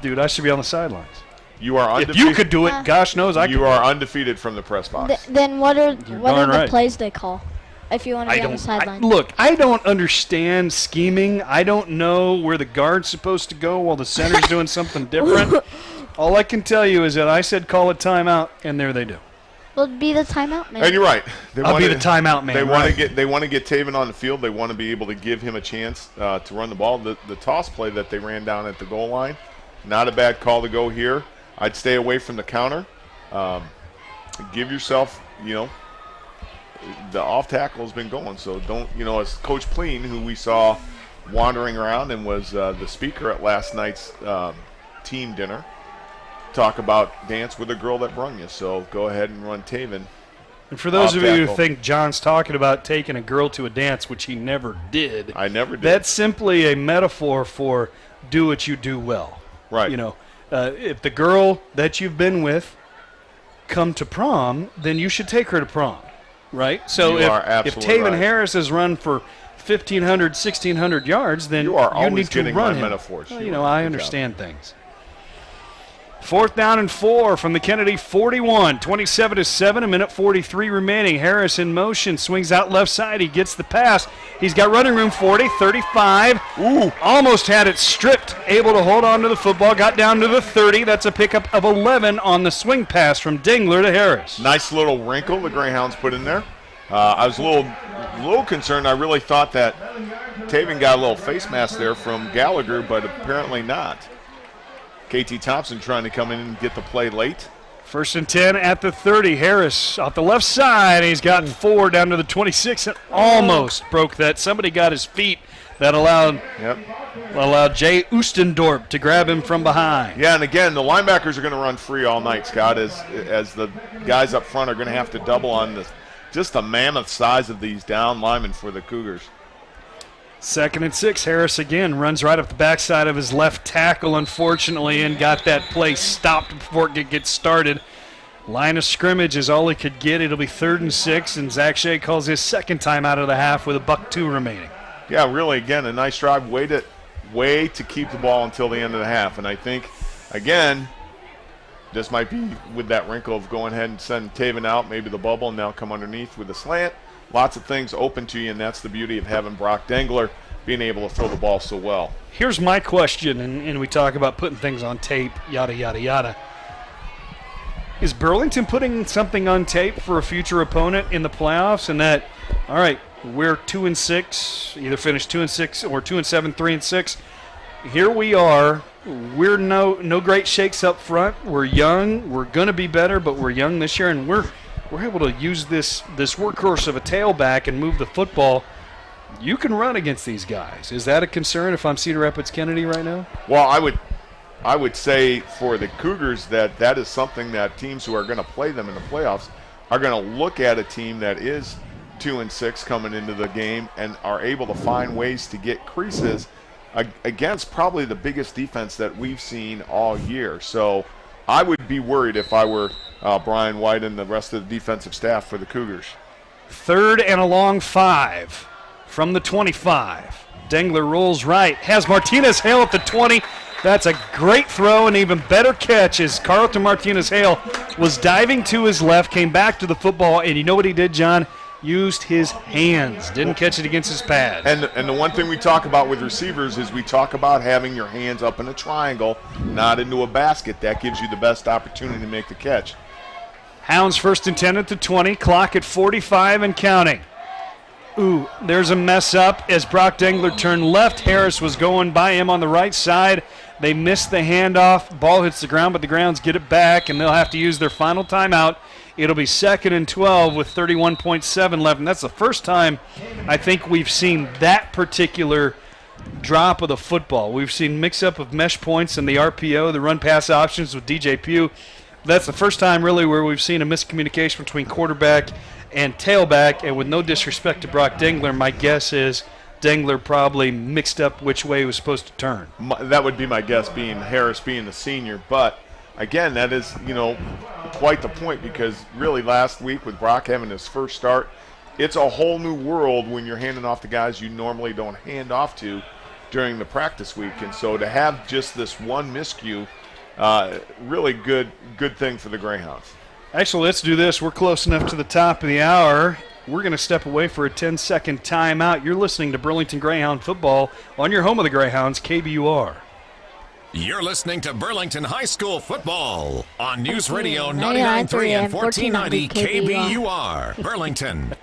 Dude, I should be on the sidelines. You are undefeated. If you could do it, gosh knows I could. You are undefeated from the press box. Then what are the right. plays they call if you want to be on the sideline? Look, I don't understand scheming. I don't know where the guard's supposed to go while the center's doing something different. All I can tell you is that I said call a timeout, and there they do. Well, be the timeout man. And you're right. I'll be the timeout man. They want to get Taven on the field. They want to be able to give him a chance to run the ball. The toss play that they ran down at the goal line, not a bad call to go here. I'd stay away from the counter. Give yourself, the off tackle has been going. So don't, as Coach Pleen, who we saw wandering around and was the speaker at last night's team dinner, talk about dance with a girl that brung you. So go ahead and run Taven. And for those of you who think John's talking about taking a girl to a dance, which he never did. I never did. That's simply a metaphor for do what you do well. Right. If the girl that you've been with come to prom, then you should take her to prom, right? So if Taven Harris has run for 1,500, 1,600 yards, then you need to run him. Metaphors. Well, I understand things. 4th down and 4 from the Kennedy 41, 27-7, a minute 43 remaining. Harris in motion, swings out left side. He gets the pass. He's got running room 40, 35. Ooh, almost had it stripped. Able to hold on to the football. Got down to the 30. That's a pickup of 11 on the swing pass from Dingler to Harris. Nice little wrinkle the Greyhounds put in there. I was a little concerned. I really thought that Taven got a little face mask there from Gallagher, but apparently not. KT Thompson trying to come in and get the play late. 1st and 10 at the 30. Harris off the left side. He's got 4 down to the 26 and almost broke that. Somebody got his feet. That allowed Jay Oostendorp to grab him from behind. Yeah, and again, the linebackers are going to run free all night, Scott, as the guys up front are going to have to double on just the mammoth size of these down linemen for the Cougars. 2nd and 6. Harris again runs right up the backside of his left tackle, unfortunately, and got that play stopped before it could get started. Line of scrimmage is all he could get. It'll be 3rd and 6, and Zach Shea calls his second time out of the half with $1.02 remaining. Yeah, really, again, a nice drive. Way to keep the ball until the end of the half. And I think, again, this might be with that wrinkle of going ahead and send Taven out, maybe the bubble, and now come underneath with a slant. Lots of things open to you, and that's the beauty of having Brock Dengler being able to throw the ball so well. Here's my question, and we talk about putting things on tape, yada, yada, yada. Is Burlington putting something on tape for a future opponent in the playoffs? And that, all right, we're 2-6, either finish 2-6 or 2-7, 3-6. Here we are. We're no great shakes up front. We're young. We're going to be better, but we're young this year, and we're able to use this workhorse of a tailback and move the football. You can run against these guys. Is that a concern if I'm Cedar Rapids Kennedy right now? Well, I would say for the Cougars that is something that teams who are going to play them in the playoffs are going to look at a team that is 2-6 coming into the game and are able to find ways to get creases against probably the biggest defense that we've seen all year. So I would be worried if I were Brian White and the rest of the defensive staff for the Cougars. 3rd and a long 5 from the 25. Dengler rolls right, has Martinez-Hale at the 20. That's a great throw, and even better catch as Carlton Martinez-Hale was diving to his left, came back to the football, and you know what he did, John? Used his hands. Didn't catch it against his pad. And the one thing we talk about with receivers is we talk about having your hands up in a triangle, not into a basket. That gives you the best opportunity to make the catch. Hounds 1st and 10 at the 20. Clock at 45 and counting. Ooh, there's a mess up as Brock Dengler turned left. Harris was going by him on the right side. They missed the handoff. Ball hits the ground, but the Grounds get it back, and they'll have to use their final timeout. It'll be 2nd and 12 with 31.7 left, and that's the first time I think we've seen that particular drop of the football. We've seen mix-up of mesh points and the RPO, the run-pass options with DJ Pugh. That's the first time really where we've seen a miscommunication between quarterback and tailback, and with no disrespect to Brock Dengler, my guess is Dengler probably mixed up which way he was supposed to turn. That would be my guess, being Harris being the senior, but again, that is, quite the point, because really last week with Brock having his first start, it's a whole new world when you're handing off to guys you normally don't hand off to during the practice week. And so to have just this one miscue, really good thing for the Greyhounds. Actually, let's do this. We're close enough to the top of the hour. We're going to step away for a 10-second timeout. You're listening to Burlington Greyhound football on your home of the Greyhounds, KBUR. You're listening to Burlington High School football on News Radio 99.3 and 1490 KBUR, Burlington.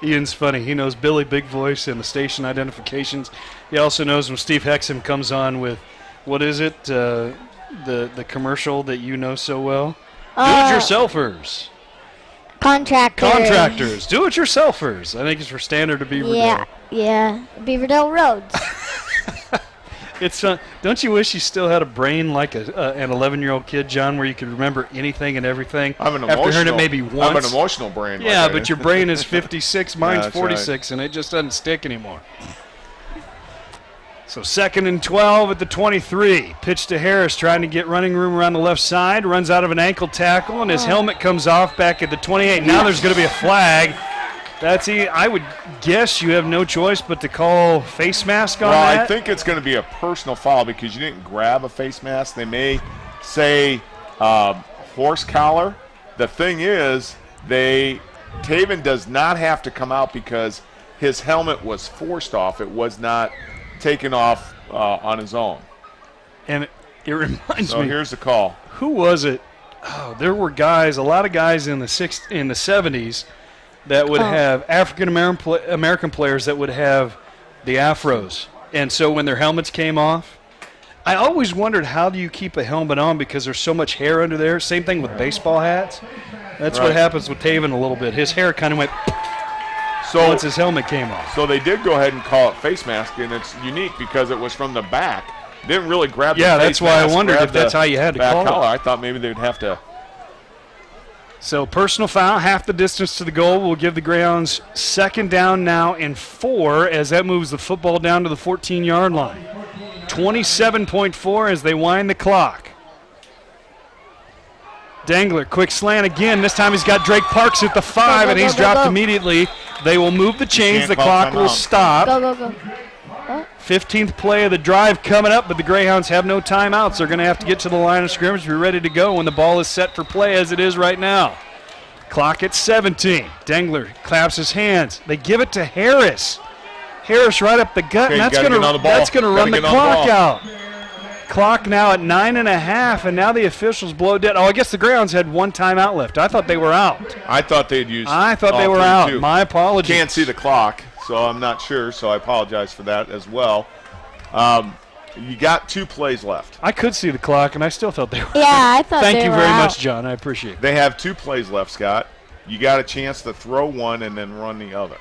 Ian's funny. He knows Billy Big Voice and the station identifications. He also knows when Steve Hexum comes on with, what is it, the commercial that you know so well? Do-it-yourselfers. Contractors. Do-it-yourselfers. I think it's for Standard of Beaverdale. Yeah. Beaverdale Roads. It's don't you wish you still had a brain like an 11-year-old kid, John, where you could remember anything and everything? After hearing it maybe once. I have an emotional brain. Yeah, but your brain is 56, mine's 46, right. And it just doesn't stick anymore. So 2nd and 12 at the 23. Pitch to Harris, trying to get running room around the left side. Runs out of an ankle tackle, and his helmet comes off back at the 28. Now there's going to be a flag. I would guess you have no choice but to call face mask on that. Well, I think it's going to be a personal foul because you didn't grab a face mask. They may say horse collar. The thing is, Taven does not have to come out because his helmet was forced off. It was not taken off on his own. And it reminds me. So here's the call. Who was it? Oh, there were a lot of guys in the 70s that would have African American players that would have the afros. And so when their helmets came off, I always wondered, how do you keep a helmet on because there's so much hair under there? Same thing with baseball hats. That's what happens with Taven a little bit. His hair kind of went once his helmet came off. So they did go ahead and call it face mask, and it's unique because it was from the back. Didn't really grab the face mask. Yeah, that's why I wondered if that's how you had to call it. I thought maybe they'd have to. So personal foul, half the distance to the goal, will give the Greyhounds second down now and 4 as that moves the football down to the 14-yard line. 27.4 as they wind the clock. Dangler, quick slant again. This time he's got Drake Parks at the 5, and he's dropped immediately. They will move the chains. The clock will stop. Go. 15th play of the drive coming up, but the Greyhounds have no timeouts. They're going to have to get to the line of scrimmage, be ready to go when the ball is set for play as it is right now. Clock at 17. Dangler claps his hands. They give it to Harris. Harris right up the gut, and that's going to run the clock out. Clock now at 9.5, and now the officials blow dead. Oh, I guess the Greyhounds had one timeout left. I thought they were out. I thought they'd used. I thought they were out. Too. My apologies. Can't see the clock, so I'm not sure. So I apologize for that as well. You got 2 plays left. I could see the clock, and I still thought they were. Yeah, I thought they were. Thank you very much, John. I appreciate it. They have 2 plays left, Scott. You got a chance to throw one and then run the other.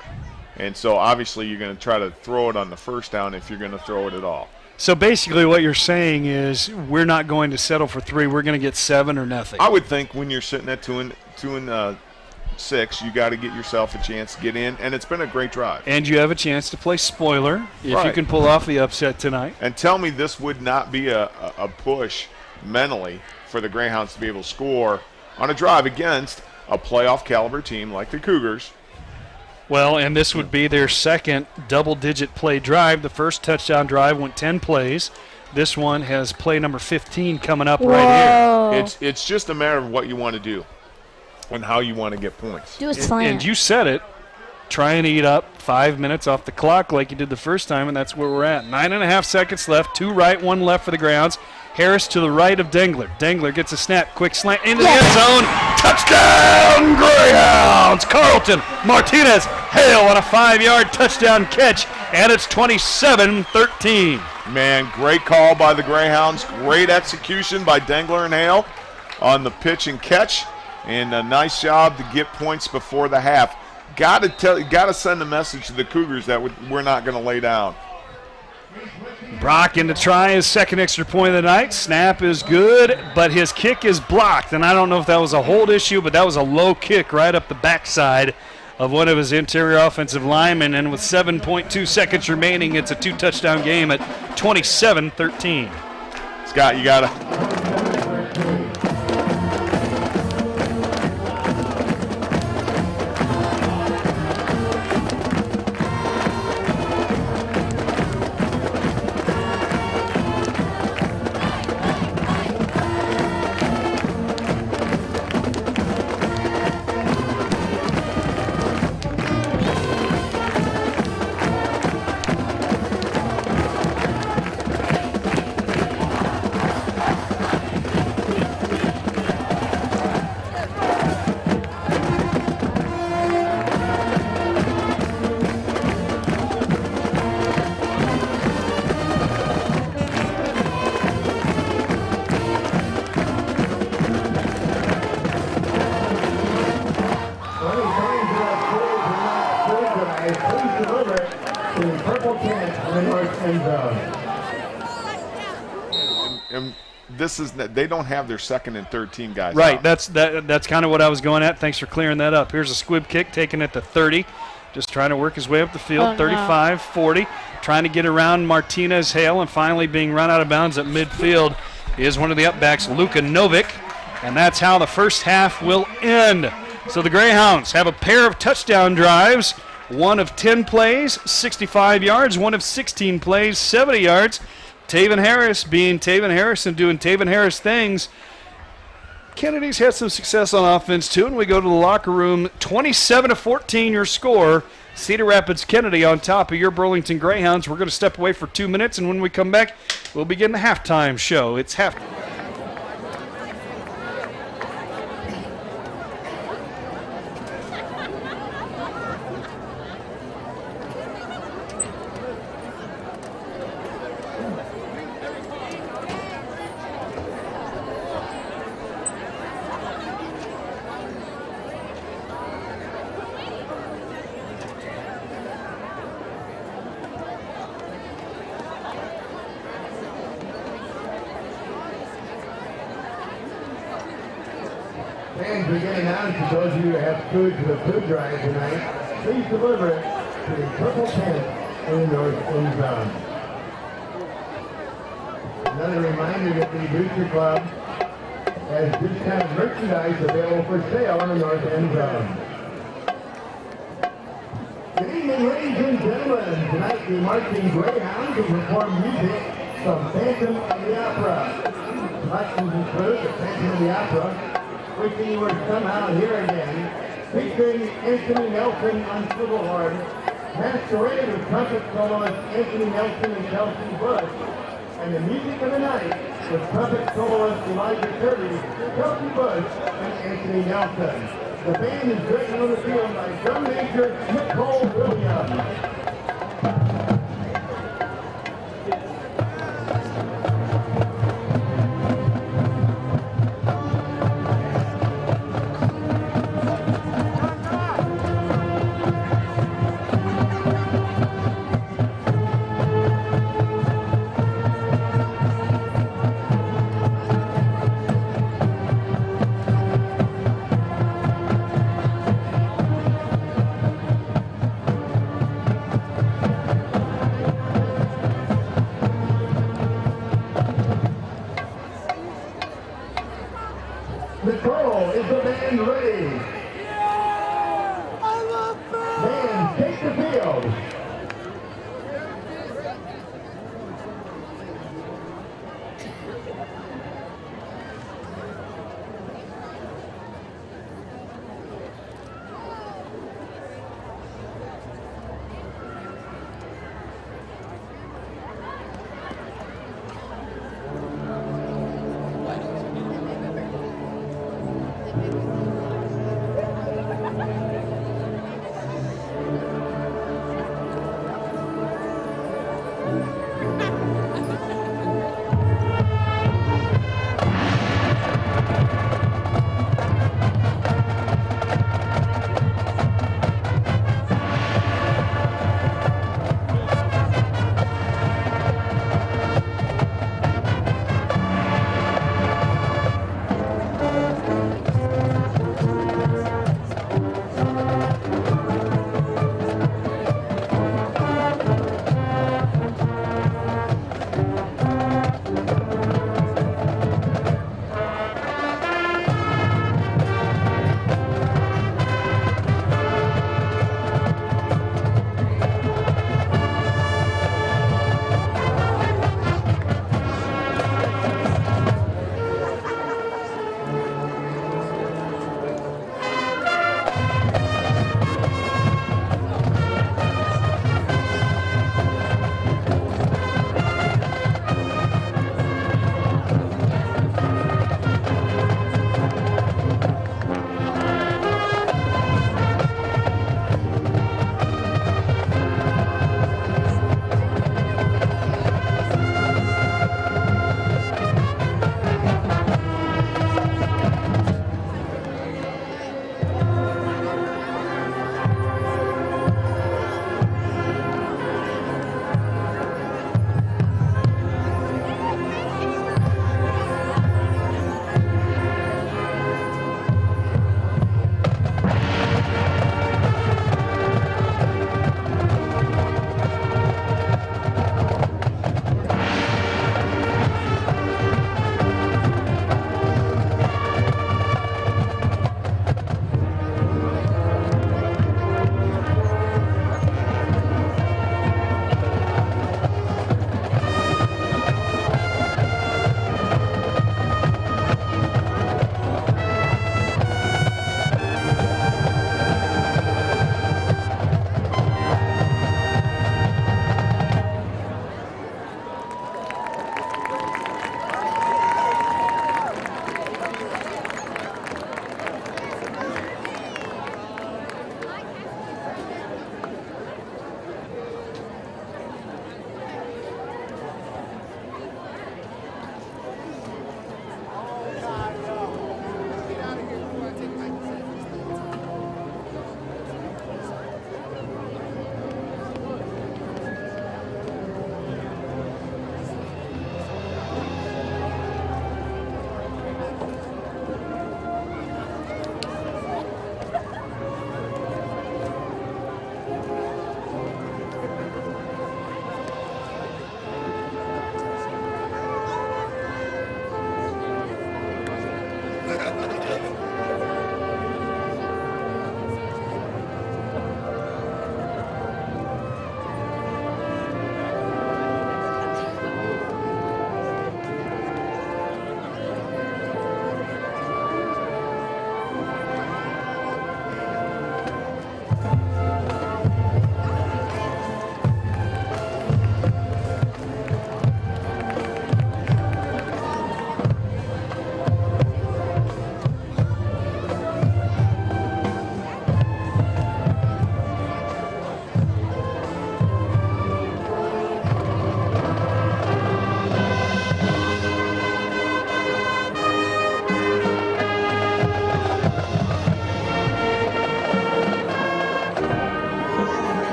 And so obviously you're going to try to throw it on the first down if you're going to throw it at all. So basically what you're saying is we're not going to settle for 3. We're going to get 7 or nothing. I would think when you're sitting at 2 and 6, you got to get yourself a chance to get in, and it's been a great drive. And you have a chance to play spoiler if you can pull off the upset tonight. And tell me this would not be a push mentally for the Greyhounds to be able to score on a drive against a playoff caliber team like the Cougars. Well, and this would be their second double-digit play drive. The first touchdown drive went 10 plays. This one has play number 15 coming up right here. It's just a matter of what you want to do and how you want to get points. Do a slam. And you said it. Try and eat up 5 minutes off the clock like you did the first time, and that's where we're at. 9.5 seconds left. 2 right, 1 left for the Greyhounds. Harris to the right of Dangler. Dangler gets a snap, quick slant into the end zone. Touchdown, Greyhounds! Carlton Martinez Hale on a 5-yard touchdown catch, and it's 27-13. Man, great call by the Greyhounds. Great execution by Dangler and Hale on the pitch and catch, and a nice job to get points before the half. Got to send a message to the Cougars that we're not going to lay down. Brock in to try his second extra point of the night. Snap is good, but his kick is blocked. And I don't know if that was a hold issue, but that was a low kick right up the backside of one of his interior offensive linemen. And with 7.2 seconds remaining, it's a 2-touchdown game at 27-13. Scott, you got to. They don't have their second and third team guys. Right, out. that's kind of what I was going at. Thanks for clearing that up. Here's a squib kick taken at the 30, just trying to work his way up the field. 35, 40, trying to get around Martinez Hale, and finally being run out of bounds at midfield is one of the upbacks, Luka Novick, and that's how the first half will end. So the Greyhounds have a pair of touchdown drives, one of 10 plays, 65 yards, one of 16 plays, 70 yards. Taven Harris being Taven Harris and doing Taven Harris things. Kennedy's had some success on offense too, and we go to the locker room. 27-14 your score. Cedar Rapids Kennedy on top of your Burlington Greyhounds. We're going to step away for 2 minutes, and when we come back, we'll begin the halftime show. It's halftime. Fans are getting on to those of you who have food for the food drive tonight. Please deliver it to the purple tent in the north end zone. Another reminder that the Booster Club has discounted merchandise available for sale in the north end zone. Good evening, ladies and gentlemen. Tonight the Marching Greyhounds will perform music from Phantom of the Opera. Selections include the Phantom of the Opera, Wishing You Were Somehow Here Again, featuring Anthony Nelson on flugelhorn, Masquerade with trumpet soloist Anthony Nelson and Kelsey Bush, and the music of the night with trumpet soloist Elijah Kirby, Kelsey Bush, and Anthony Nelson. The band is driven on the field by drum major Nicole Williams. Nicole, is the band ready? Band, take the field.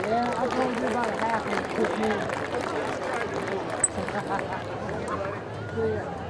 Yeah, I told you about a half and a quick minute. See ya.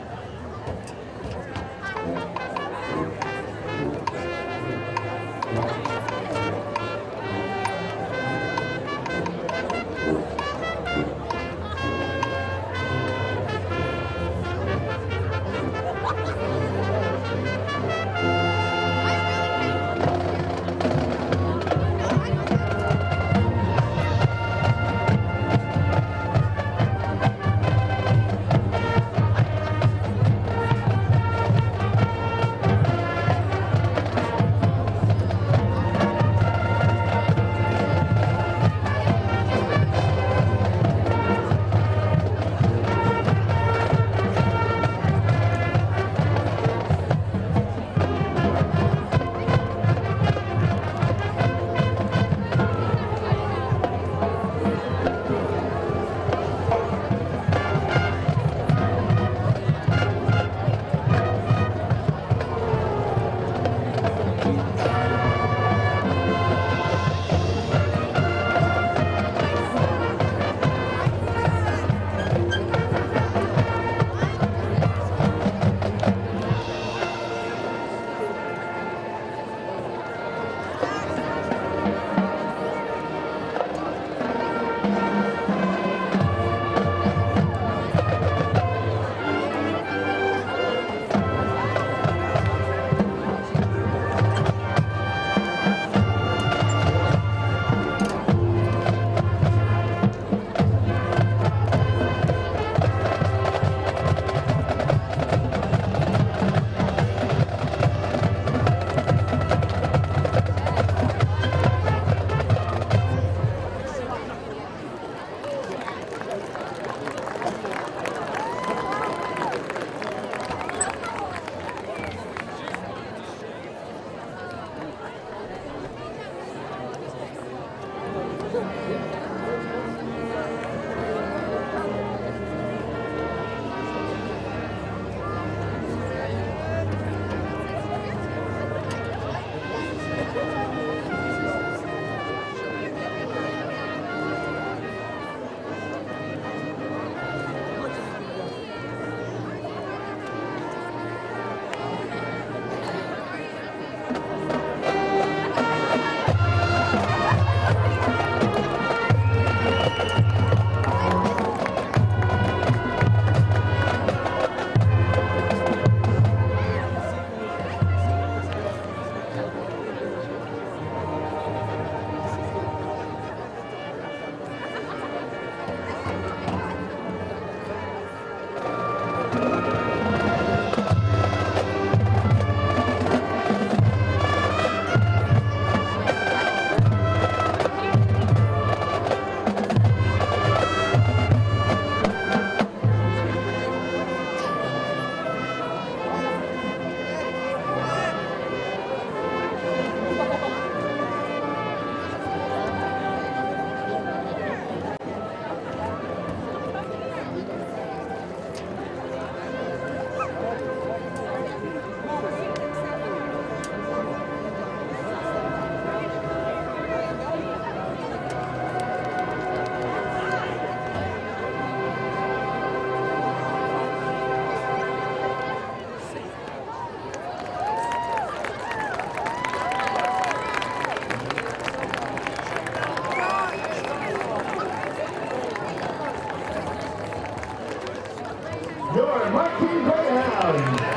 14 Greyhounds.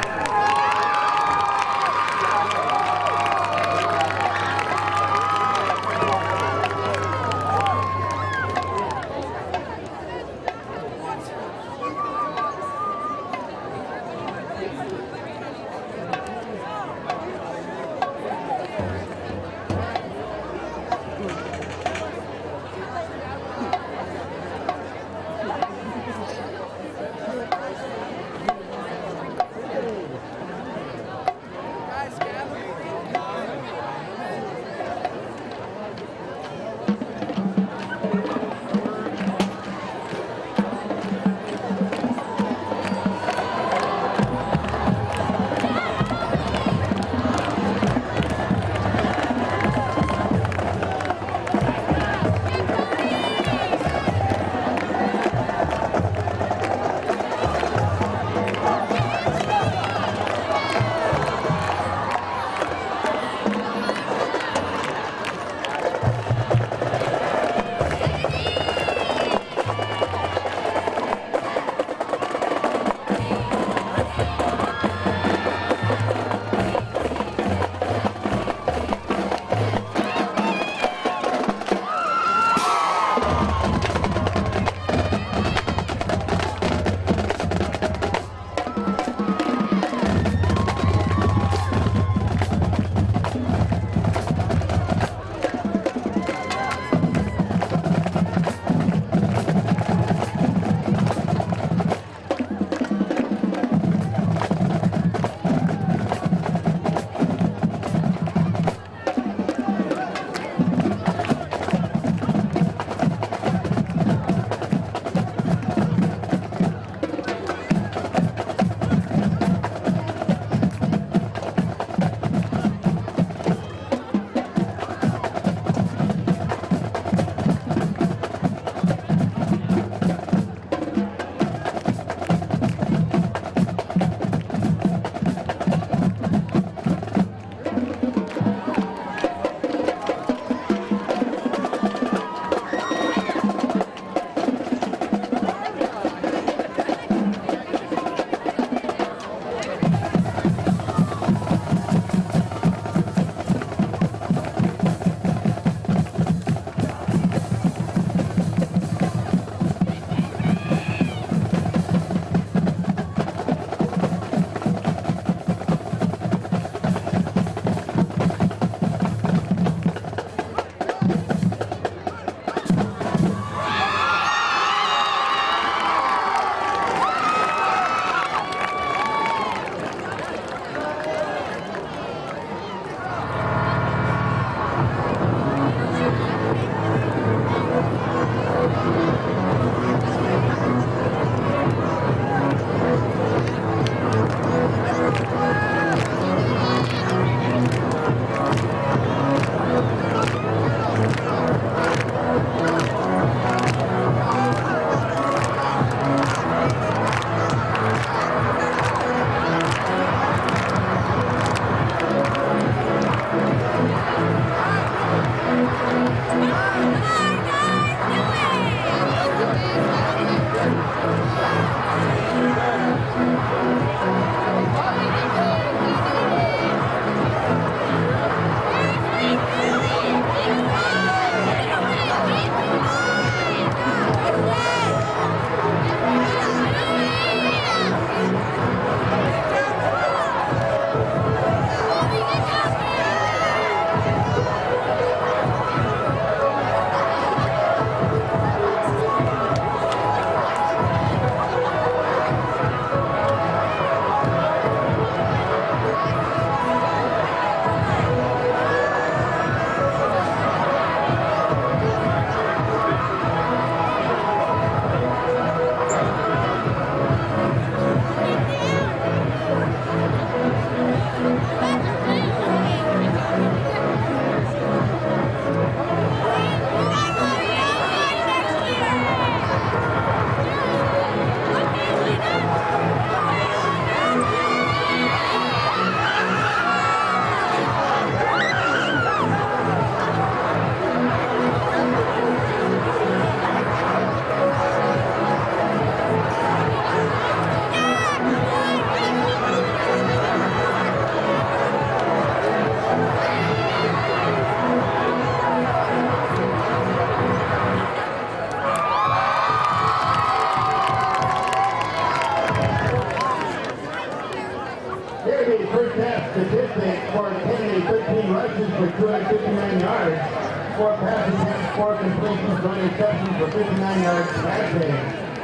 no interceptions for 59 yards passing.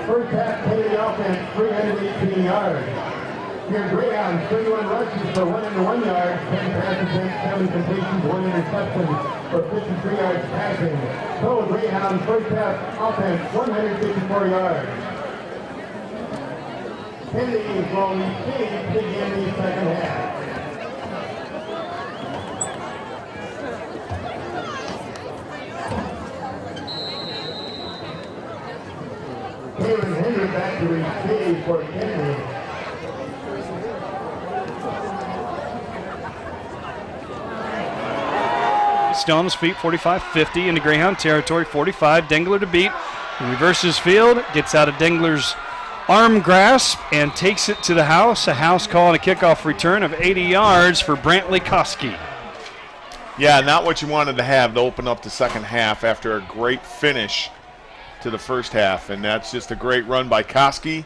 First half, Kennedy offense, 318 yards. Your Greyhounds, 31 rushes for 101 yards, 10 pass attempts, 7 completions, 1 interception for 53 yards passing. Total Greyhounds first half offense, 154 yards. Kennedy will receive to begin the second half. Taylor Hendry back to receive for Kennedy. Still on his feet, 45-50 into Greyhound territory, 45. Dengler to beat. He reverses field, gets out of Dengler's arm grasp, and takes it to the house. A house call and a kickoff return of 80 yards for Brantley Koski. Yeah, not what you wanted to have to open up the second half after a great finish to the first half. And that's just a great run by Koski.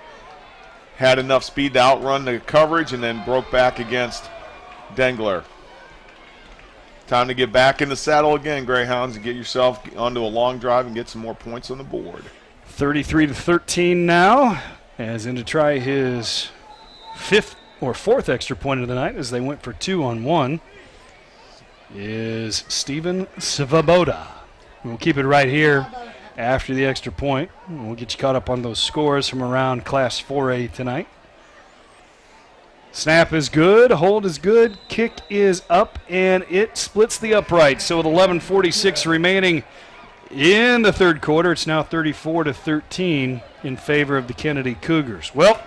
Had enough speed to outrun the coverage and then broke back against Dengler. Time to get back in the saddle again, Greyhounds, and get yourself onto a long drive and get some more points on the board. 33-13 now, as in to try his fourth extra point of the night as they went for 2 on 1, is Steven Svoboda. We'll keep it right here after the extra point. We'll get you caught up on those scores from around Class 4A tonight. Snap is good, hold is good, kick is up, and it splits the upright. So with 11:46 remaining in the third quarter, it's now 34-13 in favor of the Kennedy Cougars. Well,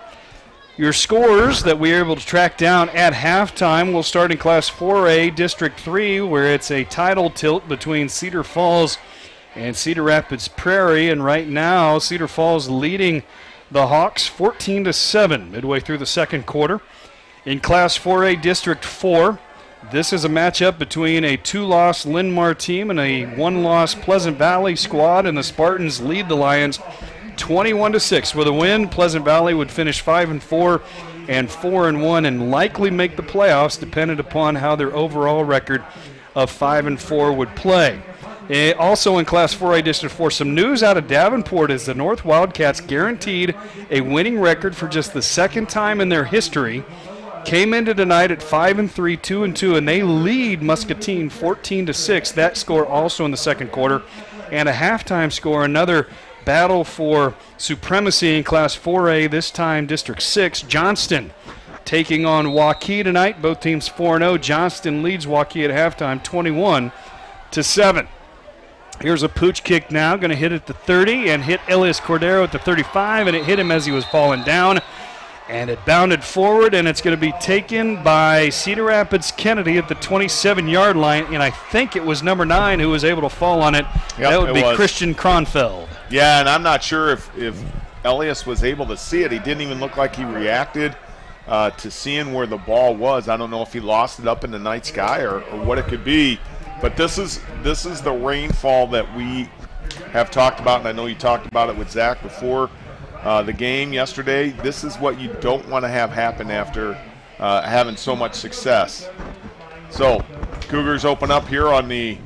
your scores that we are able to track down at halftime will start in Class 4A, District 3, where it's a title tilt between Cedar Falls and Cedar Rapids Prairie. And right now, Cedar Falls leading the Hawks 14-7 midway through the second quarter. In Class 4A District 4, this is a matchup between a 2-loss Linn-Mar team and a 1-loss Pleasant Valley squad, and the Spartans lead the Lions 21-6. With a win, Pleasant Valley would finish 5-4 and 4-1 and likely make the playoffs, dependent upon how their overall record of 5-4 would play. Also in Class 4A District 4, some news out of Davenport is the North Wildcats guaranteed a winning record for just the second time in their history. Came into tonight at 5-3, 2-2, and they lead Muscatine 14-6. That score also in the second quarter. And a halftime score, another battle for supremacy in Class 4A, this time District 6. Johnston taking on Waukee tonight. Both teams 4-0. Johnston leads Waukee at halftime 21-7. Here's a pooch kick now, going to hit at the 30 and hit Elias Cordero at the 35, and it hit him as he was falling down. And it bounded forward, and it's going to be taken by Cedar Rapids Kennedy at the 27-yard line, and I think it was number 9 who was able to fall on it. Yep, that would be Christian Kronfeld. Yeah, and I'm not sure if Elias was able to see it. He didn't even look like he reacted to seeing where the ball was. I don't know if he lost it up in the night sky or what it could be. But this is the rainfall that we have talked about, and I know you talked about it with Zach before the game yesterday. This is what you don't want to have happen after having so much success. So Cougars open up here on the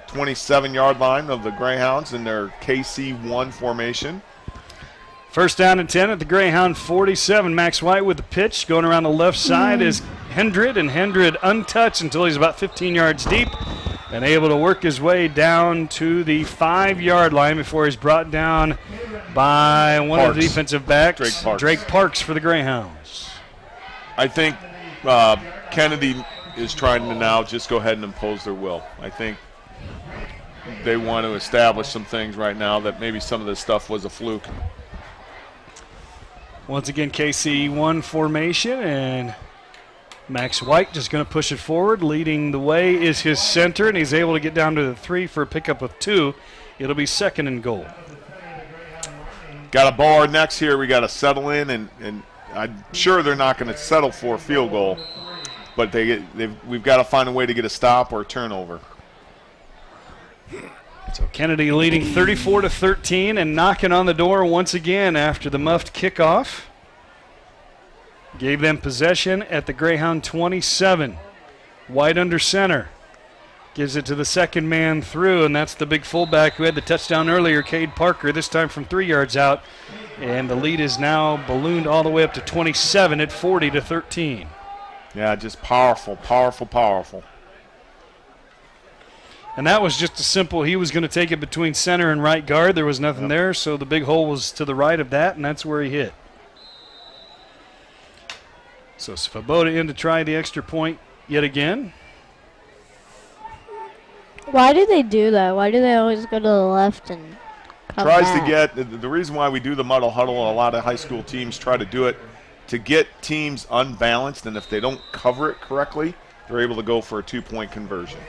27-yard line of the Greyhounds in their KC1 formation. First down and 10 at the Greyhound 47. Max White with the pitch. Going around the left side is Hendred, and Hendred untouched until he's about 15 yards deep and able to work his way down to the 5-yard line before he's brought down by one of the defensive backs, Drake Parks for the Greyhounds. I think Kennedy is trying to now just go ahead and impose their will. I think they want to establish some things right now that maybe some of this stuff was a fluke. Once again, KC1 formation, and Max White just going to push it forward. Leading the way is his center, and he's able to get down to the 3 for a pickup of 2. It'll be second and goal. Got to bow our necks here. We got to settle in, and I'm sure they're not going to settle for a field goal, but we've got to find a way to get a stop or a turnover. So Kennedy leading 34-13 and knocking on the door once again after the muffed kickoff. Gave them possession at the Greyhound 27. White under center. Gives it to the second man through, and that's the big fullback who had the touchdown earlier, Cade Parker, this time from 3 yards out. And the lead is now ballooned all the way up to 27 at 40-13. Yeah, just powerful, powerful, powerful. And that was just a simple, he was going to take it between center and right guard. There was nothing there, so the big hole was to the right of that, and that's where he hit. So Svoboda in to try the extra point yet again. Why do they do that? Why do they always go to the left and come Tries back? to get, the reason why we do the muddle huddle, and a lot of high school teams try to do it, to get teams unbalanced, and if they don't cover it correctly, they're able to go for a 2-point conversion.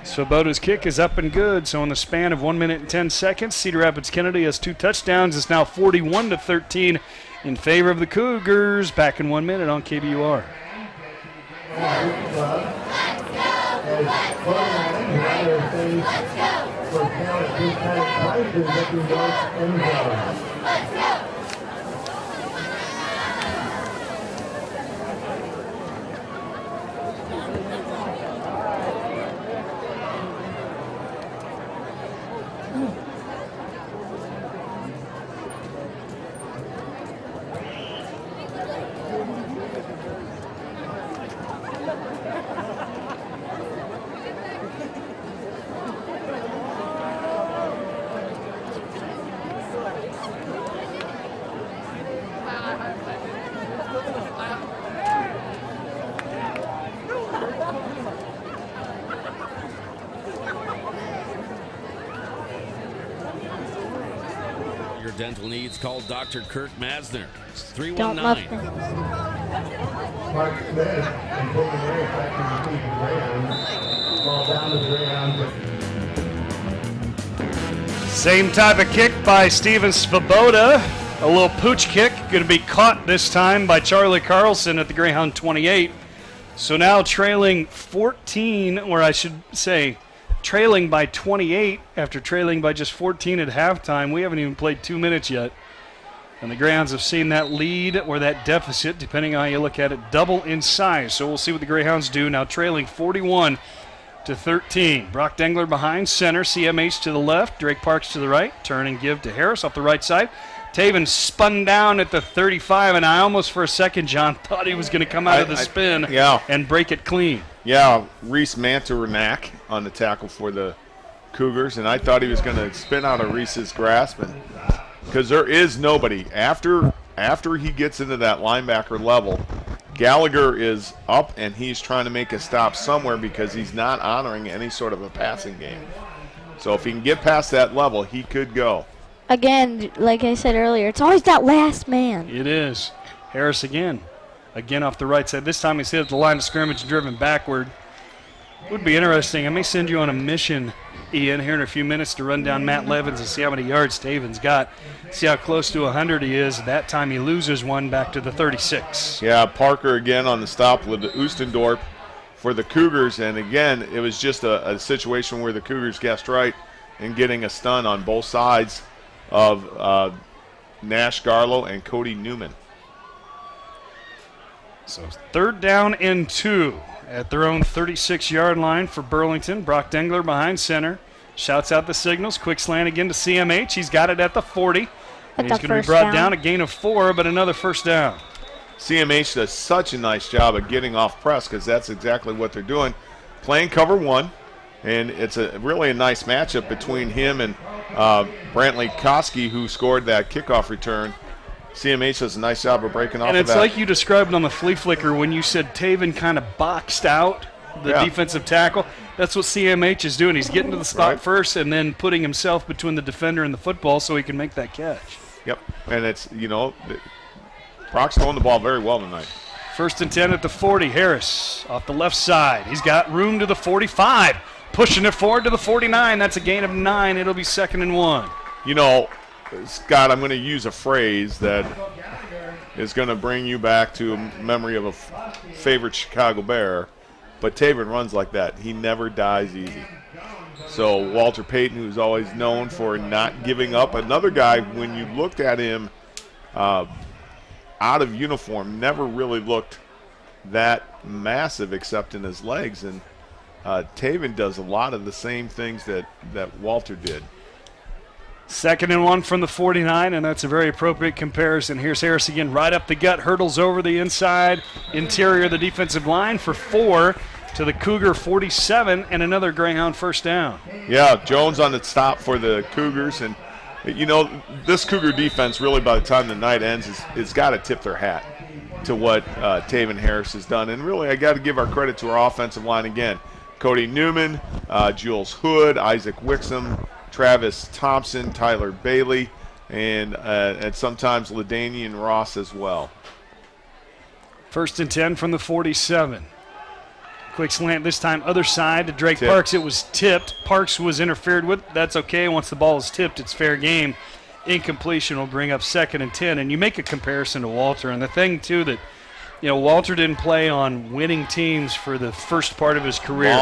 Svoboda's kick is up and good, so in the span of 1 minute and 10 seconds, Cedar Rapids Kennedy has 2 touchdowns. It's now 41-13 in favor of the Cougars. Back in 1 minute on KBUR. Dental needs, call Dr. Kurt Masner. It's 319. Don't love them. Mark Smith and taking away back to the ground. Ball down the ground. Same type of kick by Steven Svoboda. A little pooch kick. Going to be caught this time by Charlie Carlson at the Greyhound 28. So now trailing 14, or I should say trailing by 28 after trailing by just 14 at halftime. We haven't even played 2 minutes yet. And the Greyhounds have seen that lead or that deficit, depending on how you look at it, double in size. So we'll see what the Greyhounds do. Now trailing 41-13. Brock Dengler behind center. CMH to the left. Drake Parks to the right. Turn and give to Harris off the right side. Taven spun down at the 35, and I almost for a second, John, thought he was going to come out of the spin and break it clean. Yeah, Reese Manturnak on the tackle for the Cougars, and I thought he was going to spin out of Reese's grasp, because there is nobody. After he gets into that linebacker level, Gallagher is up, and he's trying to make a stop somewhere because he's not honoring any sort of a passing game. So if he can get past that level, he could go. Again, like I said earlier, it's always that last man. It is. Harris again. Again off the right side. This time he's hit at the line of scrimmage and driven backward. Would be interesting. I may send you on a mission, Ian, here in a few minutes to run down Matt Levins and see how many yards Taven's got. See how close to 100 he is. That time he loses one back to the 36. Yeah, Parker again on the stop with the Oostendorp for the Cougars. And again, it was just a situation where the Cougars guessed right in getting a stun on both sides of Nash Garlow and Cody Newman. So 3rd down and 2 at their own 36-yard line for Burlington. Brock Dengler behind center. Shouts out the signals. Quick slant again to CMH. He's got it at the 40. And he's going to be brought down a gain of 4, but another first down. CMH does such a nice job of getting off press because that's exactly what they're doing. Playing cover 1, and it's really a nice matchup between him and Brantley Koski, who scored that kickoff return. CMH does a nice job of breaking off of that. And it's like you described on the flea flicker when you said Taven kind of boxed out the defensive tackle. That's what CMH is doing. He's getting to the spot first and then putting himself between the defender and the football so he can make that catch. Yep, and it's, Brock's throwing the ball very well tonight. 1st and 10 at the 40. Harris off the left side. He's got room to the 45. Pushing it forward to the 49. That's a gain of 9. It'll be 2nd and 1. Scott, I'm going to use a phrase that is going to bring you back to a memory of a favorite Chicago Bear, but Taven runs like that. He never dies easy. So Walter Payton, who's always known for not giving up, another guy, when you looked at him out of uniform, never really looked that massive except in his legs. And Taven does a lot of the same things that Walter did. 2nd and 1 from the 49, and that's a very appropriate comparison. Here's Harris again, right up the gut, hurdles over the inside interior of the defensive line for 4 to the Cougar 47, and another Greyhound first down. Yeah, Jones on the stop for the Cougars, and this Cougar defense really, by the time the night ends, is got to tip their hat to what Taven Harris has done. And really, I got to give our credit to our offensive line again. Cody Newman, Jules Hood, Isaac Wixom, Travis Thompson, Tyler Bailey, and sometimes LaDainian Ross as well. 1st and 10 from the 47. Quick slant this time, other side to Drake Parks. It was tipped. Parks was interfered with. That's okay. Once the ball is tipped, it's fair game. Incompletion will bring up 2nd and 10. And you make a comparison to Walter. And the thing, too, that Walter didn't play on winning teams for the first part of his career.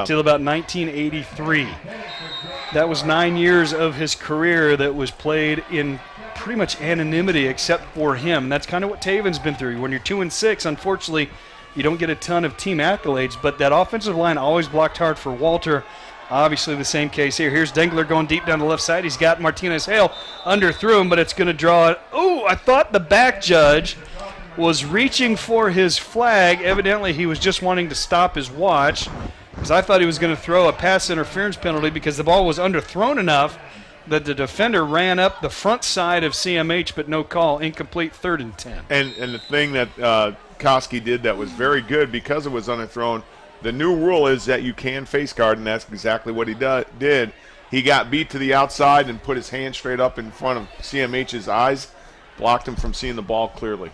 Till about 1983. That was 9 years of his career that was played in pretty much anonymity except for him. And that's kind of what Taven's been through. When you're 2-6, unfortunately, you don't get a ton of team accolades, but that offensive line always blocked hard for Walter. Obviously the same case here. Here's Dengler going deep down the left side. He's got Martinez-Hale under through him, but it's going to draw it. Oh, I thought the back judge was reaching for his flag. Evidently he was just wanting to stop his watch, because I thought he was going to throw a pass interference penalty because the ball was underthrown enough that the defender ran up the front side of CMH, but no call. Incomplete, 3rd and 10. And the thing that Koski did that was very good because it was underthrown, the new rule is that you can face guard, and that's exactly what he did. He got beat to the outside and put his hand straight up in front of CMH's eyes, blocked him from seeing the ball clearly.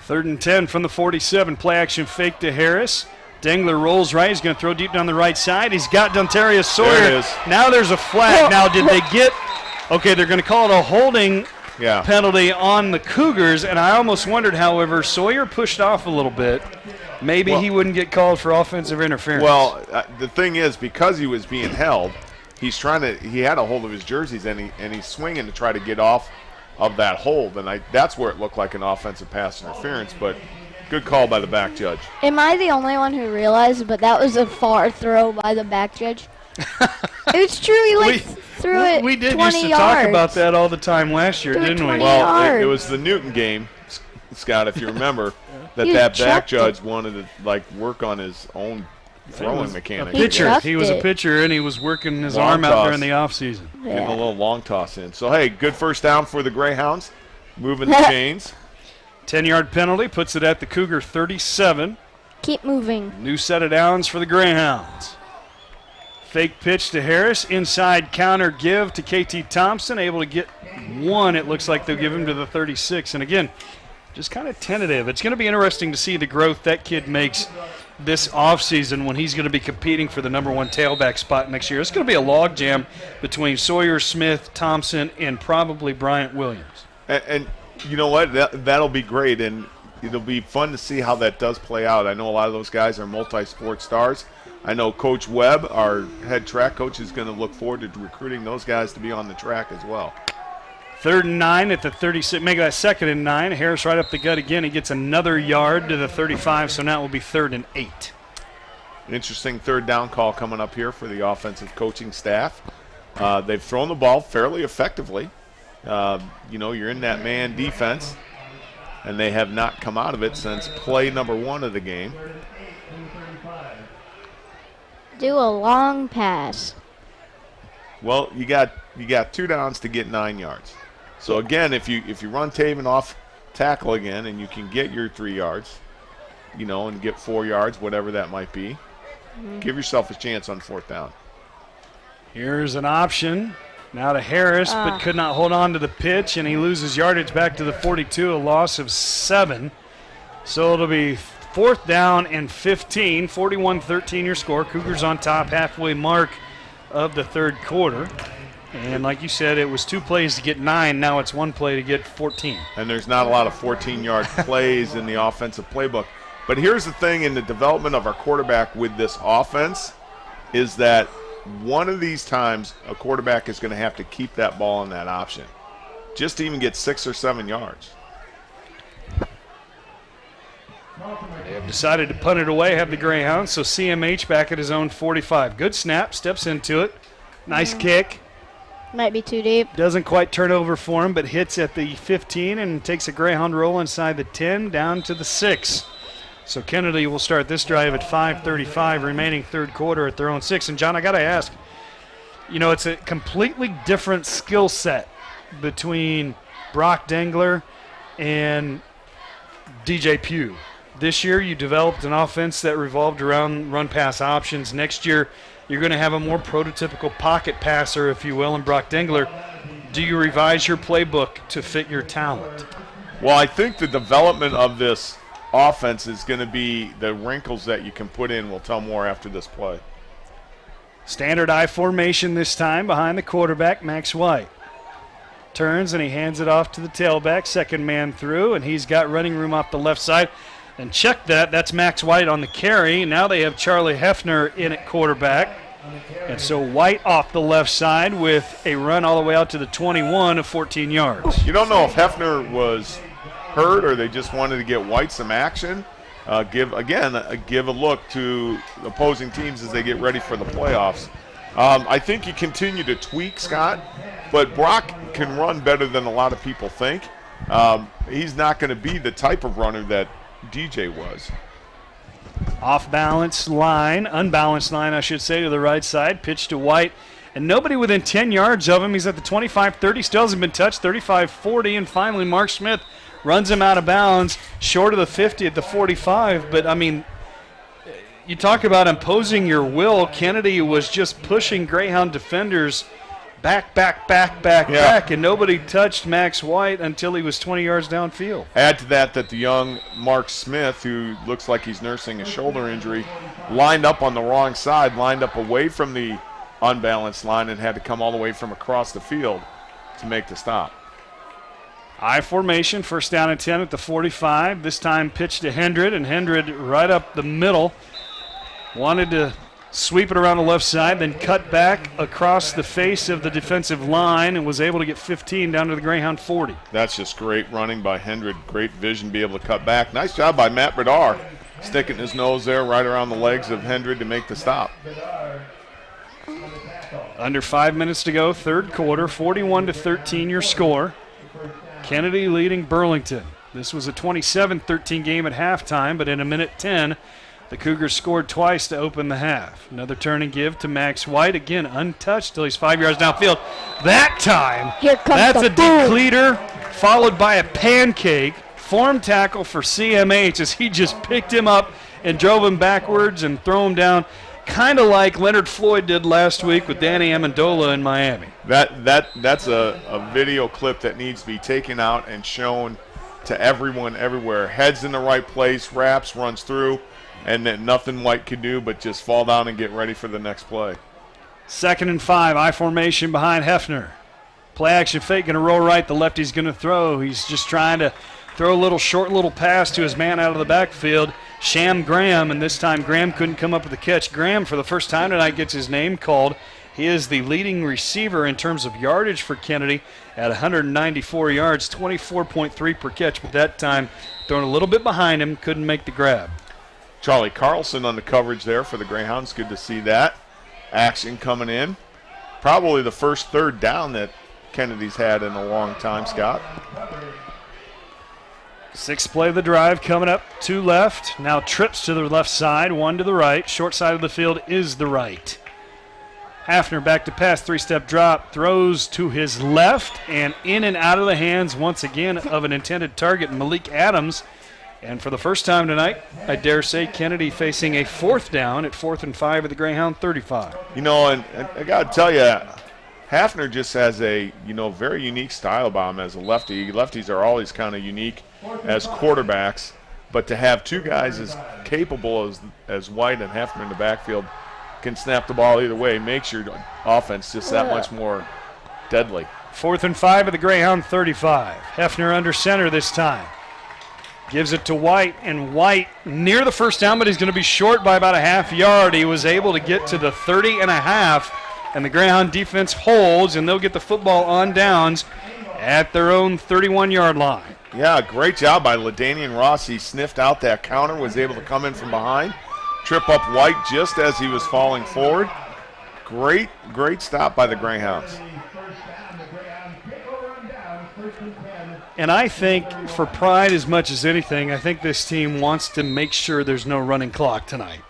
3rd and 10 from the 47. Play action fake to Harris. Dengler rolls right. He's going to throw deep down the right side. He's got Dontarius Sawyer. There it is. Now there's a flag. Now did they get – okay, they're going to call it a holding penalty on the Cougars, and I almost wondered, however, Sawyer pushed off a little bit. Maybe he wouldn't get called for offensive interference. Well, the thing is, because he was being held, he had a hold of his jerseys, and he's swinging to try to get off of that hold, and that's where it looked like an offensive pass interference, but – good call by the back judge. Am I the only one who realized, but that was a far throw by the back judge? It's true, he threw it 20 yards. We did used to talk about that all the time last year, didn't we? Well, it was the Newton game, Scott, if you remember, that back judge wanted to work on his own throwing mechanics. He was a pitcher, and he was working his arm out during the offseason. Yeah. Getting a little long toss in. So, hey, good first down for the Greyhounds, moving the chains. 10-yard penalty puts it at the Cougar 37. Keep moving. New set of downs for the Greyhounds. Fake pitch to Harris. Inside counter give to KT Thompson. Able to get one. It looks like they'll give him to the 36. And again, just kind of tentative. It's going to be interesting to see the growth that kid makes this offseason when he's going to be competing for the number 1 tailback spot next year. It's going to be a logjam between Sawyer, Smith, Thompson, and probably Bryant Williams. And you know what? That'll be great, and it'll be fun to see how that does play out. I know a lot of those guys are multi-sport stars. I know Coach Webb, our head track coach, is going to look forward to recruiting those guys to be on the track as well. 3rd and 9 at the 36. Make that 2nd and 9. Harris right up the gut again. He gets another yard to the 35, so now it will be 3rd and 8. An interesting 3rd down call coming up here for the offensive coaching staff. They've thrown the ball fairly effectively. You're in that man defense, and they have not come out of it since play number 1 of the game. Do a long pass. Well, you got 2 downs to get 9 yards. So again, if you run Taven off tackle again, and you can get your 3 yards, and get 4 yards, whatever that might be, give yourself a chance on 4th down. Here's an option. Now to Harris, but could not hold on to the pitch, and he loses yardage back to the 42, a loss of 7. So it'll be 4th down and 15, 41-13 your score. Cougars on top, halfway mark of the 3rd quarter. And like you said, it was 2 plays to get 9. Now it's 1 play to get 14. And there's not a lot of 14-yard plays in the offensive playbook. But here's the thing in the development of our quarterback with this offense is that one of these times a quarterback is going to have to keep that ball in that option just to even get 6 or 7 yards. They have decided to punt it away, have the Greyhounds, so CMH back at his own 45. Good snap, steps into it. Nice kick. Might be too deep. Doesn't quite turn over for him, but hits at the 15 and takes a Greyhound roll inside the 10 down to the 6. So Kennedy will start this drive at 5:35, remaining third quarter at their own 6. And, John, I got to ask, it's a completely different skill set between Brock Dengler and DJ Pugh. This year you developed an offense that revolved around run-pass options. Next year you're going to have a more prototypical pocket passer, if you will, in Brock Dengler. Do you revise your playbook to fit your talent? Well, I think the development of this offense is going to be the wrinkles that you can put in. We'll tell more after this play. Standard I formation this time behind the quarterback, Max White. Turns and he hands it off to the tailback, second man through, and he's got running room off the left side. And check that, that's Max White on the carry. Now they have Charlie Hefner in at quarterback. And so White off the left side with a run all the way out to the 21 of 14 yards. You don't know if Hefner was hurt or they just wanted to get White some action. Give a look to opposing teams as they get ready for the playoffs. I think you continue to tweak, Scott, but Brock can run better than a lot of people think. He's not going to be the type of runner that DJ was. Unbalanced line, I should say, to the right side. Pitch to White. And nobody within 10 yards of him. He's at the 25-30, still hasn't been touched, 35-40. And finally, Mark Smith runs him out of bounds, short of the 50 at the 45. But, you talk about imposing your will. Kennedy was just pushing Greyhound defenders back, and nobody touched Max White until he was 20 yards downfield. Add to that the young Mark Smith, who looks like he's nursing a shoulder injury, lined up on the wrong side, lined up away from the unbalanced line and had to come all the way from across the field to make the stop. I formation, first down and 10 at the 45. This time pitch to Hendred, and Hendred right up the middle. Wanted to sweep it around the left side, then cut back across the face of the defensive line and was able to get 15 down to the Greyhound 40. That's just great running by Hendred. Great vision, be able to cut back. Nice job by Matt Bradar, sticking his nose there right around the legs of Hendred to make the stop. Under 5 minutes to go, third quarter, 41-13 your score. Kennedy leading Burlington. This was a 27-13 game at halftime, but in a minute 10, the Cougars scored twice to open the half. Another turn and give to Max White. Again, untouched till he's 5 yards downfield. That time, that's a depleter followed by a pancake. Form tackle for CMH as he just picked him up and drove him backwards and threw him down, kind of like Leonard Floyd did last week with Danny Amendola in Miami. That's a video clip that needs to be taken out and shown to everyone everywhere. Head's in the right place, wraps, runs through, and then nothing White could do but just fall down and get ready for the next play. 2nd and 5, I formation behind Hefner. Play action fake, going to roll right. The lefty's going to throw. He's just trying to throw a short little pass to his man out of the backfield, Sham Graham, and this time Graham couldn't come up with the catch. Graham, for the first time tonight, gets his name called. He is the leading receiver in terms of yardage for Kennedy at 194 yards, 24.3 per catch, but that time thrown a little bit behind him, couldn't make the grab. Charlie Carlson on the coverage there for the Greyhounds. Good to see that. Action coming in. Probably the first third down that Kennedy's had in a long time, Scott. 6th play of the drive coming up, 2 left. Now trips to the left side, 1 to the right. Short side of the field is the right. Hafner back to pass, 3-step drop, throws to his left and in and out of the hands once again of an intended target, Malik Adams. And for the first time tonight, I dare say, Kennedy facing a 4th down at 4th and 5 at the Greyhound 35. And I got to tell you, Hafner just has a, very unique style about him as a lefty. Lefties are always kind of unique as quarterbacks, but to have 2 guys as capable as White and Hafner in the backfield can snap the ball either way makes your offense just that much more deadly. 4th and 5 at the Greyhound 35. Hefner under center this time. Gives it to White, and White near the first down, but he's going to be short by about a half yard. He was able to get to the 30.5, and the Greyhound defense holds, and they'll get the football on downs at their own 31-yard line. Yeah, great job by LaDanian Ross. He sniffed out that counter, was able to come in from behind, trip up White just as he was falling forward. Great stop by the Greyhounds. And I think for pride as much as anything, I think this team wants to make sure there's no running clock tonight.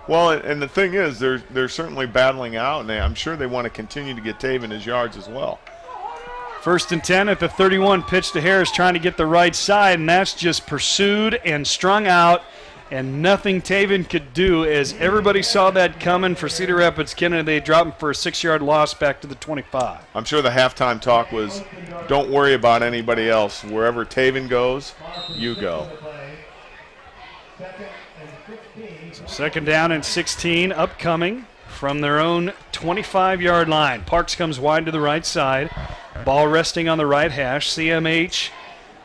Well, and the thing is, they're certainly battling out, and I'm sure they want to continue to get Taven his yards as well. 1st and 10 at the 31, pitch to Harris trying to get the right side, and that's just pursued and strung out, and nothing Taven could do as everybody saw that coming for Cedar Rapids Kennedy. They dropped him for a 6-yard loss back to the 25. I'm sure the halftime talk was, don't worry about anybody else. Wherever Taven goes, you go. So 2nd down and 16 upcoming from their own 25-yard line. Parks comes wide to the right side. Ball resting on the right hash. CMH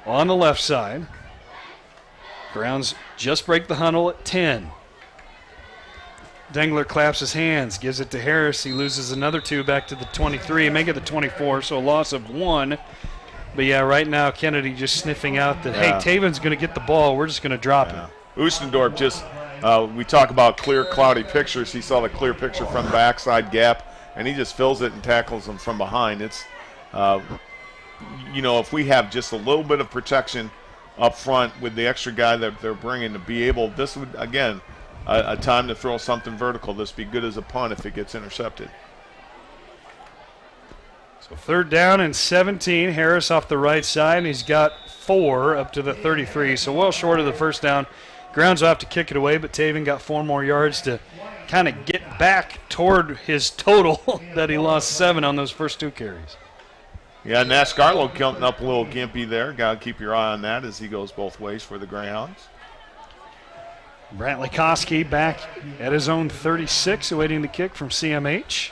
on the left side. Browns just break the huddle at 10. Dengler claps his hands, gives it to Harris. He loses another 2 back to the 23, make it the 24, so a loss of 1. But, yeah, right now Kennedy just sniffing out that, hey, Taven's going to get the ball. We're just going to drop him. Oostendorp just, we talk about clear, cloudy pictures. He saw the clear picture from the backside gap, and he just fills it and tackles him from behind. It's, if we have just a little bit of protection up front with the extra guy that they're bringing to be able, this would, again, a time to throw something vertical. This would be good as a punt if it gets intercepted. So 3rd down and 17. Harris off the right side, and he's got 4 up to the 33. So well short of the 1st down. Grounds off to kick it away, but Taven got 4 more yards to kind of get back toward his total that he lost 7 on those first 2 carries. Yeah, Nash Garlow counting up a little gimpy there. Got to keep your eye on that as he goes both ways for the Greyhounds. Brantley Koski back at his own 36, awaiting the kick from CMH.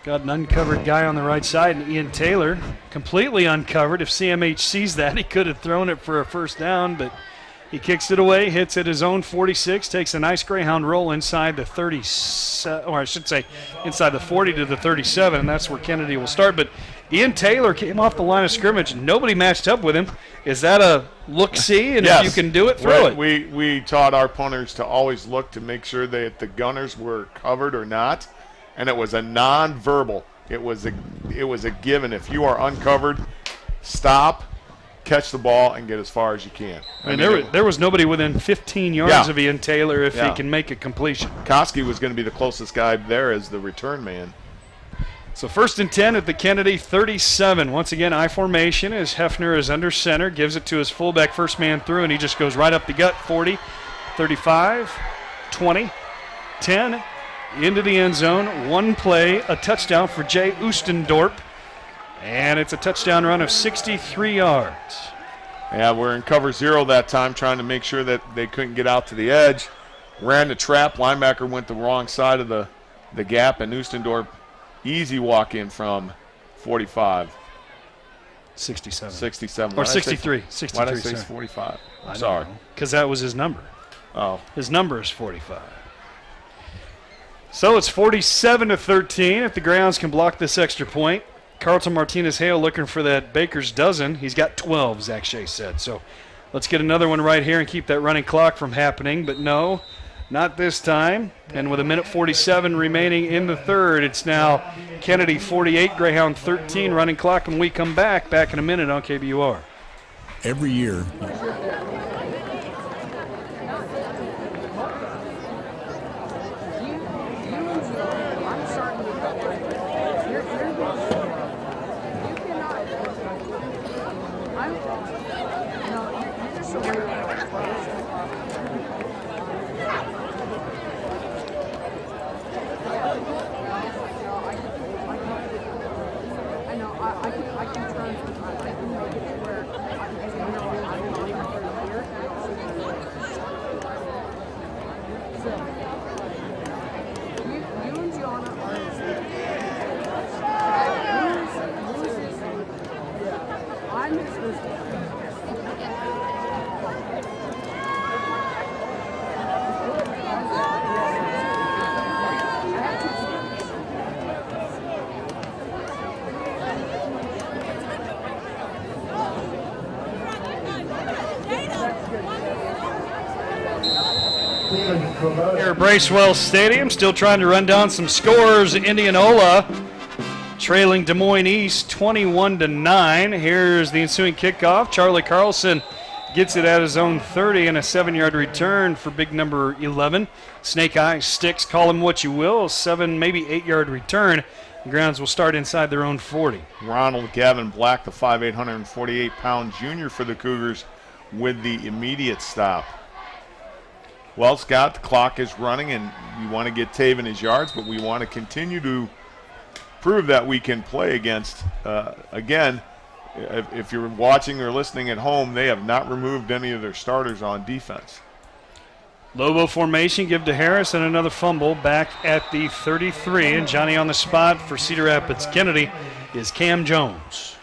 Got an uncovered guy on the right side, and Ian Taylor completely uncovered. If CMH sees that, he could have thrown it for a 1st down, but he kicks it away, hits at his own 46, takes a nice Greyhound roll inside the 37, or I should say inside the 40 to the 37, and that's where Kennedy will start. But Ian Taylor came off the line of scrimmage. Nobody matched up with him. Is that a look-see? And yes. If you can do it, throw it. We taught our punters to always look to make sure that the gunners were covered or not, and it was a non-verbal. It was a given. If you are uncovered, stop, catch the ball, and get as far as you can. I mean, there was nobody within 15 yards of Ian Taylor if he can make a completion. Koski was going to be the closest guy there as the return man. So 1st and 10 at the Kennedy 37. Once again, I formation as Hefner is under center, gives it to his fullback, first man through, and he just goes right up the gut. 40, 35, 20, 10, into the end zone. 1 play, a touchdown for Jay Oostendorp. And it's a touchdown run of 63 yards. Yeah, we're in cover 0 that time, trying to make sure that they couldn't get out to the edge. Ran the trap. Linebacker went the wrong side of the gap, and Oostendorp easy walk in from 45. 67. 67. Or 63. 63. Why did I say 45? I'm sorry. Because that was his number. Oh. His number is 45. So it's 47-13 if the Greyhounds can block this extra point. Carlton Martinez-Hale looking for that baker's dozen. He's got 12, Zach Shea said. So let's get another one right here and keep that running clock from happening. But no, not this time. And with 1:47 remaining in the 3rd, it's now Kennedy 48, Greyhound 13, running clock. When we come back in a minute on KBUR. Every year. Here at Bracewell Stadium, still trying to run down some scores. Indianola trailing Des Moines East 21-9. Here's the ensuing kickoff. Charlie Carlson gets it at his own 30 and a 7-yard return for big number 11. Snake Eyes Sticks, call him what you will. 7, maybe 8-yard return. The grounds will start inside their own 40. Ronald Gavin Black, the 5'8", 148-pound junior for the Cougars, with the immediate stop. Well, Scott, the clock is running, and we want to get Taven his yards, but we want to continue to prove that we can play against, again, if you're watching or listening at home, they have not removed any of their starters on defense. Lobo formation, give to Harris, and another fumble back at the 33. And Johnny on the spot for Cedar Rapids Kennedy is Cam Jones.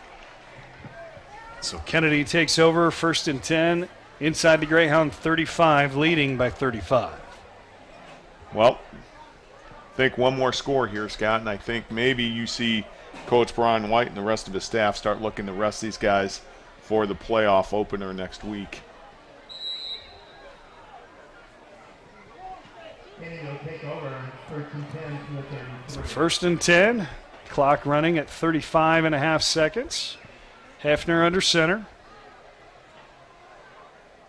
So Kennedy takes over, 1st and 10, inside the Greyhound 35, leading by 35. Well, I think one more score here, Scott, and I think maybe you see Coach Brian White and the rest of his staff start looking to rest these guys for the playoff opener next week. So 1st and 10, clock running at 35.5 seconds. Hefner under center.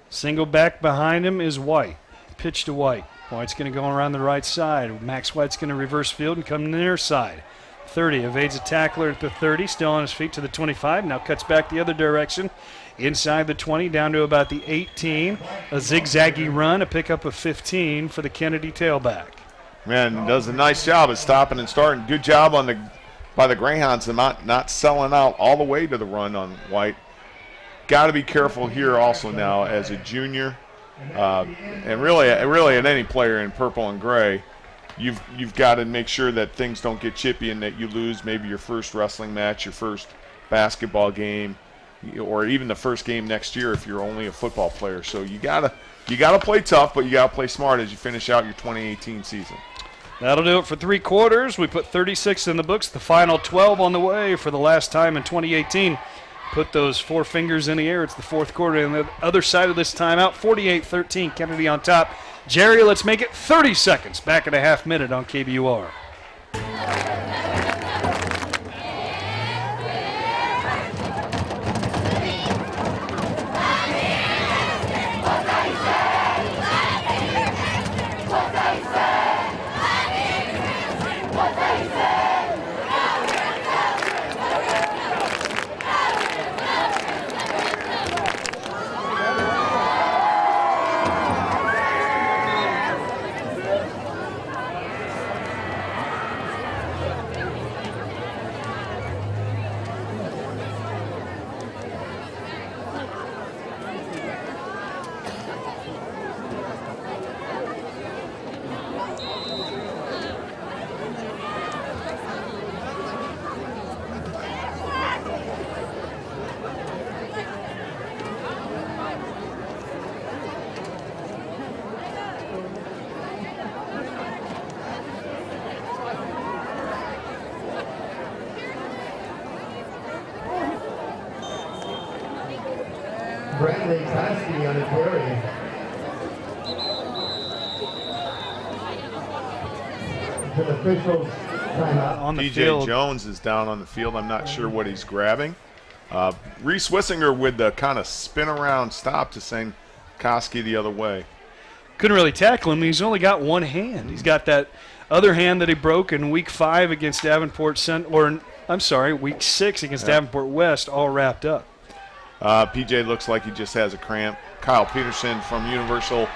Single back behind him is White. Pitch to White. White's going to go around the right side. Max White's going to reverse field and come to the near side. 30, evades a tackler at the 30, still on his feet to the 25, now cuts back the other direction. Inside the 20, down to about the 18. A zigzaggy run, a pickup of 15 for the Kennedy tailback. Man, does a nice job of stopping and starting. Good job by the Greyhounds of not selling out all the way to the run on White. Got to be careful here also now as a junior, and really at any player in purple and gray. You've got to make sure that things don't get chippy and that you lose maybe your first wrestling match, your first basketball game, or even the first game next year if you're only a football player. So you gotta play tough, but you gotta play smart as you finish out your 2018 season. That'll do it for 3 quarters. We put 36 in the books, the final 12 on the way for the last time in 2018. Put those 4 fingers in the air. It's the 4th quarter, and the other side of this timeout, 48-13, Kennedy on top. Jerry, let's make it 30 seconds. Back at a half minute on KBUR. Bradley Koski on the carry. To the officials, timeout. On the DJ field. Jones is down on the field. I'm not sure what he's grabbing. Reese Wissinger with the kind of spin around stop to send Koski the other way. Couldn't really tackle him. He's only got one hand. He's got that other hand that he broke in week 5 against Davenport week 6 against Davenport West, all wrapped up. PJ looks like he just has a cramp. Kyle Peterson from Universal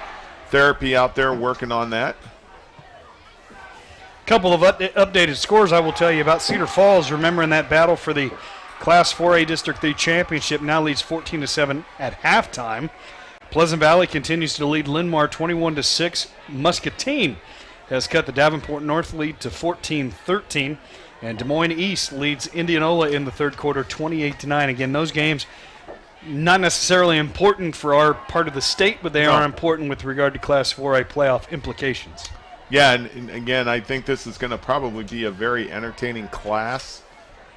Therapy out there working on that. Couple of updated scores I will tell you about. Cedar Falls, remembering that battle for the Class 4A District 3 Championship, now leads 14-7 at halftime. Pleasant Valley continues to lead Linn-Mar 21-6. Muscatine has cut the Davenport North lead to 14-13. And Des Moines East leads Indianola in the 3rd quarter 28-9. Again, those games not necessarily important for our part of the state, but they are important with regard to Class 4A playoff implications. Yeah, and again, I think this is going to probably be a very entertaining class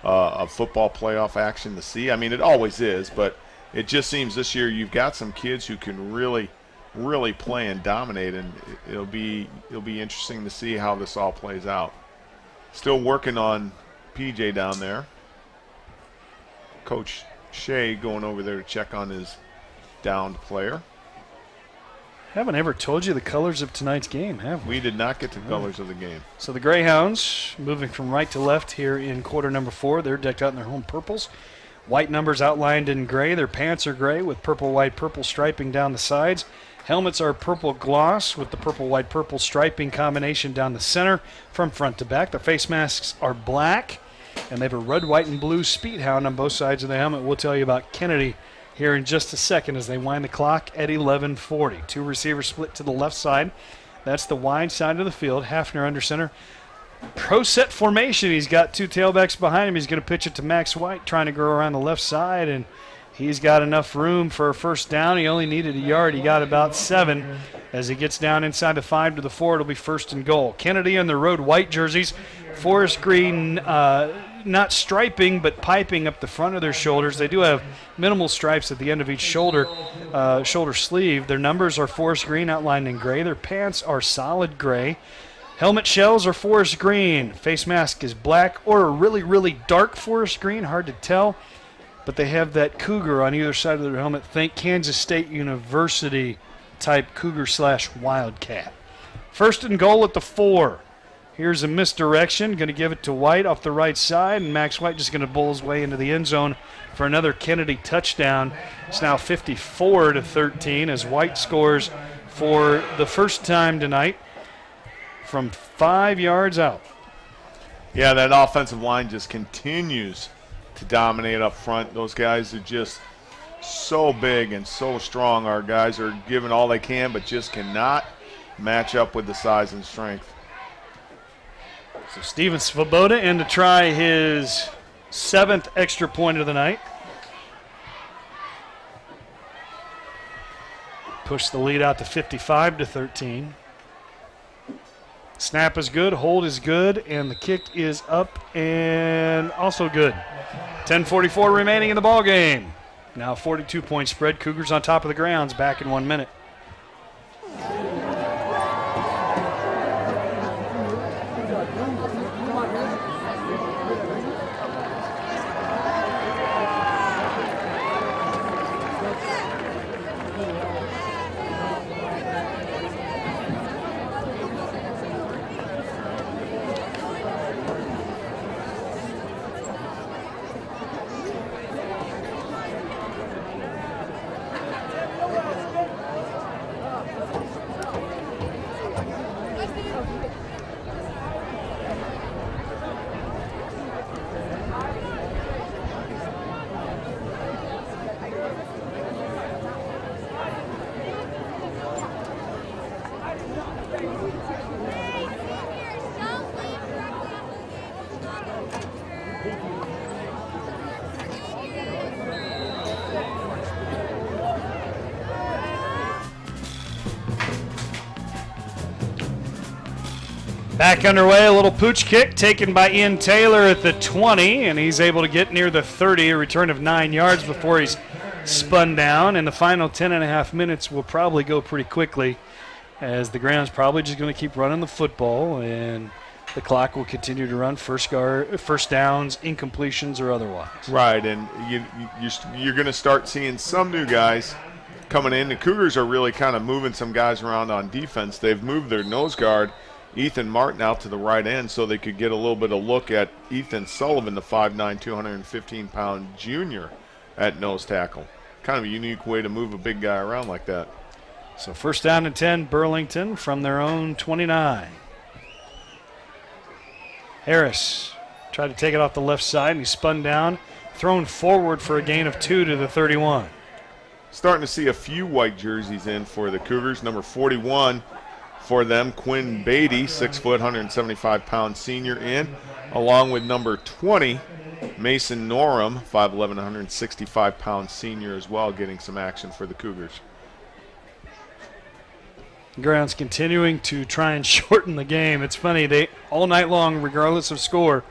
of football playoff action to see. I mean, it always is, but it just seems this year you've got some kids who can really really play and dominate, and it'll be interesting to see how this all plays out. Still working on PJ down there. Coach Shea going over there to check on his downed player. Haven't ever told you the colors of tonight's game, have we? We did not get the colors of the game. So the Greyhounds moving from right to left here in quarter number 4. They're decked out in their home purples. White numbers outlined in gray. Their pants are gray with purple, white, purple striping down the sides. Helmets are purple gloss with the purple, white, purple striping combination down the center from front to back. The face masks are black, and they have a red, white, and blue speed hound on both sides of the helmet. We'll tell you about Kennedy here in just a second as they wind the clock at 11:40. 2 receivers split to the left side. That's the wide side of the field. Hafner under center. Pro set formation. He's got 2 tailbacks behind him. He's going to pitch it to Max White, trying to go around the left side, and he's got enough room for a first down. He only needed a yard. He got about 7. As he gets down inside the 5 to the 4, it'll be first and goal. Kennedy in the road white jerseys. Forest green, not striping, but piping up the front of their shoulders. They do have minimal stripes at the end of each shoulder sleeve. Their numbers are forest green outlined in gray. Their pants are solid gray. Helmet shells are forest green. Face mask is black or a really, really dark forest green. Hard to tell. But they have that cougar on either side of their helmet. Think Kansas State University type cougar / wildcat. First and goal at the 4. Here's a misdirection. Going to give it to White off the right side. And Max White just going to bowl his way into the end zone for another Kennedy touchdown. It's now 54-13 as White scores for the first time tonight from 5 yards out. Yeah, that offensive line just continues to dominate up front. Those guys are just so big and so strong. Our guys are giving all they can, but just cannot match up with the size and strength. So Steven Svoboda in to try his 7th extra point of the night. Push the lead out to 55-13. Snap is good, hold is good, and the kick is up and also good. 10:44 remaining in the ball game. Now 42-point spread. Cougars on top of the grounds. Back in 1 minute. Back underway, a little pooch kick taken by Ian Taylor at the 20, and he's able to get near the 30, a return of 9 yards before he's spun down. And the final 10.5 minutes will probably go pretty quickly as the ground's probably just going to keep running the football, and the clock will continue to run first downs, incompletions, or otherwise. Right, and you're going to start seeing some new guys coming in. The Cougars are really kind of moving some guys around on defense. They've moved their nose guard, Ethan Martin, out to the right end so they could get a little bit of look at Ethan Sullivan, the 5'9", 215-pound junior at nose tackle. Kind of a unique way to move a big guy around like that. So first down and 10, Burlington from their own 29. Harris tried to take it off the left side, and he spun down, thrown forward for a gain of 2 to the 31. Starting to see a few white jerseys in for the Cougars. Number 41 for them, Quinn Beatty, 6 foot, 175-pound senior in, along with number 20, Mason Norum, 5'11", 165-pound senior as well, getting some action for the Cougars. Grounds continuing to try and shorten the game. It's funny, they all night long, regardless of score,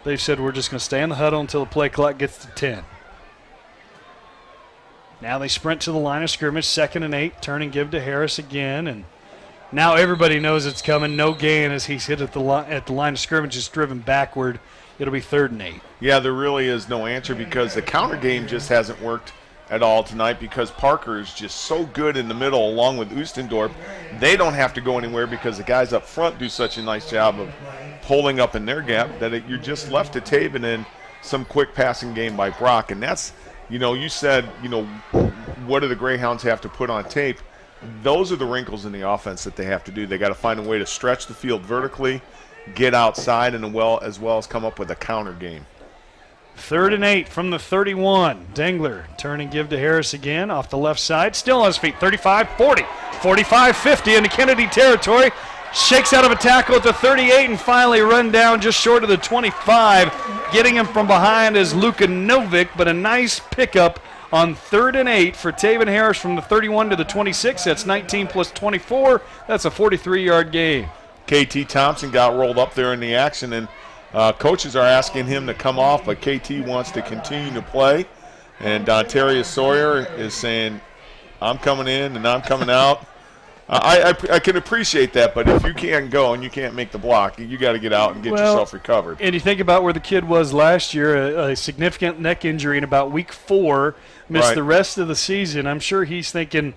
they've said we're just going to stay in the huddle until the play clock gets to 10. Now they sprint to the line of scrimmage, 2nd and 8, turn and give to Harris again, and now everybody knows it's coming. No gain as he's hit at the line of scrimmage, is driven backward. It'll be 3rd and 8. Yeah, there really is no answer because the counter game just hasn't worked at all tonight because Parker is just so good in the middle along with Oostendorf. They don't have to go anywhere because the guys up front do such a nice job of pulling up in their gap that you're just left to Taven in some quick passing game by Brock. And that's, you said, what do the Greyhounds have to put on tape? Those are the wrinkles in the offense that they have to do. They got to find a way to stretch the field vertically, get outside, and as well as come up with a counter game. 3rd and 8 from the 31. Dengler turn and give to Harris again off the left side. Still on his feet. 35-40, 45-50 into Kennedy territory. Shakes out of a tackle at the 38 and finally run down just short of the 25. Getting him from behind is Luka Novick, but a nice pickup on 3rd and 8 for Taven Harris from the 31 to the 26. That's 19 plus 24. That's a 43-yard gain. KT Thompson got rolled up there in the action, and coaches are asking him to come off, but KT wants to continue to play. And Dontaria Sawyer is saying, I'm coming in and I'm coming out. I can appreciate that, but if you can't go and you can't make the block, you got to get out and get yourself recovered. And you think about where the kid was last year, a significant neck injury in about week 4, missed the rest of the season. I'm sure he's thinking,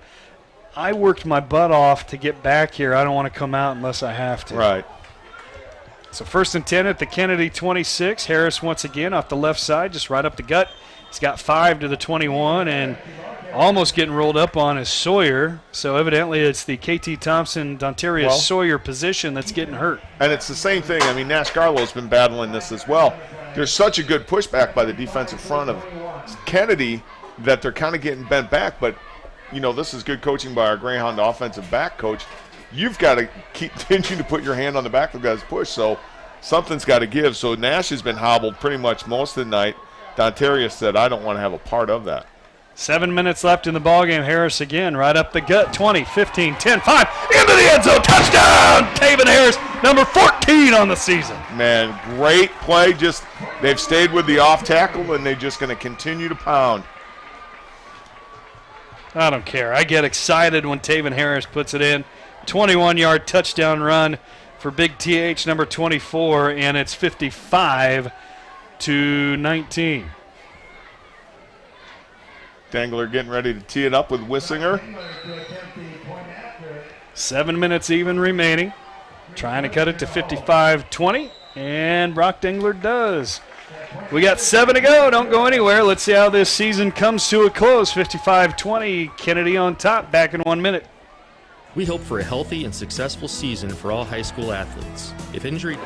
I worked my butt off to get back here. I don't want to come out unless I have to. Right. So 1st and 10 at the Kennedy 26. Harris once again off the left side, just right up the gut. He's got 5 to the 21, and almost getting rolled up on is Sawyer. So evidently it's the KT Thompson, Dontaria Sawyer position that's getting hurt. And it's the same thing. I mean, Nash Garlow's been battling this as well. There's such a good pushback by the defensive front of Kennedy that they're kind of getting bent back. But, this is good coaching by our Greyhound offensive back coach. You've got to continue to put your hand on the back of the guy's push, so something's got to give. So Nash has been hobbled pretty much most of the night. Dontaria said, I don't want to have a part of that. 7 minutes left in the ballgame. Harris again, right up the gut. 20, 15, 10, 5, into the end zone. Touchdown! Taven Harris, number 14 on the season. Man, great play. They've stayed with the off tackle, and they're just going to continue to pound. I don't care. I get excited when Taven Harris puts it in. 21-yard touchdown run for Big TH number 24, and it's 55-19. Dengler getting ready to tee it up with Wissinger. 7 minutes even remaining. Trying to cut it to 55-20, and Brock Dengler does. We got 7 to go. Don't go anywhere. Let's see how this season comes to a close. 55-20, Kennedy on top, back in 1 minute. We hope for a healthy and successful season for all high school athletes. If injury...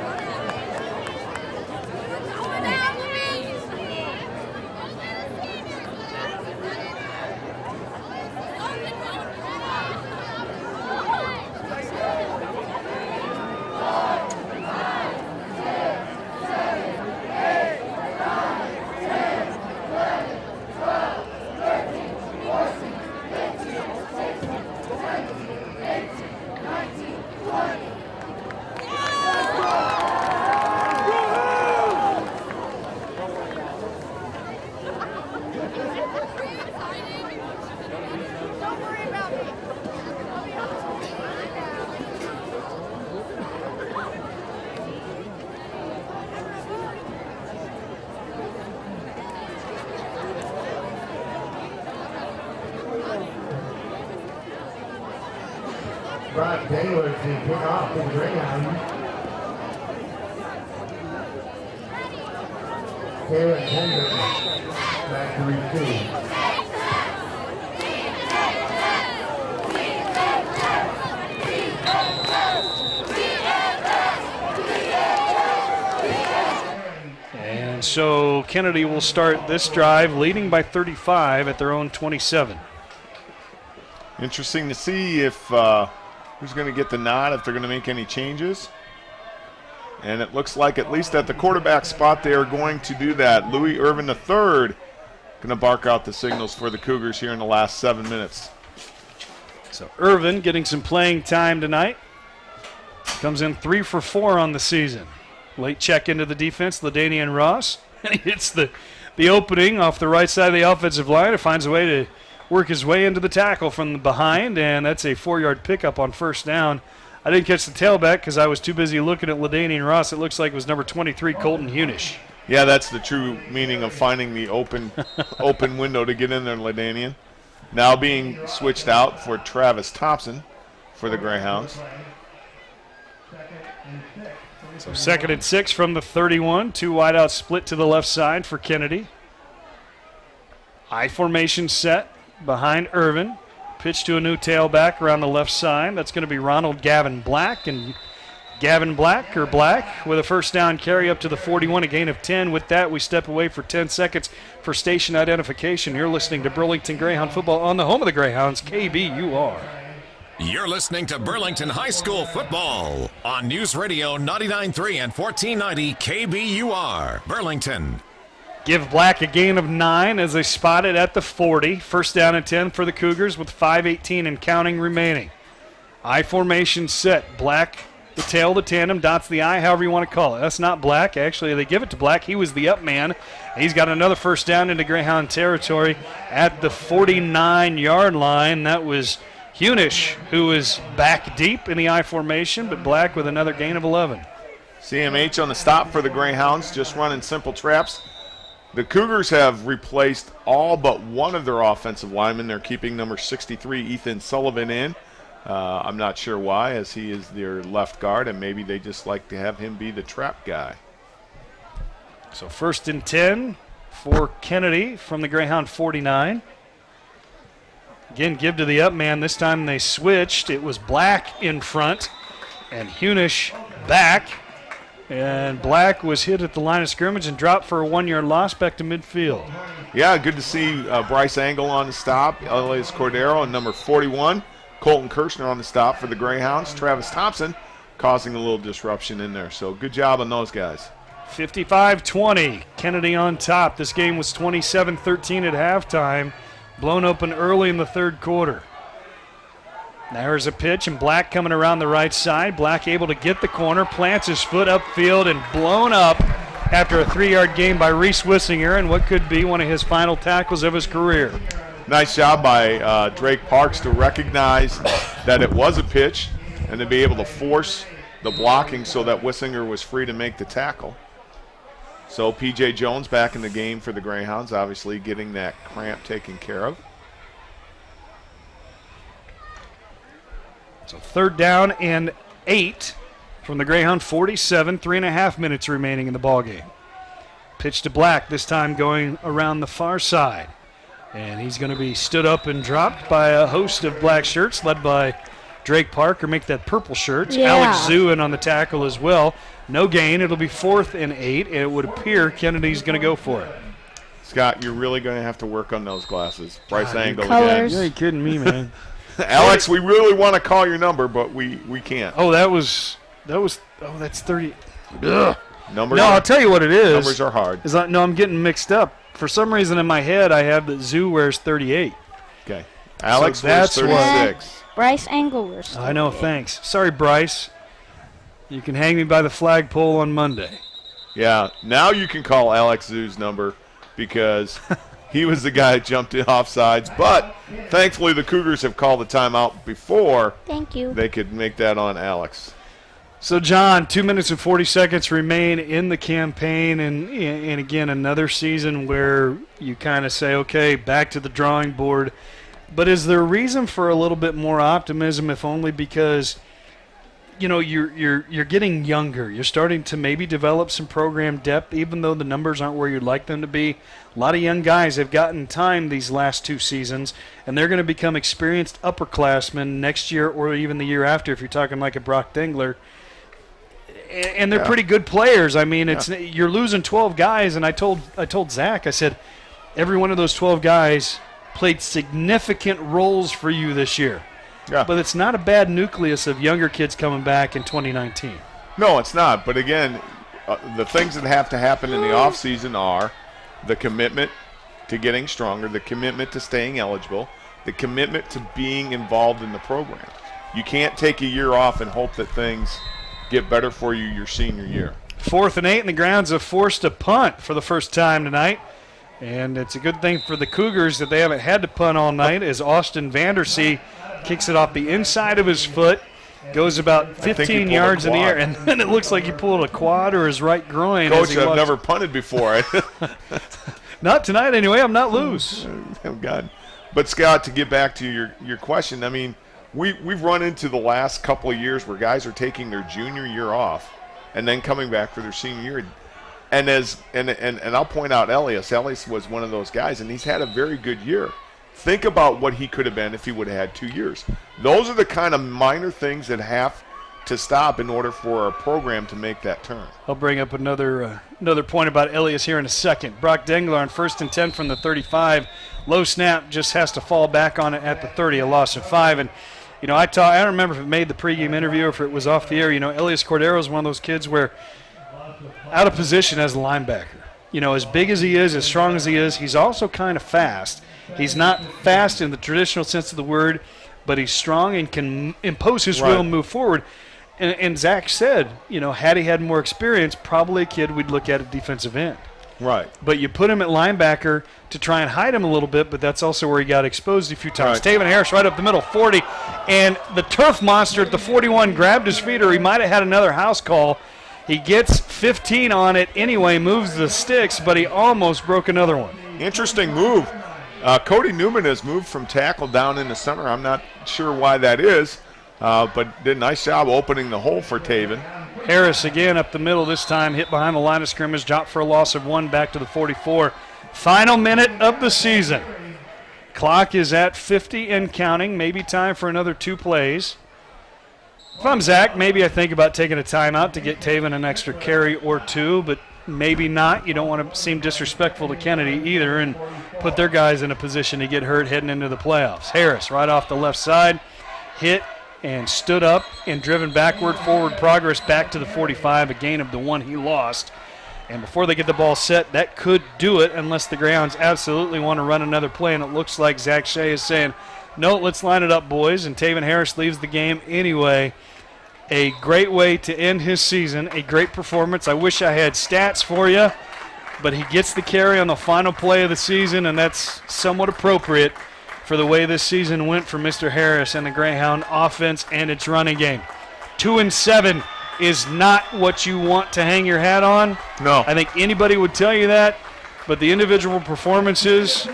Brock Taylor to kick off the Greyhounds. Taylor Hendricks back to receive. And so Kennedy will start this drive leading by 35 at their own 27. Interesting to see if who's going to get the nod, if they're going to make any changes. And it looks like at least at the quarterback spot they are going to do that. Louis Irvin III going to bark out the signals for the Cougars here in the last 7 minutes. So Irvin getting some playing time tonight. Comes in 3 for 4 on the season. Late check into the defense, LaDainian Ross. And he hits the opening off the right side of the offensive line. It finds a way to work his way into the tackle from behind, and that's a 4-yard pickup on first down. I didn't catch the tailback because I was too busy looking at LaDainian Ross. It looks like it was number 23, Colton Hunish. Yeah, that's the true meaning of finding the open window to get in there, LaDainian. Now being switched out for Travis Thompson for the Greyhounds. So 2nd and 6 from the 31. 2 wideouts split to the left side for Kennedy. I formation set behind Irvin. Pitch to a new tailback around the left side. That's going to be Ronald Gavin Black. And Gavin Black with a first down carry up to the 41, a gain of 10. With that, we step away for 10 seconds for station identification. You're listening to Burlington Greyhound football on the home of the Greyhounds, KBUR. You're listening to Burlington High School football on News Radio 99.3 and 1490 KBUR, Burlington. Give Black a gain of 9 as they spot it at the 40. First down and 10 for the Cougars with 5:18 and counting remaining. I formation set. Black, the tail, the tandem, dots the I, however you want to call it. That's not Black. Actually, they give it to Black. He was the up man. He's got another first down into Greyhound territory at the 49-yard line. That was Hunish, who was back deep in the I formation, but Black with another gain of 11. CMH on the stop for the Greyhounds, just running simple traps. The Cougars have replaced all but one of their offensive linemen. They're keeping number 63, Ethan Sullivan, in. I'm not sure why, as he is their left guard, and maybe they just like to have him be the trap guy. So 1st and 10 for Kennedy from the Greyhound 49. Again, give to the up man. This time they switched. It was Black in front and Hunish back. And Black was hit at the line of scrimmage and dropped for a 1-yard loss back to midfield. Yeah, good to see Bryce Angle on the stop. Elias Cordero and number 41. Colton Kirshner on the stop for the Greyhounds. Travis Thompson causing a little disruption in there. So good job on those guys. 55-20. Kennedy on top. This game was 27-13 at halftime. Blown open early in the third quarter. There's a pitch, and Black coming around the right side. Black able to get the corner, plants his foot upfield, and blown up after a 3-yard gain by Reese Wissinger and what could be one of his final tackles of his career. Nice job by Drake Parks to recognize that it was a pitch and to be able to force the blocking so that Wissinger was free to make the tackle. So P.J. Jones back in the game for the Greyhounds, obviously getting that cramp taken care of. So 3rd down and 8 from the Greyhound 47, 3.5 minutes remaining in the ballgame. Pitch to Black, this time going around the far side. And he's going to be stood up and dropped by a host of black shirts led by Drake Parker, make that purple shirt. Yeah. Alex Zuin on the tackle as well. No gain. It'll be 4th and 8, and it would appear Kennedy's going to go for it. Scott, you're really going to have to work on those glasses. Bryce Angle colors. again. You ain't kidding me, man. Alex, we really want to call your number, but we can't. Oh, that's 30. Ugh. Numbers No, I'll tell you what it is. Numbers are hard. I'm getting mixed up. For some reason in my head, I have that Zoo wears 38. Okay. Alex So wears that's what- 36. Bryce Angle wears. I know, thanks. Sorry, Bryce. You can hang me by the flagpole on Monday. Yeah, now you can call Alex Zoo's number because he was the guy that jumped in offsides. But thankfully the Cougars have called the timeout before Thank you. they could make that on Alex. So, John, 2 minutes and 40 seconds remain in the campaign. And again, another season where you kind of say, okay, back to the drawing board. But is there a reason for a little bit more optimism, if only because – you know, you're getting younger. You're starting to maybe develop some program depth, even though the numbers aren't where you'd like them to be. A lot of young guys have gotten time these last 2 seasons, and they're going to become experienced upperclassmen next year or even the year after if you're talking like a Brock Dengler. And they're pretty good players. I mean, you're losing 12 guys, and I told Zach, I said, every one of those 12 guys played significant roles for you this year. Yeah. But it's not a bad nucleus of younger kids coming back in 2019. No, it's not. But again, the things that have to happen in the offseason are the commitment to getting stronger, the commitment to staying eligible, the commitment to being involved in the program. You can't take a year off and hope that things get better for you your senior year. 4th and 8, and the Grounds have forced a punt for the first time tonight. And it's a good thing for the Cougars that they haven't had to punt all night, as Austin Vandersea kicks it off the inside of his foot, goes about 15 yards in the air, and then it looks like he pulled a quad or his right groin. Coach, I've never punted before. Not tonight anyway. I'm not loose. Oh, God. But, Scott, to get back to your question, I mean, we've run into the last couple of years where guys are taking their junior year off and then coming back for their senior year. And I'll point out Elias. Elias was one of those guys, and he's had a very good year. Think about what he could have been if he would have had 2 years. Those are the kind of minor things that have to stop in order for a program to make that turn. I'll bring up another point about Elias here in a second. Brock Dengler on 1st and 10 from the 35. Low snap, just has to fall back on it at the 30, a loss of 5. And, I don't remember if it made the pregame interview or if it was off the air. Elias Cordero is one of those kids where out of position as a linebacker. As big as he is, as strong as he is, he's also kind of fast. He's not fast in the traditional sense of the word, but he's strong and can impose his will and move forward. And Zach said, had he had more experience, probably a kid we'd look at defensive end. Right. But you put him at linebacker to try and hide him a little bit, but that's also where he got exposed a few times. Right. Taven Harris right up the middle, 40. And the turf monster at the 41 grabbed his feet, or he might have had another house call. He gets 15 on it anyway, moves the sticks, but he almost broke another one. Interesting move. Cody Newman has moved from tackle down in the center. I'm not sure why that is, but did a nice job opening the hole for Taven. Harris again up the middle this time, hit behind the line of scrimmage, dropped for a loss of 1, back to the 44. Final minute of the season. Clock is at 50 and counting, maybe time for another 2 plays. If I'm Zach, maybe I think about taking a timeout to get Taven an extra carry or 2, but maybe not. You don't want to seem disrespectful to Kennedy either and put their guys in a position to get hurt heading into the playoffs. Harris right off the left side, hit and stood up and driven backward, forward progress back to the 45, a gain of the 1 he lost. And before they get the ball set, that could do it unless the Greyhounds absolutely want to run another play, and it looks like Zach Shea is saying, no, let's line it up, boys, and Taven Harris leaves the game anyway. A great way to end his season, a great performance. I wish I had stats for you, but he gets the carry on the final play of the season, and that's somewhat appropriate for the way this season went for Mr. Harris and the Greyhound offense and its running game. 2-7 is not what you want to hang your hat on. No. I think anybody would tell you that, but the individual performances,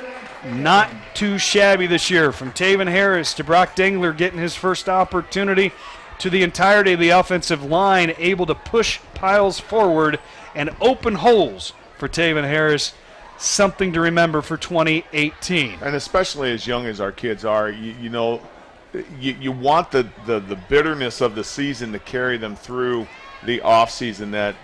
not too shabby this year. From Taven Harris to Brock Dengler getting his first opportunity, to the entirety of the offensive line able to push piles forward and open holes for Taven Harris. Something to remember for 2018. And especially as young as our kids are, you want the bitterness of the season to carry them through the off season, that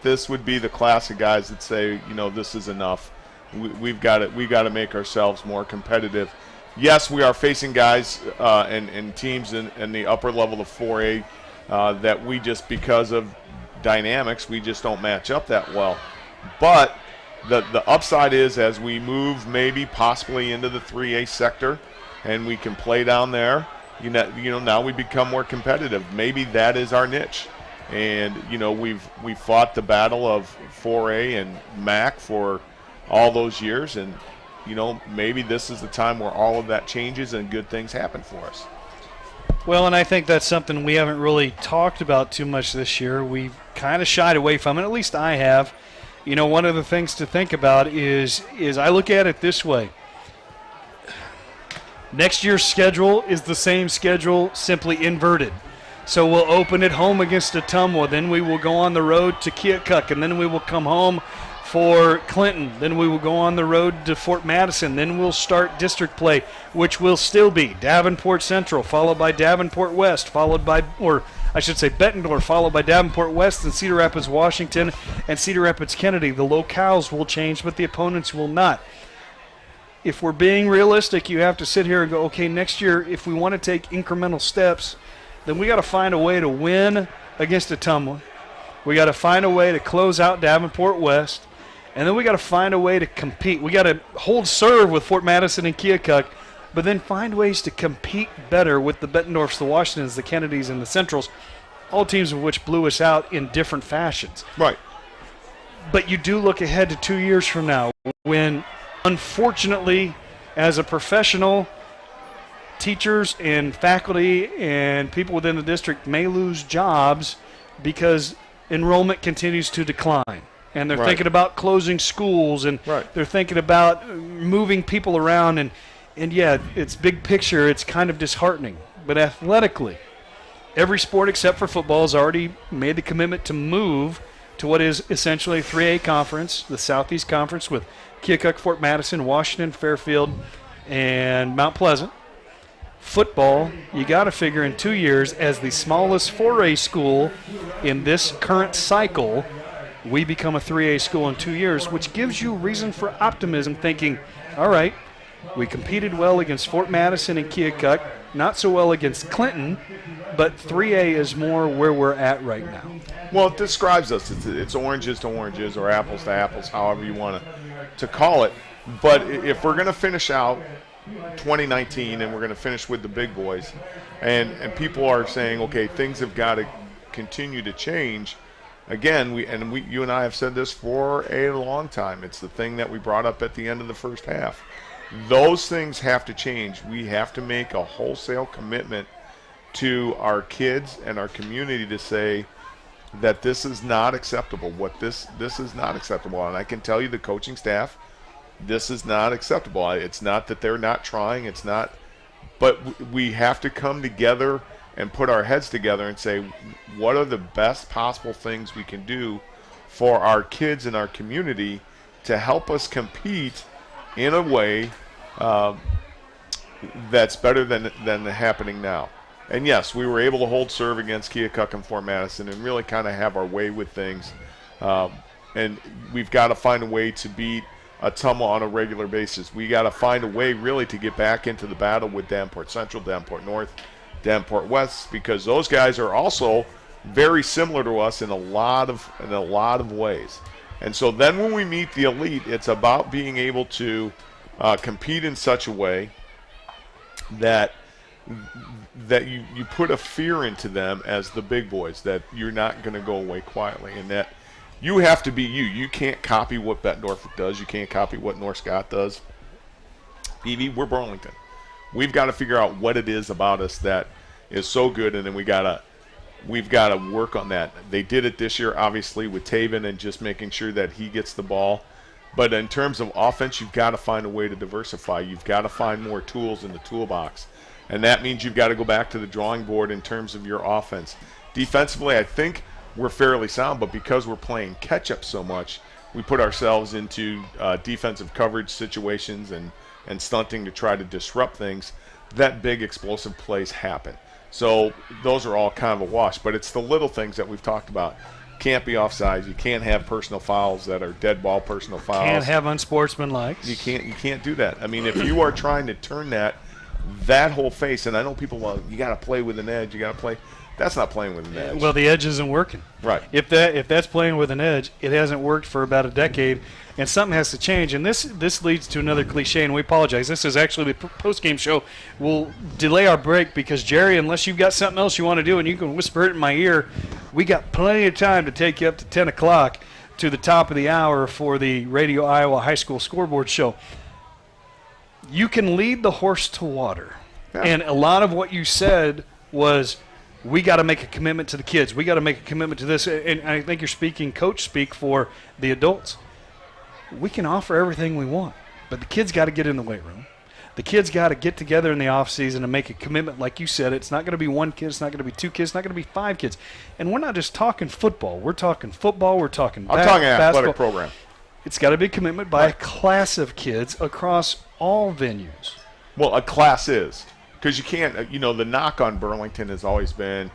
this would be the class of guys that say, this is enough. We've got to make ourselves more competitive. Yes, we are facing guys and teams in the upper level of 4A that we just, because of dynamics, we just don't match up that well. But the upside is, as we move maybe possibly into the 3A sector and we can play down there, now we become more competitive. Maybe that is our niche. And, we've fought the battle of 4A and MAC for all those years, and maybe this is the time where all of that changes and good things happen for us. Well, and I think that's something we haven't really talked about too much this year. We've kind of shied away from it, at least I have. One of the things to think about is I look at it this way. Next year's schedule is the same schedule, simply inverted. So we'll open at home against Ottumwa, then we will go on the road to Keokuk, and then we will come home for Clinton. Then we will go on the road to Fort Madison. Then we'll start district play, which will still be Davenport Central, followed by Davenport West, followed by, or I should say Bettendorf, followed by Davenport West and Cedar Rapids, Washington, and Cedar Rapids, Kennedy. The locales will change, but the opponents will not. If we're being realistic, you have to sit here and go, okay, next year, if we want to take incremental steps, then we got to find a way to win against Ottumwa. We got to find a way to close out Davenport West. And then we got to find a way to compete. We got to hold serve with Fort Madison and Keokuk, but then find ways to compete better with the Bettendorfs, the Washingtons, the Kennedys, and the Centrals, all teams of which blew us out in different fashions. Right. But you do look ahead to 2 years from now when Unfortunately, as a professional, teachers and faculty and people within the district may lose jobs because enrollment continues to decline. And they're thinking about closing schools, and they're thinking about moving people around. And yeah, it's big picture. It's kind of disheartening. But athletically, every sport except for football has already made the commitment to move to what is essentially a 3A conference, the Southeast Conference, with Keokuk, Fort Madison, Washington, Fairfield, and Mount Pleasant. Football, you got to figure in 2 years, as the smallest 4A school in this current cycle, we become a 3A school in 2 years, which gives you reason for optimism, thinking, all right, we competed well against Fort Madison and Keokuk, not so well against Clinton, but 3A is more where we're at right now. Well, it describes us. It's oranges to oranges or apples to apples, however you want to call it. But if we're going to finish out 2019 and we're going to finish with the big boys, and people are saying, okay, things have got to continue to change. Again, you and I have said this for a long time. It's the thing that we brought up at the end of the first half. Those things have to change. We have to make a wholesale commitment to our kids and our community to say that this is not acceptable. This is not acceptable. And I can tell you, the coaching staff, this is not acceptable. It's not that they're not trying. It's not. But we have to come together and put our heads together and say, what are the best possible things we can do for our kids and our community to help us compete in a way that's better than happening now. And yes, we were able to hold serve against Keokuk and Fort Madison and really kind of have our way with things. And we've got to find a way to beat Ottumwa on a regular basis. We got to find a way really to get back into the battle with Davenport Central, Davenport North, Davenport West, because those guys are also very similar to us in a lot of ways. And so then when we meet the elite, it's about being able to compete in such a way that you put a fear into them as the big boys, that you're not going to go away quietly, and that you have to be you. You can't copy what Bettendorf does. You can't copy what North Scott does. Evie, we're Burlington. We've got to figure out what it is about us that is so good, and then we've got to work on that. They did it this year, obviously, with Taven and just making sure that he gets the ball. But in terms of offense, you've got to find a way to diversify. You've got to find more tools in the toolbox. And that means you've got to go back to the drawing board in terms of your offense. Defensively, I think we're fairly sound, but because we're playing catch-up so much, we put ourselves into defensive coverage situations and stunting to try to disrupt things. That big explosive plays happen. So those are all kind of a wash. But it's the little things that we've talked about. Can't be offsides. You can't have personal fouls that are dead ball personal fouls. Can't have unsportsmanlike. You can't do that. I mean, if you are trying to turn that whole face, and I know people, well, you got to play with an edge. You got to play. That's not playing with an edge. Well, the edge isn't working. Right. If that's playing with an edge, it hasn't worked for about a decade, and something has to change. And this leads to another cliche, and we apologize. This is actually the post-game show. We'll delay our break because, Jerry, unless you've got something else you want to do and you can whisper it in my ear, we got plenty of time to take you up to 10 o'clock to the top of the hour for the Radio Iowa High School Scoreboard Show. You can lead the horse to water. Yeah. And a lot of what you said was, we got to make a commitment to the kids. We got to make a commitment to this. And I think you're speaking coach speak for the adults. We can offer everything we want, but the kids got to get in the weight room. The kids got to get together in the off season and make a commitment. Like you said, it's not going to be one kid. It's not going to be two kids. It's not going to be five kids. And we're not just talking football. We're talking football. We're talking I'm talking athletic program. It's got to be a commitment by a class of kids across all venues. Well, a class is. Because you can't, the knock on Burlington has always been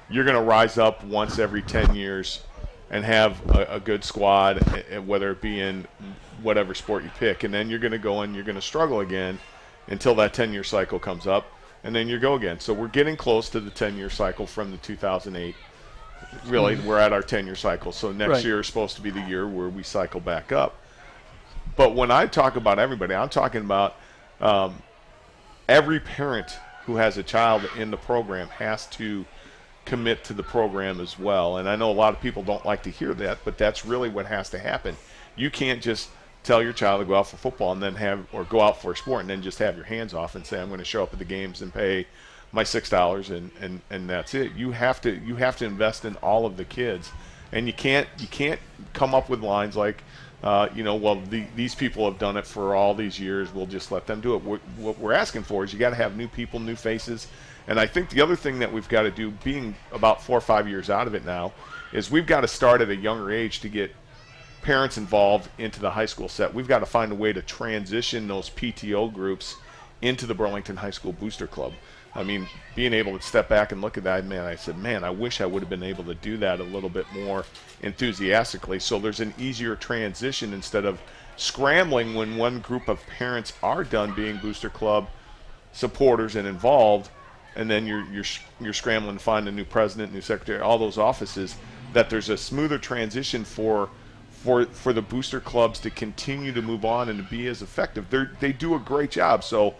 you're going to rise up once every 10 years and have a good squad, whether it be in whatever sport you pick. And then you're going to go and you're going to struggle again until that 10-year cycle comes up, and then you go again. So we're getting close to the 10-year cycle from the 2008. Really, we're at our 10-year cycle. So next year is supposed to be the year where we cycle back up. But when I talk about everybody, I'm talking about every parent who has a child in the program has to commit to the program as well. And I know a lot of people don't like to hear that, but that's really what has to happen. You can't just tell your child to go out for football and then or go out for a sport and then just have your hands off and say, I'm going to show up at the games and pay my $6 and that's it. You have to invest in all of the kids, and you can't come up with lines like, these people have done it for all these years. We'll just let them do it. What we're asking for is you got to have new people, new faces. And I think the other thing that we've got to do, being about 4 or 5 years out of it now, is we've got to start at a younger age to get parents involved into the high school set. We've got to find a way to transition those PTO groups into the Burlington High School Booster Club. I mean, being able to step back and look at that, I said, I wish I would have been able to do that a little bit more enthusiastically. So there's an easier transition instead of scrambling when one group of parents are done being Booster Club supporters and involved, and then you're scrambling to find a new president, new secretary, all those offices, that there's a smoother transition for the booster clubs to continue to move on and to be as effective. They do a great job. So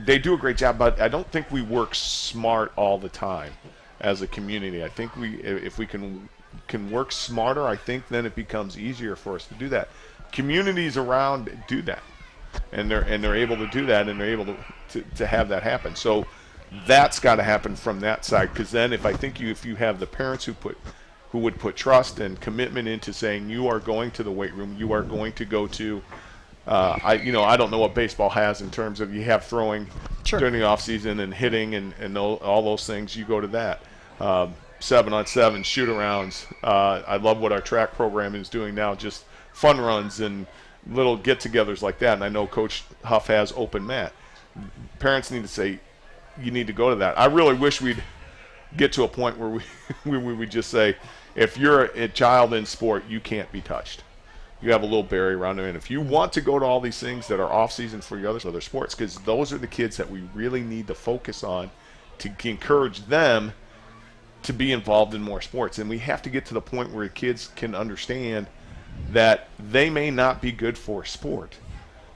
they do a great job, but I don't think we work smart all the time as a community. I think if we can work smarter, I think then it becomes easier for us to do that. Communities around do that, and they're able to do that, and they're able to have that happen. So that's got to happen from that side, because then if you have the parents who would put trust and commitment into saying, you are going to the weight room, you are going to go to I don't know what baseball has in terms of, you have throwing during the off season and hitting and all those things. You go to that 7-on-7 shoot-arounds. I love what our track program is doing now, just fun runs and little get-togethers like that. And I know Coach Huff has open mat. Parents need to say, you need to go to that. I really wish we'd get to a point where we would just say, if you're a child in sport, you can't be touched. You have a little barrier around them. And if you want to go to all these things that are off-season for your other sports, because those are the kids that we really need to focus on to encourage them to be involved in more sports. And we have to get to the point where kids can understand that they may not be good for sport,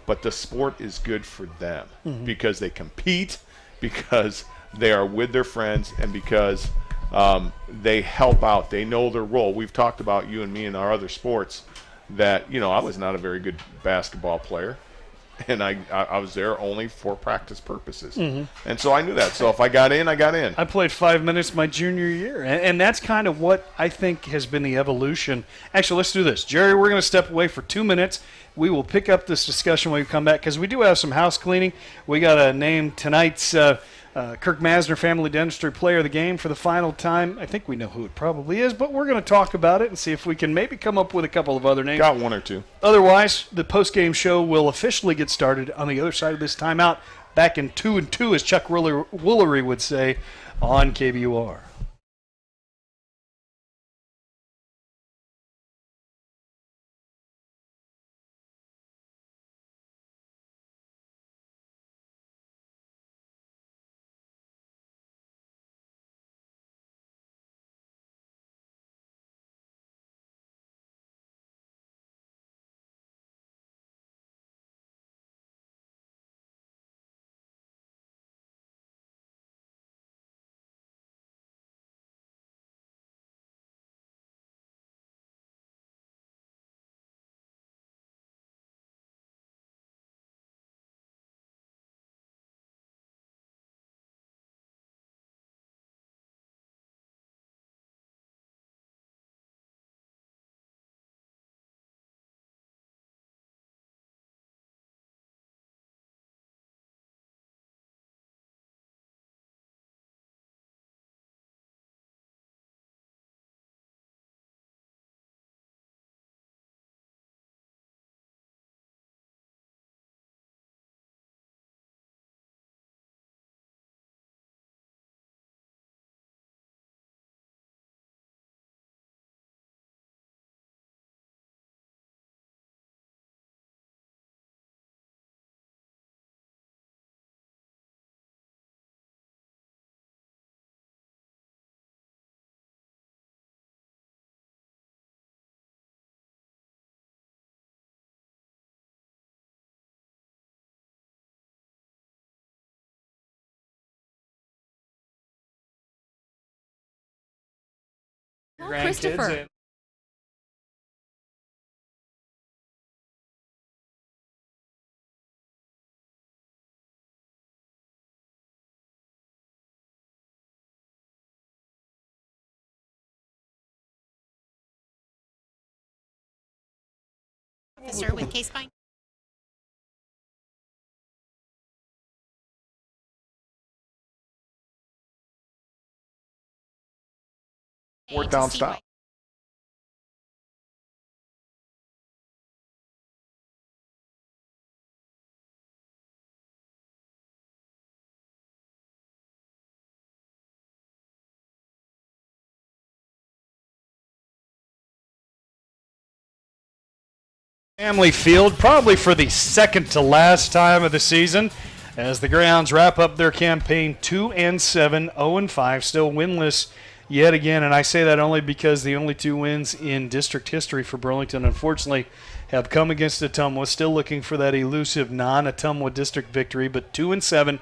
but the sport is good for them, because they compete, because they are with their friends, and because they help out. They know their role. We've talked about, you and me, in our other sports, that I was not a very good basketball player, and I was there only for practice purposes. And so I knew that. So if I got in, I got in. I played 5 minutes my junior year, and that's kind of what I think has been the evolution. Actually, let's do this. Jerry, we're going to step away for 2 minutes. We will pick up this discussion when we come back, because we do have some house cleaning. We got to name tonight's Kirk Masner Family Dentistry Player of the Game for the final time. I think we know who it probably is, but we're going to talk about it and see if we can maybe come up with a couple of other names. Got one or two. Otherwise, the post-game show will officially get started on the other side of this timeout, back in 2 and 2, as Chuck Woolery would say, on KBUR. Christopher. officer with case finding. Fourth down stop. Family Field, probably for the second to last time of the season, as the Greyhounds wrap up their campaign 2-7, 0-5, still winless yet again. And I say that only because the only 2 wins in district history for Burlington, unfortunately, have come against Ottumwa. Still looking for that elusive non-Ottumwa district victory, but 2-7,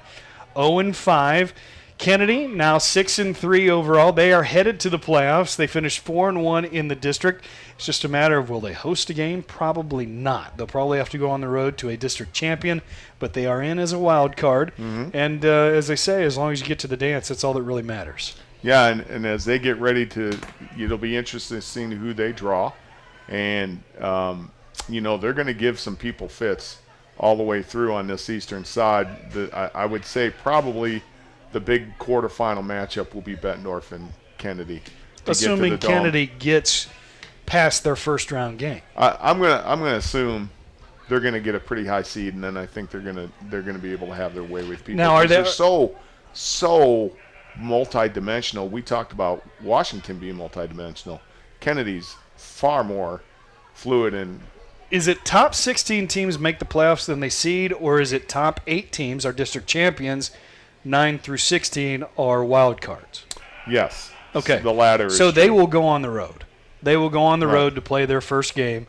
0-5. Kennedy now 6-3 overall. They are headed to the playoffs. They finished 4-1 in the district. It's just a matter of, will they host a game? Probably not. They'll probably have to go on the road to a district champion, but they are in as a wild card. And as they say, as long as you get to the dance, that's all that really matters. Yeah, and as they get ready to, it'll be interesting seeing who they draw. And, they're going to give some people fits all the way through on this eastern side. I would say probably the big quarterfinal matchup will be Bettendorf and Kennedy. Assuming Kennedy gets past their first round game. I'm gonna assume they're gonna get a pretty high seed, and then I think they're gonna be able to have their way with people. Now, they're so multi-dimensional. We talked about Washington being multi-dimensional. Kennedy's far more fluid. And is it top 16 teams make the playoffs, then they seed, or is it top 8 teams are district champions, 9 through 16 are wild cards? Yes. Okay. The latter. So they will go on the road. They will go on the road to play their first game.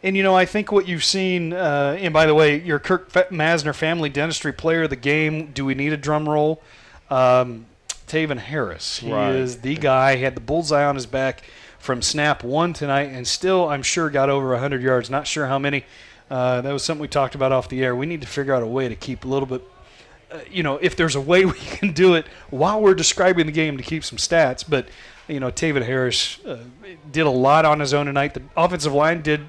And, I think what you've seen, and by the way, your Kirk Masner Family Dentistry Player of the Game, do we need a drum roll? Taven Harris. He is the guy. He had the bullseye on his back from snap 1 tonight, and still, I'm sure, got over 100 yards. Not sure how many. That was something we talked about off the air. We need to figure out a way to keep a little bit, if there's a way we can do it while we're describing the game to keep some stats. But, Taven Harris did a lot on his own tonight. The offensive line did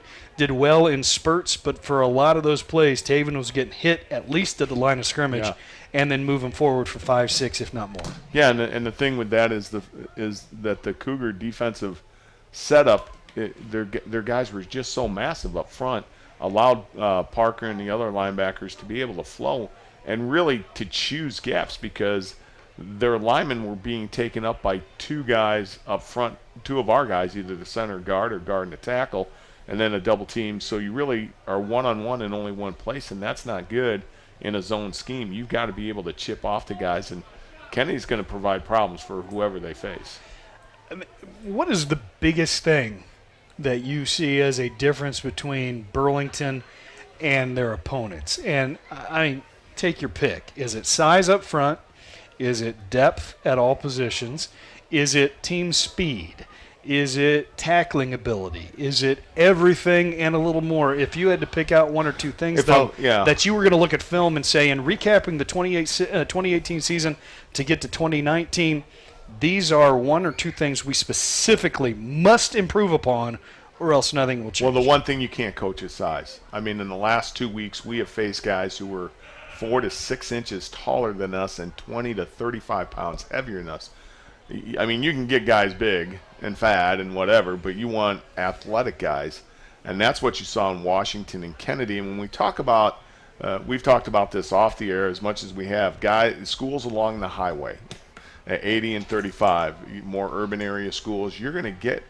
well in spurts, but for a lot of those plays, Taven was getting hit at least at the line of scrimmage, and then moving forward for 5, 6, if not more. Yeah, and the thing with that is that the Cougar defensive setup, their guys were just so massive up front, allowed Parker and the other linebackers to be able to flow and really to choose gaps, because their linemen were being taken up by 2 guys up front, 2 of our guys, either the center guard or guard and the tackle, and then a double team. So you really are one-on-one in only one place, and that's not good in a zone scheme. You've got to be able to chip off the guys, and Kennedy's going to provide problems for whoever they face. What is the biggest thing that you see as a difference between Burlington and their opponents? And, I mean, take your pick. Is it size up front? Is it depth at all positions? Is it team speed? Is it tackling ability? Is it everything and a little more? If you had to pick out 1 or 2 things, that you were going to look at film and say, in recapping the 2018 season to get to 2019, these are 1 or 2 things we specifically must improve upon, or else nothing will change. Well, the one thing you can't coach is size. I mean, in the last 2 weeks, we have faced guys who were 4 to 6 inches taller than us and 20 to 35 pounds heavier than us. I mean, you can get guys big and fat and whatever, but you want athletic guys, and that's what you saw in Washington and Kennedy. And when we talk about, we've talked about this off the air as much as we have, schools along the highway at 80 and 35, more urban area schools, you're going to get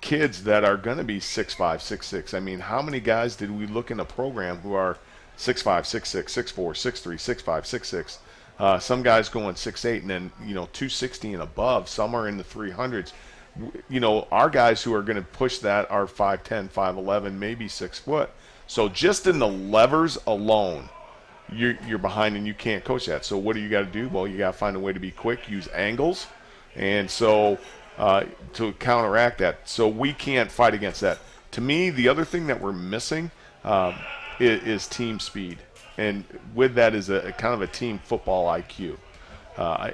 kids that are going to be 6'5", 6'6". I mean, how many guys did we look in a program who are 6'5", 6'6", 6'4", 6'3", 6'5", 6'6". Some guys going 6'8", and then 260 and above. Some are in the 300s. Our guys who are going to push that are 5'10", 5'11", maybe 6 foot. So just in the levers alone, you're behind, and you can't coach that. So what do you got to do? Well, you got to find a way to be quick, use angles, and so to counteract that. So we can't fight against that. To me, the other thing that we're missing is team speed, and with that is a kind of a team football IQ.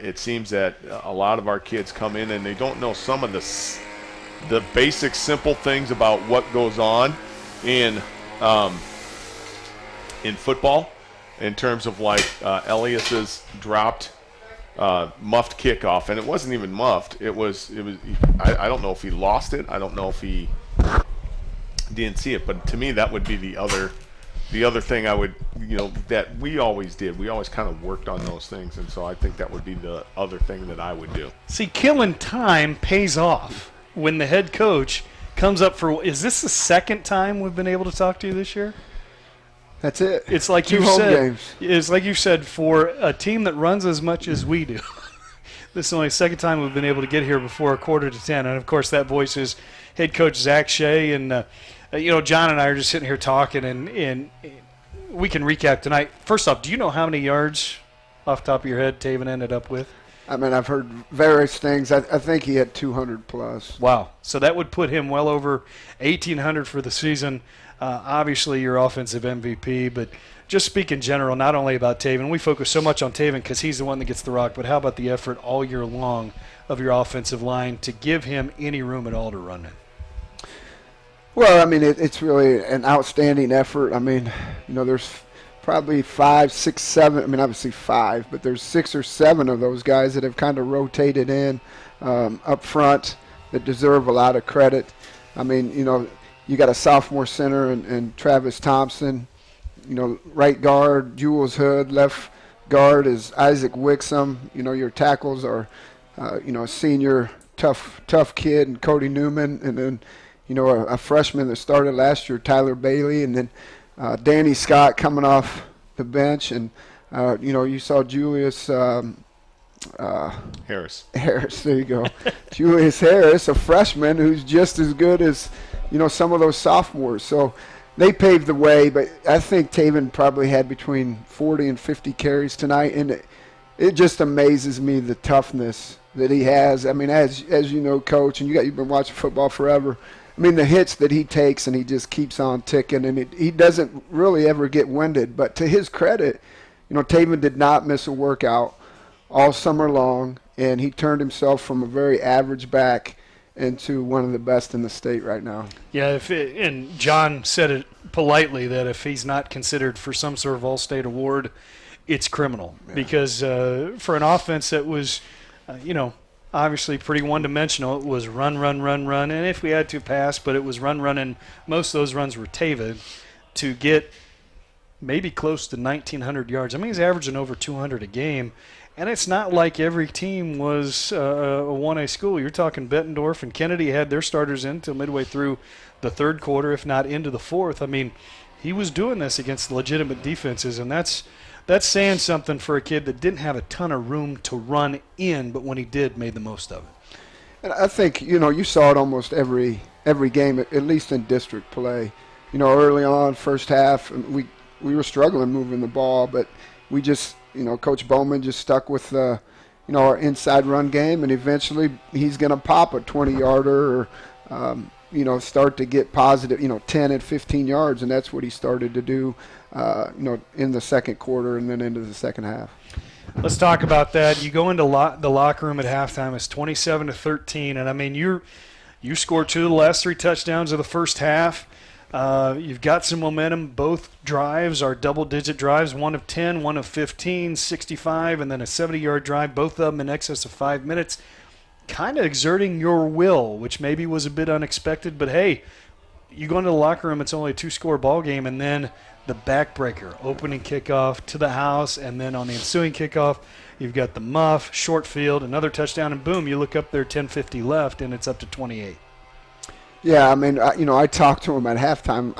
It seems that a lot of our kids come in and they don't know some of the basic simple things about what goes on in in football, in terms of like Elias's dropped muffed kickoff, and it wasn't even muffed. It was. I don't know if he lost it. I don't know if he didn't see it. But to me, that would be the other thing I would, that we always did. We always kind of worked on those things, and so I think that would be the other thing that I would do. See, killing time pays off when the head coach comes up for. Is this the second time we've been able to talk to you this year? That's it. It's like you said. It's like you said, for a team that runs as much as we do. This is only the second time we've been able to get here before 9:45, and of course that voice is head coach Zach Shea, and John and I are just sitting here talking, and we can recap tonight. First off, do you know how many yards off the top of your head Taven ended up with? I mean, I've heard various things. I think he had 200 plus. Wow. So that would put him well over 1,800 for the season. Obviously, your offensive MVP, but just speak in general, not only about Taven. We focus so much on Taven because he's the one that gets the rock, but how about the effort all year long of your offensive line to give him any room at all to run in? Well, I mean, it's really an outstanding effort. I mean, there's probably 5, 6, 7. I mean, obviously 5, but there's 6 or 7 of those guys that have kind of rotated in up front that deserve a lot of credit. I mean, you got a sophomore center and Travis Thompson. Right guard, Jules Hood. Left guard is Isaac Wixom. Your tackles are, a senior tough kid, and Cody Newman. And then, a freshman that started last year, Tyler Bailey. And then Danny Scott coming off the bench. And, you saw Julius Harris. There you go. Julius Harris, a freshman who's just as good as, some of those sophomores. So they paved the way, but I think Taven probably had between 40 and 50 carries tonight, and it just amazes me the toughness that he has. I mean, as you know, Coach, and you've been watching football forever. I mean, the hits that he takes, and he just keeps on ticking, and he doesn't really ever get winded. But to his credit, Taven did not miss a workout all summer long, and he turned himself from a very average back into one of the best in the state right now. Yeah, and John said it politely that if he's not considered for some sort of all-state award, it's criminal. Yeah. Because for an offense that was, obviously pretty one-dimensional, it was run, and if we had to pass, but it was run, and most of those runs were Taven, to get maybe close to 1,900 yards. I mean, he's averaging over 200 a game. And it's not like every team was a 1A school. You're talking Bettendorf and Kennedy had their starters in until midway through the third quarter, if not into the fourth. I mean, he was doing this against legitimate defenses, and that's saying something for a kid that didn't have a ton of room to run in, but when he did, made the most of it. And I think, you saw it almost every game, at least in district play. Early on, first half, we were struggling moving the ball, but we just – Coach Bowman just stuck with, our inside run game, and eventually he's going to pop a 20-yarder or, start to get positive, 10 and 15 yards, and that's what he started to do, in the second quarter and then into the second half. Let's talk about that. You go into the locker room at halftime. It's 27-13, and, I mean, you scored 2 of the last 3 touchdowns of the first half. You've got some momentum. Both drives are double-digit drives, one of 10, one of 15, 65, and then a 70-yard drive, both of them in excess of 5 minutes. Kind of exerting your will, which maybe was a bit unexpected. But, hey, you go into the locker room, it's only a 2-score ball game, and then the backbreaker, opening kickoff to the house, and then on the ensuing kickoff, you've got the muff, short field, another touchdown, and boom, you look up there, 10:50 left, and it's up to 28. Yeah, I mean, I talked to him at halftime.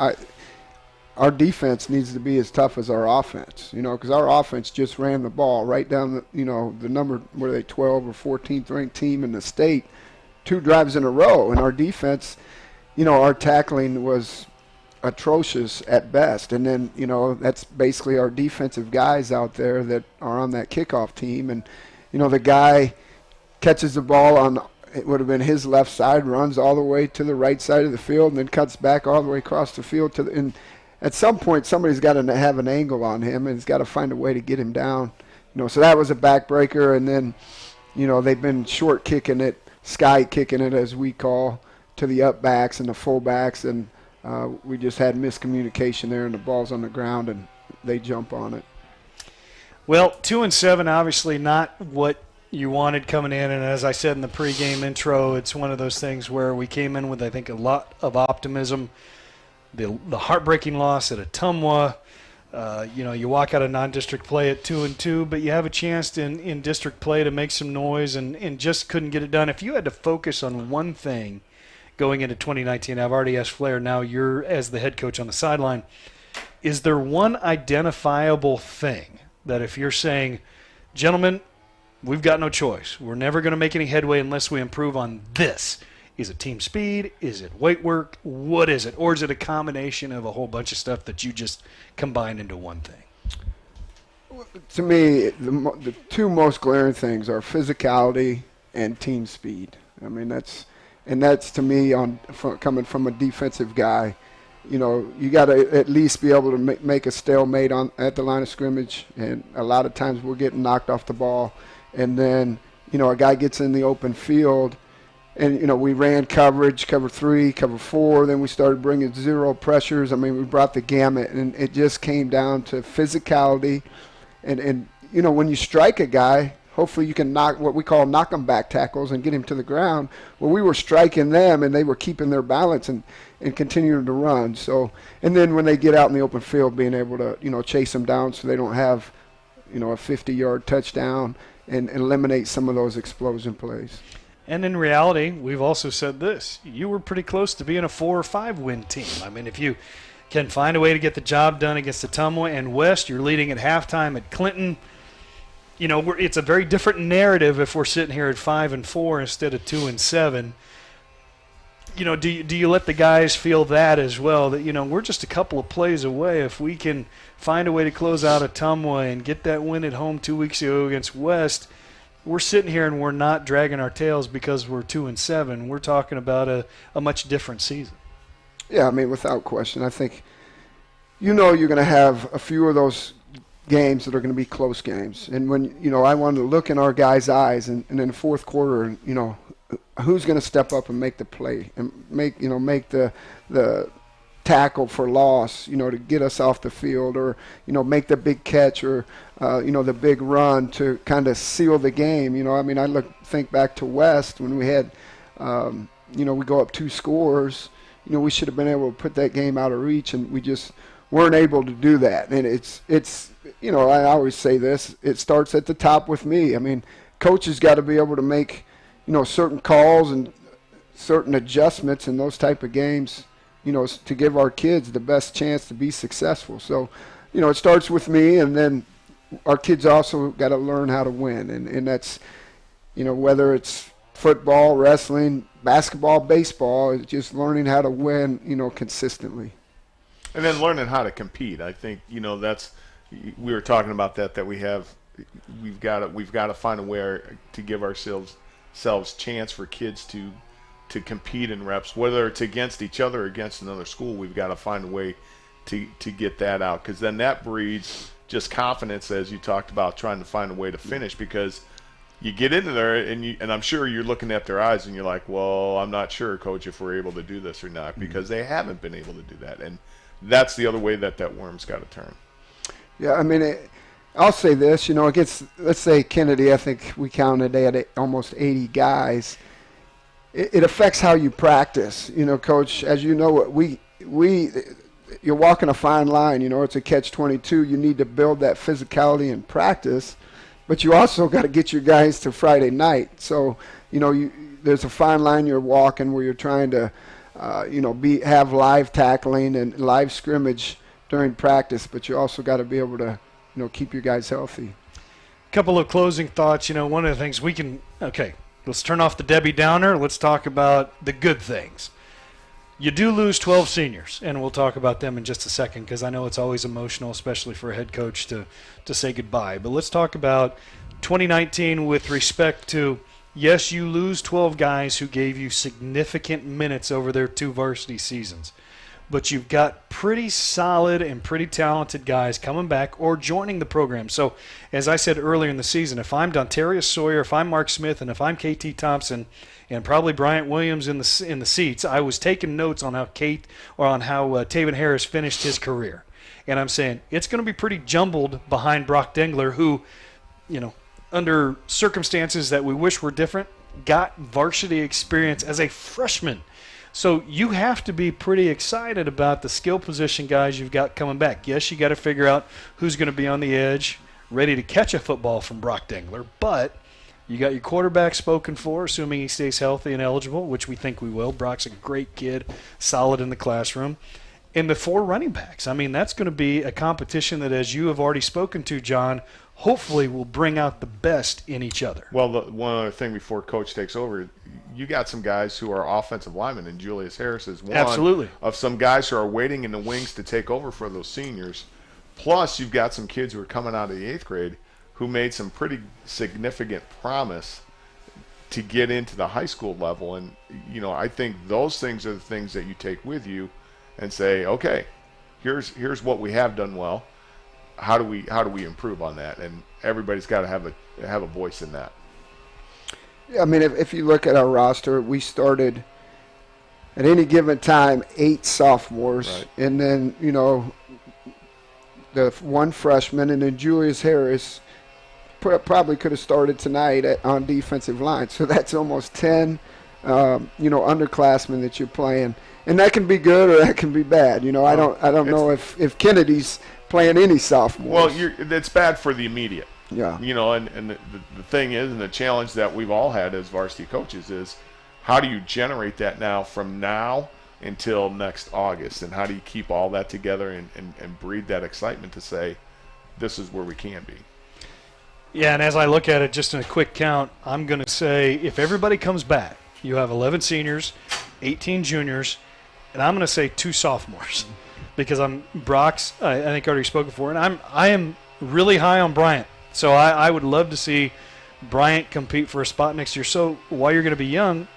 Our defense needs to be as tough as our offense, because our offense just ran the ball right down the number, were they 12 or 14th ranked team in the state, 2 drives in a row. And our defense, our tackling was atrocious at best. And then, that's basically our defensive guys out there that are on that kickoff team. And, the guy catches the ball on – it would have been his left side, runs all the way to the right side of the field, and then cuts back all the way across the field. And at some point, somebody's got to have an angle on him, and he's got to find a way to get him down. So that was a backbreaker. And then, they've been short kicking it, sky kicking it, as we call, to the up backs and the full backs. And We just had miscommunication there, and the ball's on the ground, and they jump on it. Well, 2-7, obviously not what you wanted coming in, and as I said in the pregame intro, it's one of those things where we came in with, I think, a lot of optimism. The heartbreaking loss at Ottumwa. You walk out of non-district play at 2-2, but you have a chance in district play to make some noise and just couldn't get it done. If you had to focus on one thing going into 2019, I've already asked Flair, now you're as the head coach on the sideline, is there one identifiable thing that if you're saying, gentlemen, we've got no choice, we're never going to make any headway unless we improve on this? Is it team speed? Is it weight work? What is it? Or is it a combination of a whole bunch of stuff that you just combine into one thing? To me, the two most glaring things are physicality and team speed. I mean, that's to me, coming from a defensive guy, you got to at least be able to make a stalemate at the line of scrimmage, and a lot of times we're getting knocked off the ball, and then a guy gets in the open field. And, we ran coverage, cover 3, cover 4. Then we started bringing zero pressures. I mean, we brought the gamut. And it just came down to physicality. And when you strike a guy, hopefully you can knock them back tackles and get him to the ground. Well, we were striking them, and they were keeping their balance and continuing to run. So, and then when they get out in the open field, being able to, chase them down so they don't have, a 50-yard touchdown and eliminate some of those explosion plays. And in reality, we've also said this. You were pretty close to being a 4 or 5 win team. I mean, if you can find a way to get the job done against Ottumwa and West, you're leading at halftime at Clinton. It's a very different narrative if we're sitting here at 5-4 instead of 2-7. Do you let the guys feel that as well? That we're just a couple of plays away. If we can find a way to close out Ottumwa and get that win at home 2 weeks ago against West, we're sitting here and we're not dragging our tails because we're 2-7. We're talking about a much different season. Yeah, I mean, without question. I think you're going to have a few of those games that are going to be close games. And when, I want to look in our guys' eyes and in the fourth quarter, who's going to step up and make the play and make the tackle for loss, to get us off the field, or, make the big catch, or, the big run to kind of seal the game. I think back to West when we had, we go up 2 scores. We should have been able to put that game out of reach, and we just weren't able to do that. And it's I always say this, it starts at the top with me. I mean, coaches got to be able to make, certain calls and certain adjustments in those type of games, to give our kids the best chance to be successful. So, it starts with me, and then our kids also got to learn how to win. And that's, whether it's football, wrestling, basketball, baseball, it's just learning how to win, consistently. And then learning how to compete. I think, that's, we were talking about that we've got to find a way to give ourselves chance for kids to compete in reps, whether it's against each other or against another school. We've got to find a way to get that out, because then that breeds just confidence, as you talked about, trying to find a way to finish, because you get into there and I'm sure you're looking at their eyes and you're like, well, I'm not sure, Coach, if we're able to do this or not, because they haven't been able to do that. And that's the other way that worm's got to turn. Yeah, I mean, I'll say this, against, let's say, Kennedy, I think we counted, they had almost 80 guys. It affects how you practice, Coach. As you know, you're walking a fine line. It's a catch-22. You need to build that physicality in practice, but you also got to get your guys to Friday night. So, there's a fine line you're walking where you're trying to, have live tackling and live scrimmage during practice, but you also got to be able to, keep your guys healthy. A couple of closing thoughts. One of the things let's turn off the Debbie Downer. Let's talk about the good things. You do lose 12 seniors, and we'll talk about them in just a second, because I know it's always emotional, especially for a head coach to say goodbye. But let's talk about 2019 with respect to, yes, you lose 12 guys who gave you significant minutes over their 2 varsity seasons. but you've got pretty solid and pretty talented guys coming back or joining the program. So, as I said earlier in the season, if I'm Dontarius Sawyer, if I'm Mark Smith, and if I'm KT Thompson, and probably Bryant Williams in the seats, I was taking notes on how Taven Harris finished his career. And I'm saying it's going to be pretty jumbled behind Brock Dengler, who, under circumstances that we wish were different, got varsity experience as a freshman. So you have to be pretty excited about the skill position guys you've got coming back. Yes, you got to figure out who's going to be on the edge, ready to catch a football from Brock Dengler, but you got your quarterback spoken for, assuming he stays healthy and eligible, which we think we will. Brock's a great kid, solid in the classroom. And the 4 running backs. I mean, that's going to be a competition that, as you have already spoken to, John, hopefully will bring out the best in each other. Well, one other thing before Coach takes over, you got some guys who are offensive linemen, and Julius Harris is one Absolutely. of some guys who are waiting in the wings to take over for those seniors. Plus, you've got some kids who are coming out of the 8th grade who made some pretty significant promise to get into the high school level. And, I think those things are the things that you take with you and say, okay, here's what we have done well. How do we improve on that? And everybody's got to have a voice in that. Yeah, I mean, if you look at our roster, we started at any given time 8 sophomores, right. And then the 1 freshman, and then Julius Harris probably could have started tonight on defensive line. So that's almost 10, underclassmen that you're playing, and that can be good or that can be bad. I don't know if Kennedy's playing any sophomores. Well, that's bad for the immediate. Yeah. And the thing is, and the challenge that we've all had as varsity coaches is, how do you generate that now from now until next August, and how do you keep all that together and breed that excitement to say, this is where we can be. Yeah, and as I look at it, just in a quick count, I'm going to say if everybody comes back, you have 11 seniors, 18 juniors, and I'm going to say 2 sophomores, because Brock's. I think I already spoke before, and I am really high on Bryant. So I would love to see Bryant compete for a spot next year. So while you're going to be young,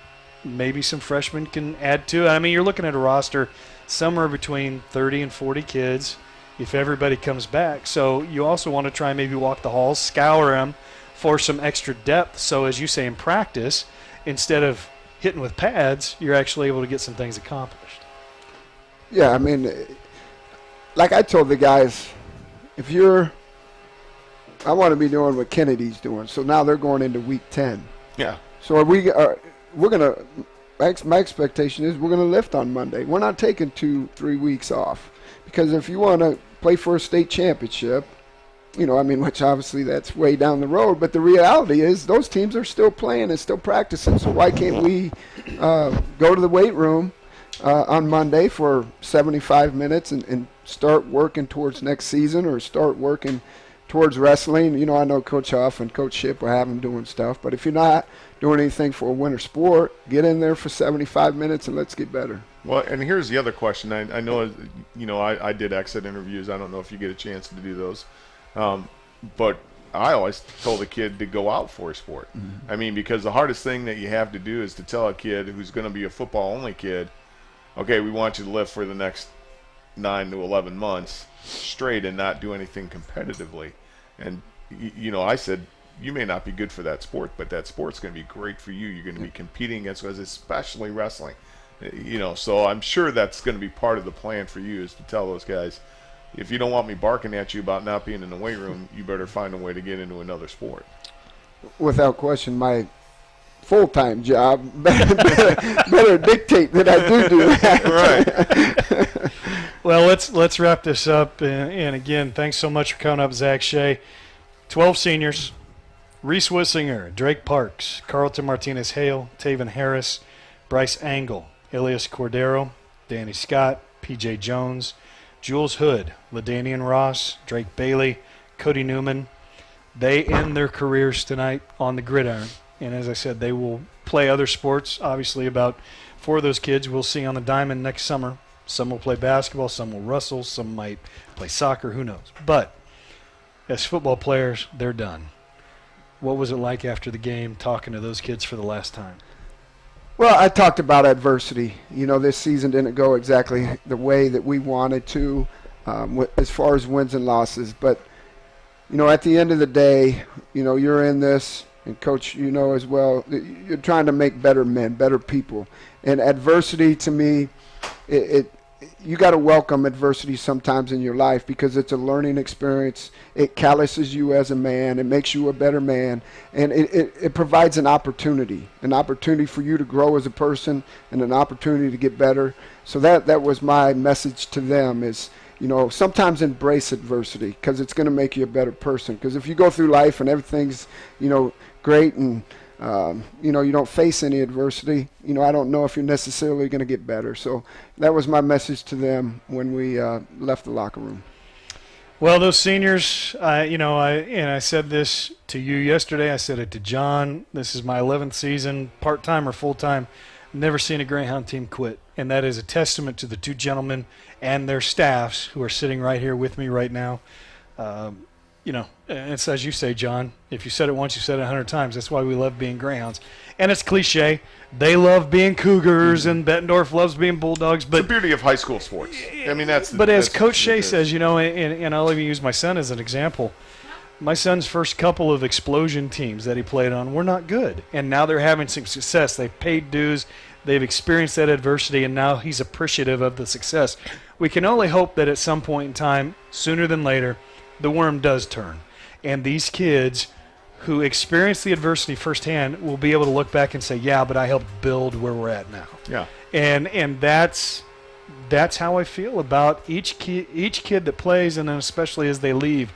maybe some freshmen can add to it. I mean, you're looking at a roster somewhere between 30 and 40 kids if everybody comes back. So you also want to try and maybe walk the halls, scour them for some extra depth. So as you say, in practice, instead of hitting with pads, you're actually able to get some things accomplished. Yeah, I mean, like I told the guys, I want to be doing what Kennedy's doing. So now they're going into week 10. Yeah. So we're going to, my expectation is we're going to lift on Monday. We're not taking 2-3 weeks off, because if you want to play for a state championship, which obviously that's way down the road, but the reality is those teams are still playing and still practicing. So why can't we go to the weight room on Monday for 75 minutes and start working towards next season, or start working towards wrestling? I know Coach Huff and Coach Ship will have them doing stuff, but if you're not doing anything for a winter sport, get in there for 75 minutes and let's get better. Well, and here's the other question. I know, I did exit interviews. I don't know if you get a chance to do those. But I always told a kid to go out for a sport. Mm-hmm. I mean, because the hardest thing that you have to do is to tell a kid who's going to be a football-only kid, okay, we want you to live for the next 9 to 11 months straight and not do anything competitively. And, I said, you may not be good for that sport, but that sport's going to be great for you. You're going to be competing against us, especially wrestling. So I'm sure that's going to be part of the plan for you, is to tell those guys, if you don't want me barking at you about not being in the weight room, you better find a way to get into another sport. Without question, my full-time job better dictate that I do that. Right. Well, let's wrap this up. And again, thanks so much for coming up, Zach Shea. 12 seniors: Reese Wissinger, Drake Parks, Carlton Martinez-Hale, Taven Harris, Bryce Angle, Elias Cordero, Danny Scott, P.J. Jones, Jules Hood, LaDanian Ross, Drake Bailey, Cody Newman. They end their careers tonight on the gridiron. And as I said, they will play other sports. Obviously, about 4 of those kids we'll see on the diamond next summer. Some will play basketball, some will wrestle, some might play soccer, who knows. But as football players, they're done. What was it like after the game talking to those kids for the last time? Well, I talked about adversity. This season didn't go exactly the way that we wanted to as far as wins and losses. But, at the end of the day, you're in this, and Coach, as well, you're trying to make better men, better people. And adversity, to me, you got to welcome adversity sometimes in your life because it's a learning experience. It calluses you as a man. It makes you a better man. And it provides an opportunity for you to grow as a person and an opportunity to get better. So that was my message to them is, sometimes embrace adversity because it's going to make you a better person. Because if you go through life and everything's, great and you don't face any adversity, I don't know if you're necessarily going to get better. So that was my message to them when we left the locker room. Well, those seniors, I said this to you yesterday. I said it to John. This is my 11th season, part-time or full-time. Never seen a Greyhound team quit. And that is a testament to the two gentlemen and their staffs who are sitting right here with me right now. It's as you say, John, if you said it once, you said it 100 times. That's why we love being Greyhounds. And it's cliche. They love being Cougars, and Bettendorf loves being Bulldogs. But it's the beauty of high school sports. I mean, But as Coach Shea says, and I'll even use my son as an example, my son's first couple of explosion teams that he played on were not good. And now they're having some success. They've paid dues. They've experienced that adversity, and now he's appreciative of the success. We can only hope that at some point in time, sooner than later, the worm does turn. And these kids who experience the adversity firsthand will be able to look back and say, yeah, but I helped build where we're at now. Yeah. And that's how I feel about each kid that plays, and then especially as they leave.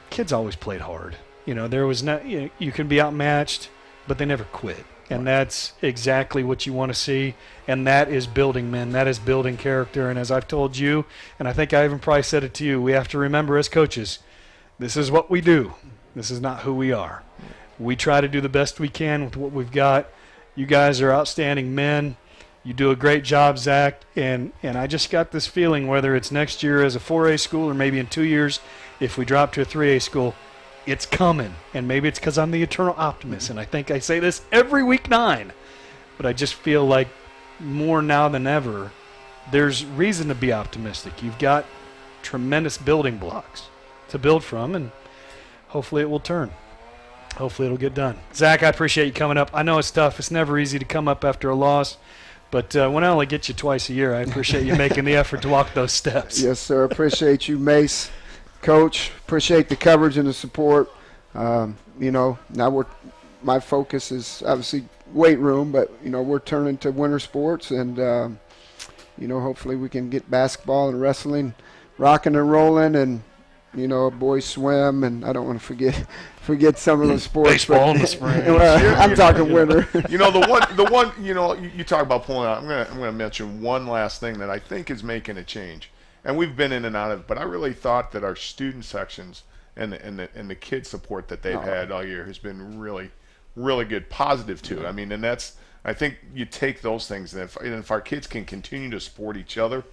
Kids always played hard. There was not, you can be outmatched, but they never quit. And that's exactly what you want to see, and that is building men. That is building character. And as I've told you, and I think I even probably said it to you, we have to remember as coaches, this is what we do. This is not who we are. We try to do the best we can with what we've got. You guys are outstanding men. You do a great job, Zach. And I just got this feeling, whether it's next year as a 4A school or maybe in 2 years, if we drop to a 3A school, it's coming. And maybe it's because I'm the eternal optimist, and I think I say this every week 9. But I just feel like more now than ever, there's reason to be optimistic. You've got tremendous building blocks to build from, and hopefully it will turn. Hopefully it'll get done. Zach, I appreciate you coming up. I know it's tough. It's never easy to come up after a loss. But when I only get you twice a year, I appreciate you making the effort to walk those steps. Yes, sir. Appreciate you, Mace. Coach, appreciate the coverage and the support. Now my focus is obviously weight room, but, we're turning to winter sports, and, hopefully we can get basketball and wrestling rocking and rolling, and, boys swim, and I don't want to forget some of the sports. Baseball in the spring. I'm talking winter. The one, you talk about pulling out. I'm gonna mention one last thing that I think is making a change. And we've been in and out of it, but I really thought that our student sections and the kid support that they've had all year has been really, really good, positive too. I mean, and I think you take those things, and if our kids can continue to support each other,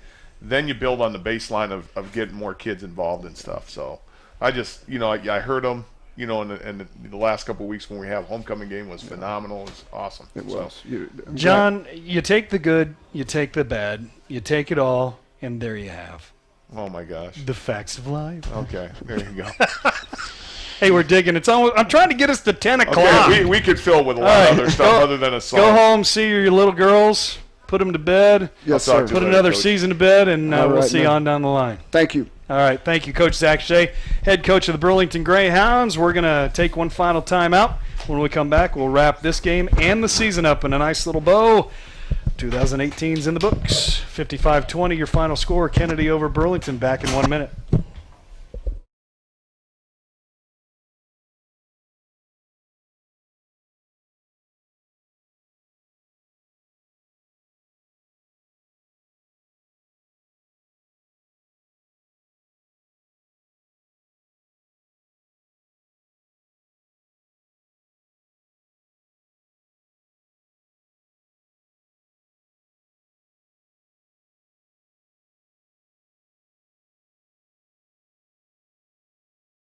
then you build on the baseline of getting more kids involved and stuff. So I just, I heard them, in the last couple of weeks when we have homecoming game was phenomenal. It was awesome. It was. John, you take the good, you take the bad, you take it all. And there you have. Oh my gosh. The facts of life. Okay, there you go. Hey, we're digging. I'm trying to get us to 10 o'clock. Okay, we could fill with a lot of other stuff other than a song. Go home, see your little girls, put them to bed. Yes, sir. Put another season to bed, and we'll see you on down the line. Thank you. All right, thank you, Coach Zach Shea, head coach of the Burlington Greyhounds. We're going to take one final timeout. When we come back, we'll wrap this game and the season up in a nice little bow. 2018's in the books. 55-20, your final score. Kennedy over Burlington. Back in 1 minute.